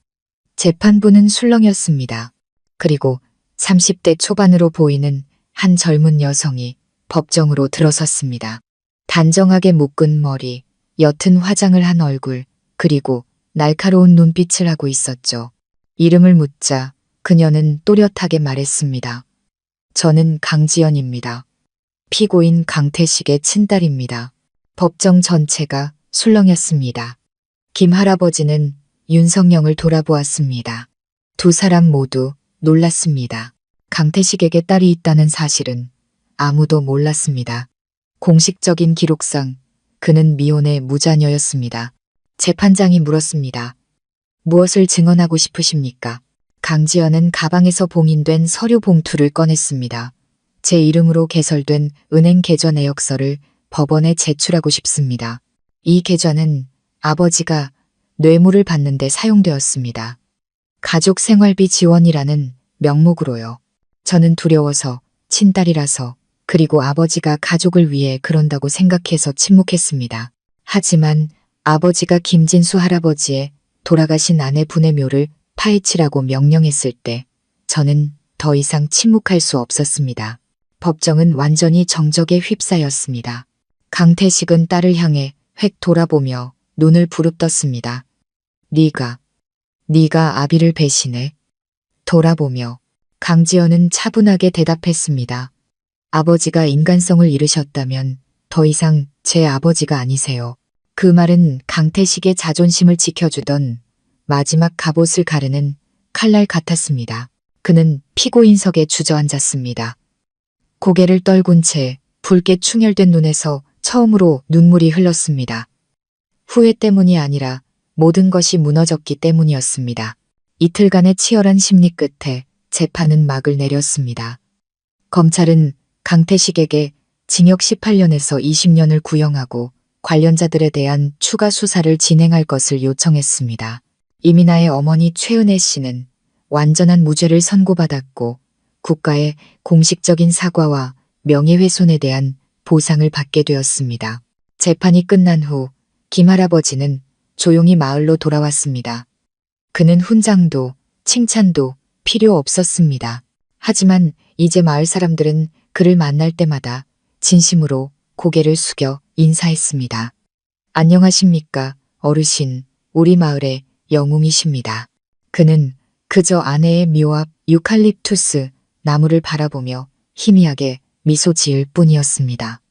재판부는 술렁였습니다. 그리고 30대 초반으로 보이는 한 젊은 여성이 법정으로 들어섰습니다. 단정하게 묶은 머리, 옅은 화장을 한 얼굴, 그리고 날카로운 눈빛을 하고 있었죠. 이름을 묻자 그녀는 또렷하게 말했습니다. 저는 강지연입니다. 피고인 강태식의 친딸입니다. 법정 전체가 술렁였습니다. 김 할아버지는 윤성영을 돌아보았습니다. 두 사람 모두 놀랐습니다. 강태식에게 딸이 있다는 사실은 아무도 몰랐습니다. 공식적인 기록상 그는 미혼의 무자녀였습니다. 재판장이 물었습니다. 무엇을 증언하고 싶으십니까? 강지연은 가방에서 봉인된 서류 봉투를 꺼냈습니다. 제 이름으로 개설된 은행 계좌 내역서를 법원에 제출하고 싶습니다. 이 계좌는 아버지가 뇌물을 받는데 사용되었습니다. 가족 생활비 지원이라는 명목으로요. 저는 두려워서, 친딸이라서, 그리고 아버지가 가족을 위해 그런다고 생각해서 침묵했습니다. 하지만 아버지가 김진수 할아버지의 돌아가신 아내분의 묘를 파헤치라고 명령했을 때 저는 더 이상 침묵할 수 없었습니다. 법정은 완전히 정적에 휩싸였습니다. 강태식은 딸을 향해 획 돌아보며 눈을 부릅떴습니다. 네가 아비를 배신해? 돌아보며 강지연은 차분하게 대답했습니다. 아버지가 인간성을 잃으셨다면 더 이상 제 아버지가 아니세요. 그 말은 강태식의 자존심을 지켜주던 마지막 갑옷을 가르는 칼날 같았습니다. 그는 피고인석에 주저앉았습니다. 고개를 떨군 채 붉게 충혈된 눈에서 처음으로 눈물이 흘렀습니다. 후회 때문이 아니라 모든 것이 무너졌기 때문이었습니다. 이틀간의 치열한 심리 끝에 재판은 막을 내렸습니다. 검찰은 강태식에게 징역 18년에서 20년을 구형하고 관련자들에 대한 추가 수사를 진행할 것을 요청했습니다. 이민아의 어머니 최은혜 씨는 완전한 무죄를 선고받았고 국가의 공식적인 사과와 명예훼손에 대한 보상을 받게 되었습니다. 재판이 끝난 후 김 할아버지는 조용히 마을로 돌아왔습니다. 그는 훈장도 칭찬도 필요 없었습니다. 하지만 이제 마을 사람들은 그를 만날 때마다 진심으로 고개를 숙여 인사했습니다. 안녕하십니까, 어르신, 우리 마을의 영웅이십니다. 그는 그저 아내의 묘 앞 유칼립투스 나무를 바라보며 희미하게 미소 지을 뿐이었습니다.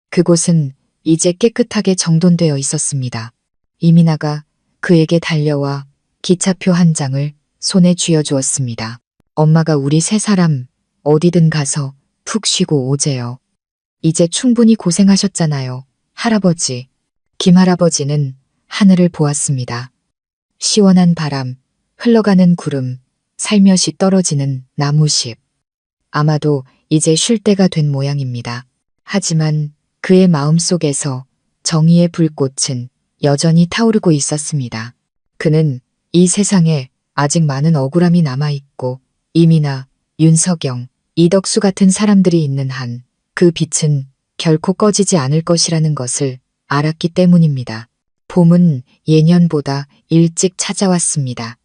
그곳은 이제 깨끗하게 정돈되어 있었습니다. 이민아가 그에게 달려와 기차표 한 장을 손에 쥐어주었습니다. 엄마가 우리 세 사람 어디든 가서 푹 쉬고 오재요. 이제 충분히 고생하셨잖아요, 할아버지. 김 할아버지는 하늘을 보았습니다. 시원한 바람, 흘러가는 구름, 살며시 떨어지는 나무십. 아마도 이제 쉴 때가 된 모양입니다. 하지만 그의 마음속에서 정의의 불꽃은 여전히 타오르고 있었습니다. 그는 이 세상에 아직 많은 억울함이 남아있고 이민아, 윤석영, 이덕수 같은 사람들이 있는 한 그 빛은 결코 꺼지지 않을 것이라는 것을 알았기 때문입니다. 봄은 예년보다 일찍 찾아왔습니다.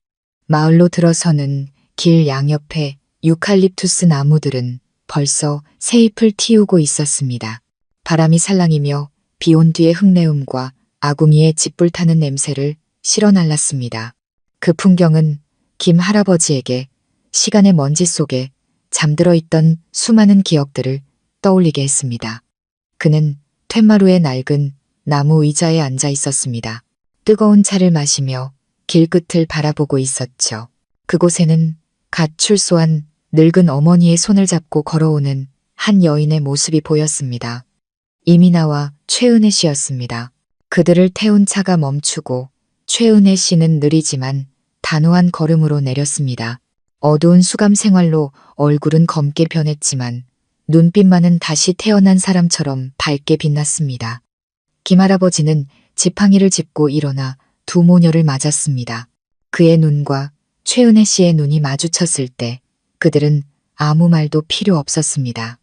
마을로 들어서는 길 양옆에 유칼립투스 나무들은 벌써 새잎을 틔우고 있었습니다. 바람이 살랑이며 비온 뒤의 흙내음과 아궁이의 짓불 타는 냄새를 실어날랐습니다. 그 풍경은 김 할아버지에게 시간의 먼지 속에 잠들어 있던 수많은 기억들을 떠올리게 했습니다. 그는 툇마루의 낡은 나무 의자에 앉아 있었습니다. 뜨거운 차를 마시며 길끝을 바라보고 있었죠. 그곳에는 갓 출소한 늙은 어머니의 손을 잡고 걸어오는 한 여인의 모습이 보였습니다. 이민아와 최은혜 씨였습니다. 그들을 태운 차가 멈추고 최은혜 씨는 느리지만 단호한 걸음으로 내렸습니다. 어두운 수감 생활로 얼굴은 검게 변했지만 눈빛만은 다시 태어난 사람처럼 밝게 빛났습니다. 김 할아버지는 지팡이를 짚고 일어나 두 모녀를 맞았습니다. 그의 눈과 최은혜 씨의 눈이 마주쳤을 때 그들은 아무 말도 필요 없었습니다.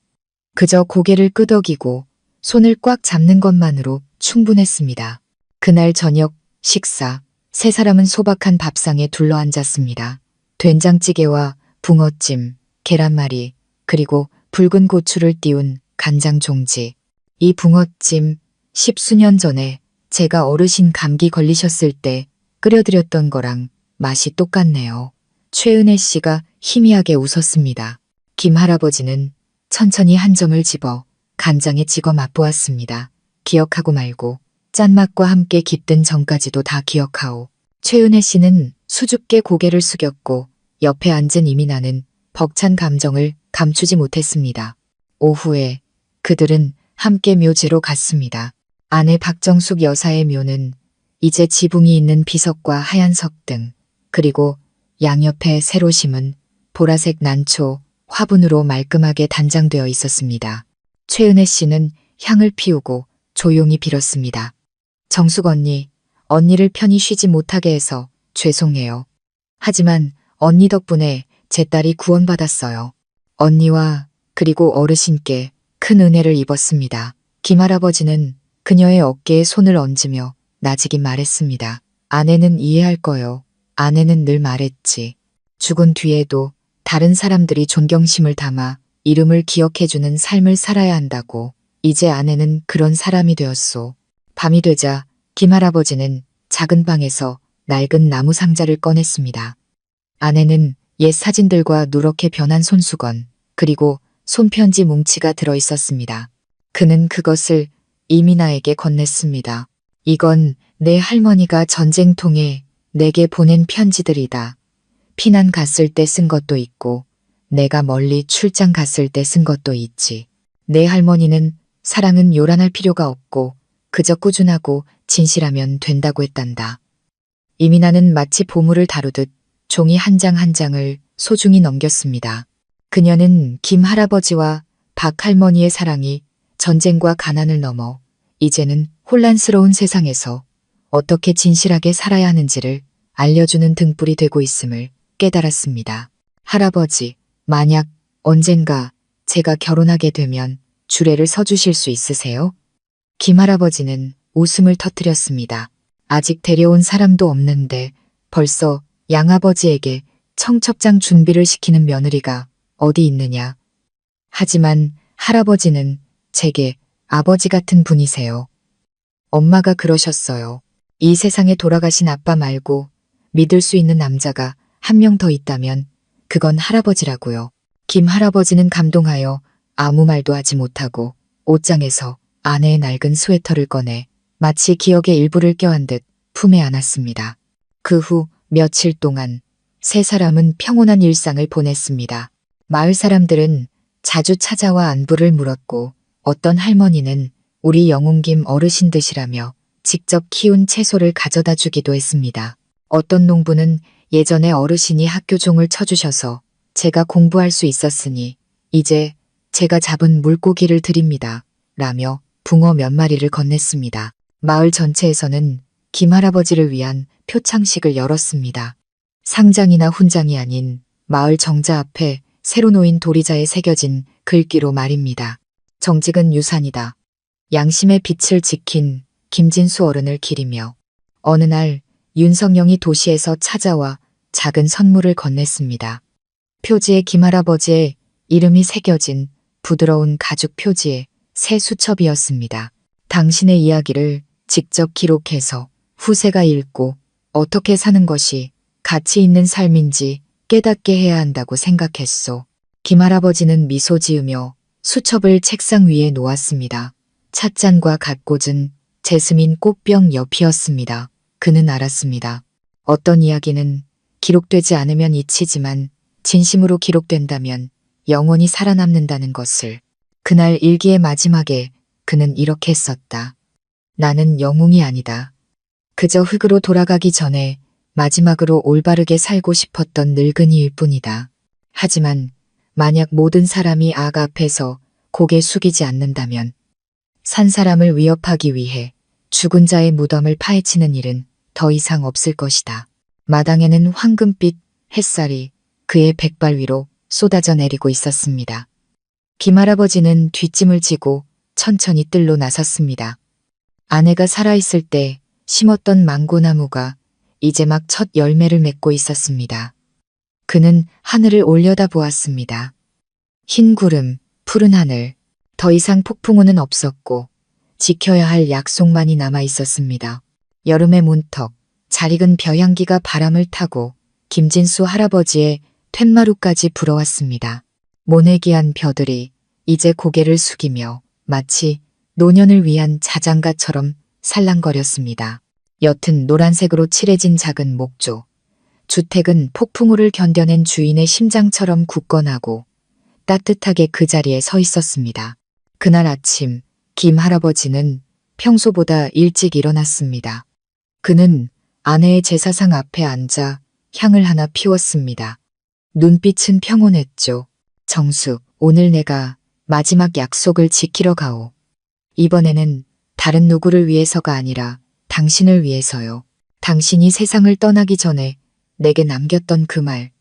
그저 고개를 끄덕이고 손을 꽉 잡는 것만으로 충분했습니다. 그날 저녁 식사, 세 사람은 소박한 밥상에 둘러앉았습니다. 된장찌개와 붕어찜, 계란말이, 그리고 붉은 고추를 띄운 간장 종지. 이 붕어찜 10수년 전에 제가 어르신 감기 걸리셨을 때 끓여드렸던 거랑 맛이 똑같네요. 최은혜 씨가 희미하게 웃었습니다. 김 할아버지는 천천히 한 점을 집어 간장에 찍어 맛보았습니다. 기억하고 말고 짠맛과 함께 깃든 전까지도 다 기억하오. 최은혜 씨는 수줍게 고개를 숙였고 옆에 앉은 이민아는 벅찬 감정을 감추지 못했습니다. 오후에 그들은 함께 묘지로 갔습니다. 아내 박정숙 여사의 묘는 이제 지붕이 있는 비석과 하얀 석등, 그리고 양옆에 새로 심은 보라색 난초, 화분으로 말끔하게 단장되어 있었습니다. 최은혜 씨는 향을 피우고 조용히 빌었습니다. 정숙 언니, 언니를 편히 쉬지 못하게 해서 죄송해요. 하지만 언니 덕분에 제 딸이 구원받았어요. 언니와 그리고 어르신께 큰 은혜를 입었습니다. 김할아버지는 그녀의 어깨에 손을 얹으며 나직이 말했습니다. 아내는 이해할 거요. 아내는 늘 말했지. 죽은 뒤에도 다른 사람들이 존경심을 담아 이름을 기억해주는 삶을 살아야 한다고. 이제 아내는 그런 사람이 되었소. 밤이 되자 김할아버지는 작은 방에서 낡은 나무 상자를 꺼냈습니다. 안에는 옛 사진들과 누렇게 변한 손수건, 그리고 손편지 뭉치가 들어있었습니다. 그는 그것을 이민아에게 건넸습니다. 이건 내 할머니가 전쟁통에 내게 보낸 편지들이다. 피난 갔을 때 쓴 것도 있고 내가 멀리 출장 갔을 때 쓴 것도 있지. 내 할머니는 사랑은 요란할 필요가 없고 그저 꾸준하고 진실하면 된다고 했단다. 이민아는 마치 보물을 다루듯 종이 한 장 한 장을 소중히 넘겼습니다. 그녀는 김 할아버지와 박 할머니의 사랑이 전쟁과 가난을 넘어 이제는 혼란스러운 세상에서 어떻게 진실하게 살아야 하는지를 알려주는 등불이 되고 있음을 깨달았습니다. 할아버지, 만약 언젠가 제가 결혼하게 되면 주례를 서주실 수 있으세요? 김 할아버지는 웃음을 터뜨렸습니다. 아직 데려온 사람도 없는데 벌써 양아버지에게 청첩장 준비를 시키는 며느리가 어디 있느냐. 하지만 할아버지는 제게 아버지 같은 분이세요. 엄마가 그러셨어요. 이 세상에 돌아가신 아빠 말고 믿을 수 있는 남자가 한 명 더 있다면 그건 할아버지라고요. 김 할아버지는 감동하여 아무 말도 하지 못하고 옷장에서 아내의 낡은 스웨터를 꺼내 마치 기억의 일부를 껴안 듯 품에 안았습니다. 그 후 며칠 동안 세 사람은 평온한 일상을 보냈습니다. 마을 사람들은 자주 찾아와 안부를 물었고 어떤 할머니는 우리 영웅김 어르신 드시라며 직접 키운 채소를 가져다 주기도 했습니다. 어떤 농부는 예전에 어르신이 학교 종을 쳐주셔서 제가 공부할 수 있었으니 이제 제가 잡은 물고기를 드립니다. 라며 붕어 몇 마리를 건넸습니다. 마을 전체에서는 김 할아버지를 위한 표창식을 열었습니다. 상장이나 훈장이 아닌 마을 정자 앞에 새로 놓인 도리자에 새겨진 글귀로 말입니다. 정직은 유산이다. 양심의 빛을 지킨 김진수 어른을 기리며. 어느 날 윤석영이 도시에서 찾아와 작은 선물을 건넸습니다. 표지에 김 할아버지의 이름이 새겨진 부드러운 가죽 표지의 새 수첩이었습니다. 당신의 이야기를 직접 기록해서 후세가 읽고 어떻게 사는 것이 가치 있는 삶인지 깨닫게 해야 한다고 생각했소. 김 할아버지는 미소 지으며 수첩을 책상 위에 놓았습니다. 찻잔과 갓 꽂은 제스민 꽃병 옆이었습니다. 그는 알았습니다. 어떤 이야기는 기록되지 않으면 잊히지만 진심으로 기록된다면 영원히 살아남는다는 것을. 그날 일기의 마지막에 그는 이렇게 썼다. 나는 영웅이 아니다. 그저 흙으로 돌아가기 전에 마지막으로 올바르게 살고 싶었던 늙은이일 뿐이다. 하지만 만약 모든 사람이 악 앞에서 고개 숙이지 않는다면 산 사람을 위협하기 위해 죽은 자의 무덤을 파헤치는 일은 더 이상 없을 것이다. 마당에는 황금빛 햇살이 그의 백발 위로 쏟아져 내리고 있었습니다. 김 할아버지는 뒷짐을 지고 천천히 뜰로 나섰습니다. 아내가 살아있을 때 심었던 망고나무가 이제 막 첫 열매를 맺고 있었습니다. 그는 하늘을 올려다보았습니다. 흰 구름, 푸른 하늘, 더 이상 폭풍우는 없었고 지켜야 할 약속만이 남아 있었습니다. 여름의 문턱, 잘 익은 벼향기가 바람을 타고 김진수 할아버지의 툇마루까지 불어왔습니다. 모내기한 벼들이 이제 고개를 숙이며 마치 노년을 위한 자장가처럼 살랑거렸습니다. 옅은 노란색으로 칠해진 작은 목조, 주택은 폭풍우를 견뎌낸 주인의 심장처럼 굳건하고 따뜻하게 그 자리에 서 있었습니다. 그날 아침 김 할아버지는 평소보다 일찍 일어났습니다. 그는 아내의 제사상 앞에 앉아 향을 하나 피웠습니다. 눈빛은 평온했죠. 정숙, 오늘 내가 마지막 약속을 지키러 가오. 이번에는 다른 누구를 위해서가 아니라 당신을 위해서요. 당신이 세상을 떠나기 전에 내게 남겼던 그 말,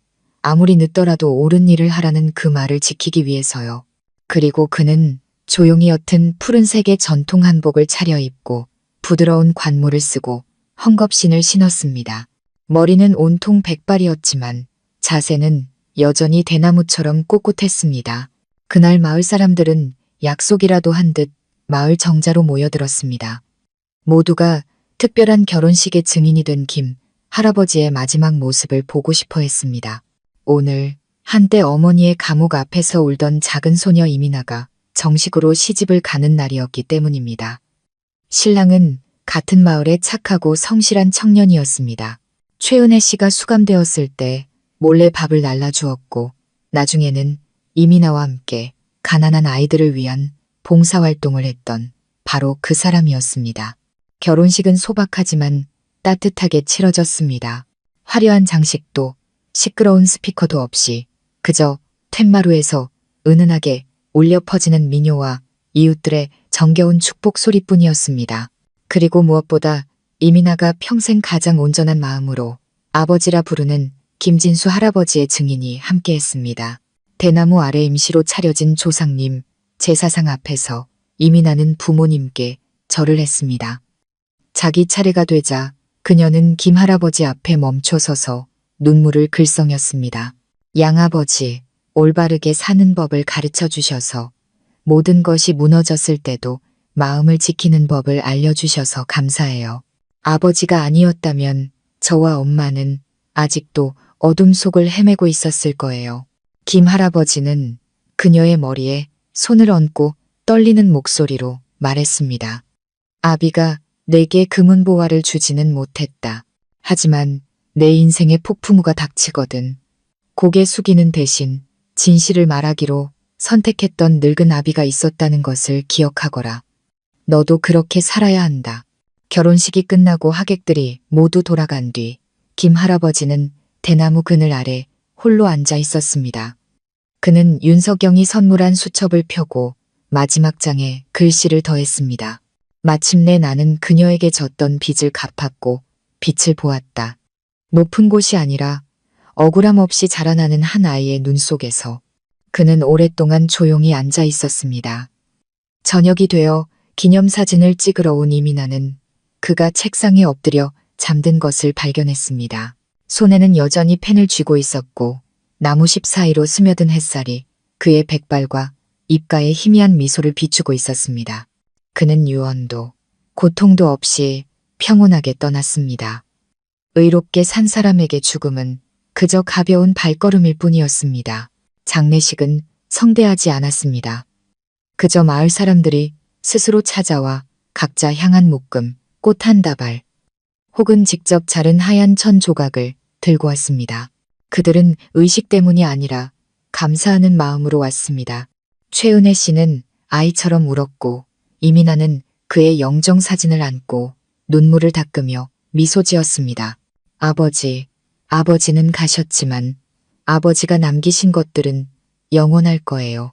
아무리 늦더라도 옳은 일을 하라는 그 말을 지키기 위해서요. 그리고 그는 조용히 옅은 푸른색의 전통 한복을 차려입고 부드러운 관모를 쓰고 헝겊신을 신었습니다. 머리는 온통 백발이었지만 자세는 여전히 대나무처럼 꼿꼿했습니다. 그날 마을 사람들은 약속이라도 한 듯 마을 정자로 모여들었습니다. 모두가 특별한 결혼식의 증인이 된 김 할아버지의 마지막 모습을 보고 싶어 했습니다. 오늘 한때 어머니의 감옥 앞에서 울던 작은 소녀 이민아가 정식으로 시집을 가는 날이었기 때문입니다. 신랑은 같은 마을의 착하고 성실한 청년이었습니다. 최은혜 씨가 수감되었을 때 몰래 밥을 날라주었고 나중에는 이민아와 함께 가난한 아이들을 위한 봉사활동을 했던 바로 그 사람이었습니다. 결혼식은 소박하지만 따뜻하게 치러졌습니다. 화려한 장식도 시끄러운 스피커도 없이 그저 툇마루에서 은은하게 울려 퍼지는 민요와 이웃들의 정겨운 축복 소리뿐이었습니다. 그리고 무엇보다 이민아가 평생 가장 온전한 마음으로 아버지라 부르는 김진수 할아버지의 증인이 함께했습니다. 대나무 아래 임시로 차려진 조상님 제사상 앞에서 이민아는 부모님께 절을 했습니다. 자기 차례가 되자 그녀는 김 할아버지 앞에 멈춰 서서 눈물을 글썽였습니다. 양아버지, 올바르게 사는 법을 가르쳐 주셔서 모든 것이 무너졌을 때도 마음을 지키는 법을 알려주셔서 감사해요. 아버지가 아니었다면 저와 엄마는 아직도 어둠 속을 헤매고 있었을 거예요. 김 할아버지는 그녀의 머리에 손을 얹고 떨리는 목소리로 말했습니다. 아비가 내게 금은보화를 주지는 못했다. 하지만 내 인생에 폭풍우가 닥치거든. 고개 숙이는 대신 진실을 말하기로 선택했던 늙은 아비가 있었다는 것을 기억하거라. 너도 그렇게 살아야 한다. 결혼식이 끝나고 하객들이 모두 돌아간 뒤 김 할아버지는 대나무 그늘 아래 홀로 앉아 있었습니다. 그는 윤석영이 선물한 수첩을 펴고 마지막 장에 글씨를 더했습니다. 마침내 나는 그녀에게 졌던 빚을 갚았고 빛을 보았다. 높은 곳이 아니라 억울함 없이 자라나는 한 아이의 눈 속에서 그는 오랫동안 조용히 앉아 있었습니다. 저녁이 되어 기념사진을 찍으러 온 이민아는 그가 책상에 엎드려 잠든 것을 발견했습니다. 손에는 여전히 펜을 쥐고 있었고 나무십 사이로 스며든 햇살이 그의 백발과 입가에 희미한 미소를 비추고 있었습니다. 그는 유언도 고통도 없이 평온하게 떠났습니다. 의롭게 산 사람에게 죽음은 그저 가벼운 발걸음일 뿐이었습니다. 장례식은 성대하지 않았습니다. 그저 마을 사람들이 스스로 찾아와 각자 향한 묶음, 꽃 한 다발, 혹은 직접 자른 하얀 천 조각을 들고 왔습니다. 그들은 의식 때문이 아니라 감사하는 마음으로 왔습니다. 최은혜 씨는 아이처럼 울었고 이민아는 그의 영정 사진을 안고 눈물을 닦으며 미소 지었습니다. 아버지는 가셨지만 아버지가 남기신 것들은 영원할 거예요.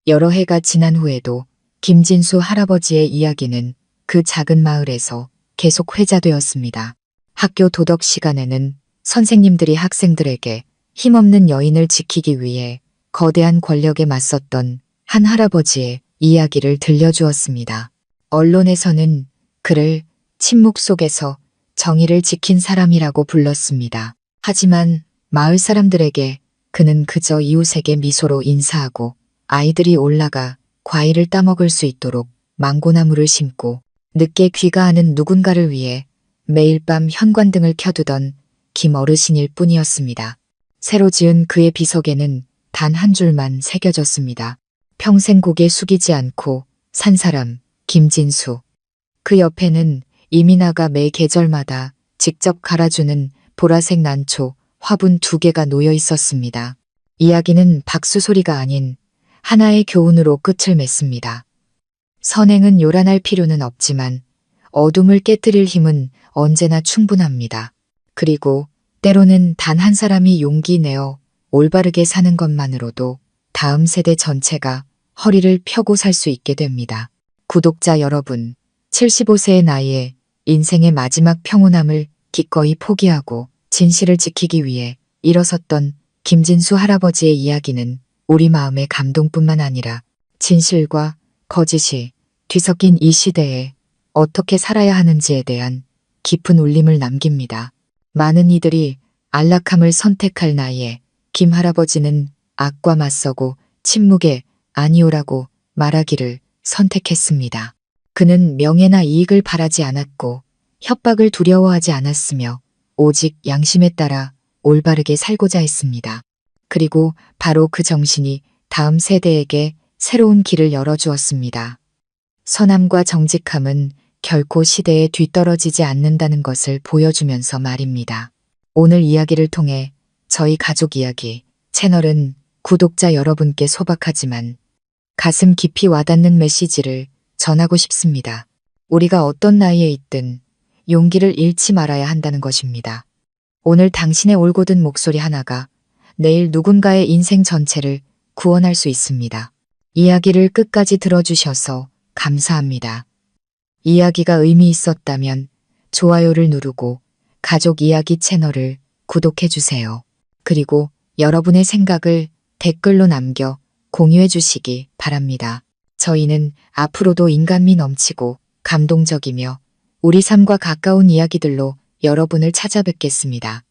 여러 해가 지난 후에도 김진수 할아버지의 이야기는 그 작은 마을에서 계속 회자되었습니다. 학교 도덕 시간에는 선생님들이 학생들에게 힘없는 여인을 지키기 위해 거대한 권력에 맞섰던 한 할아버지의 이야기를 들려주었습니다. 언론에서는 그를 침묵 속에서 정의를 지킨 사람이라고 불렀습니다. 하지만 마을 사람들에게 그는 그저 이웃에게 미소로 인사하고 아이들이 올라가 과일을 따먹을 수 있도록 망고나무를 심고 늦게 귀가하는 누군가를 위해 매일 밤 현관등을 켜두던 김 어르신일 뿐이었습니다. 새로 지은 그의 비석에는 단 한 줄만 새겨졌습니다. 평생 고개 숙이지 않고 산 사람 김진수. 그 옆에는 이민아가 매 계절마다 직접 갈아주는 보라색 난초 화분 2개가 놓여 있었습니다. 이야기는 박수 소리가 아닌 하나의 교훈으로 끝을 맺습니다. 선행은 요란할 필요는 없지만 어둠을 깨뜨릴 힘은 언제나 충분합니다. 그리고 때로는 단 한 사람이 용기 내어 올바르게 사는 것만으로도 다음 세대 전체가 허리를 펴고 살 수 있게 됩니다. 구독자 여러분, 75세의 나이에 인생의 마지막 평온함을 기꺼이 포기하고 진실을 지키기 위해 일어섰던 김진수 할아버지의 이야기는 우리 마음의 감동뿐만 아니라 진실과 거짓이 뒤섞인 이 시대에 어떻게 살아야 하는지에 대한 깊은 울림을 남깁니다. 많은 이들이 안락함을 선택할 나이에 김 할아버지는 악과 맞서고 침묵에 아니오라고 말하기를 선택했습니다. 그는 명예나 이익을 바라지 않았고 협박을 두려워하지 않았으며 오직 양심에 따라 올바르게 살고자 했습니다. 그리고 바로 그 정신이 다음 세대에게 새로운 길을 열어주었습니다. 선함과 정직함은 결코 시대에 뒤떨어지지 않는다는 것을 보여주면서 말입니다. 오늘 이야기를 통해 저희 가족 이야기 채널은 구독자 여러분께 소박하지만 가슴 깊이 와닿는 메시지를 전하고 싶습니다. 우리가 어떤 나이에 있든 용기를 잃지 말아야 한다는 것입니다. 오늘 당신의 올곧은 목소리 하나가 내일 누군가의 인생 전체를 구원할 수 있습니다. 이야기를 끝까지 들어주셔서 감사합니다. 이야기가 의미 있었다면 좋아요를 누르고 가족 이야기 채널을 구독해 주세요. 그리고 여러분의 생각을 댓글로 남겨 공유해 주시기 바랍니다. 저희는 앞으로도 인간미 넘치고 감동적이며 우리 삶과 가까운 이야기들로 여러분을 찾아뵙겠습니다.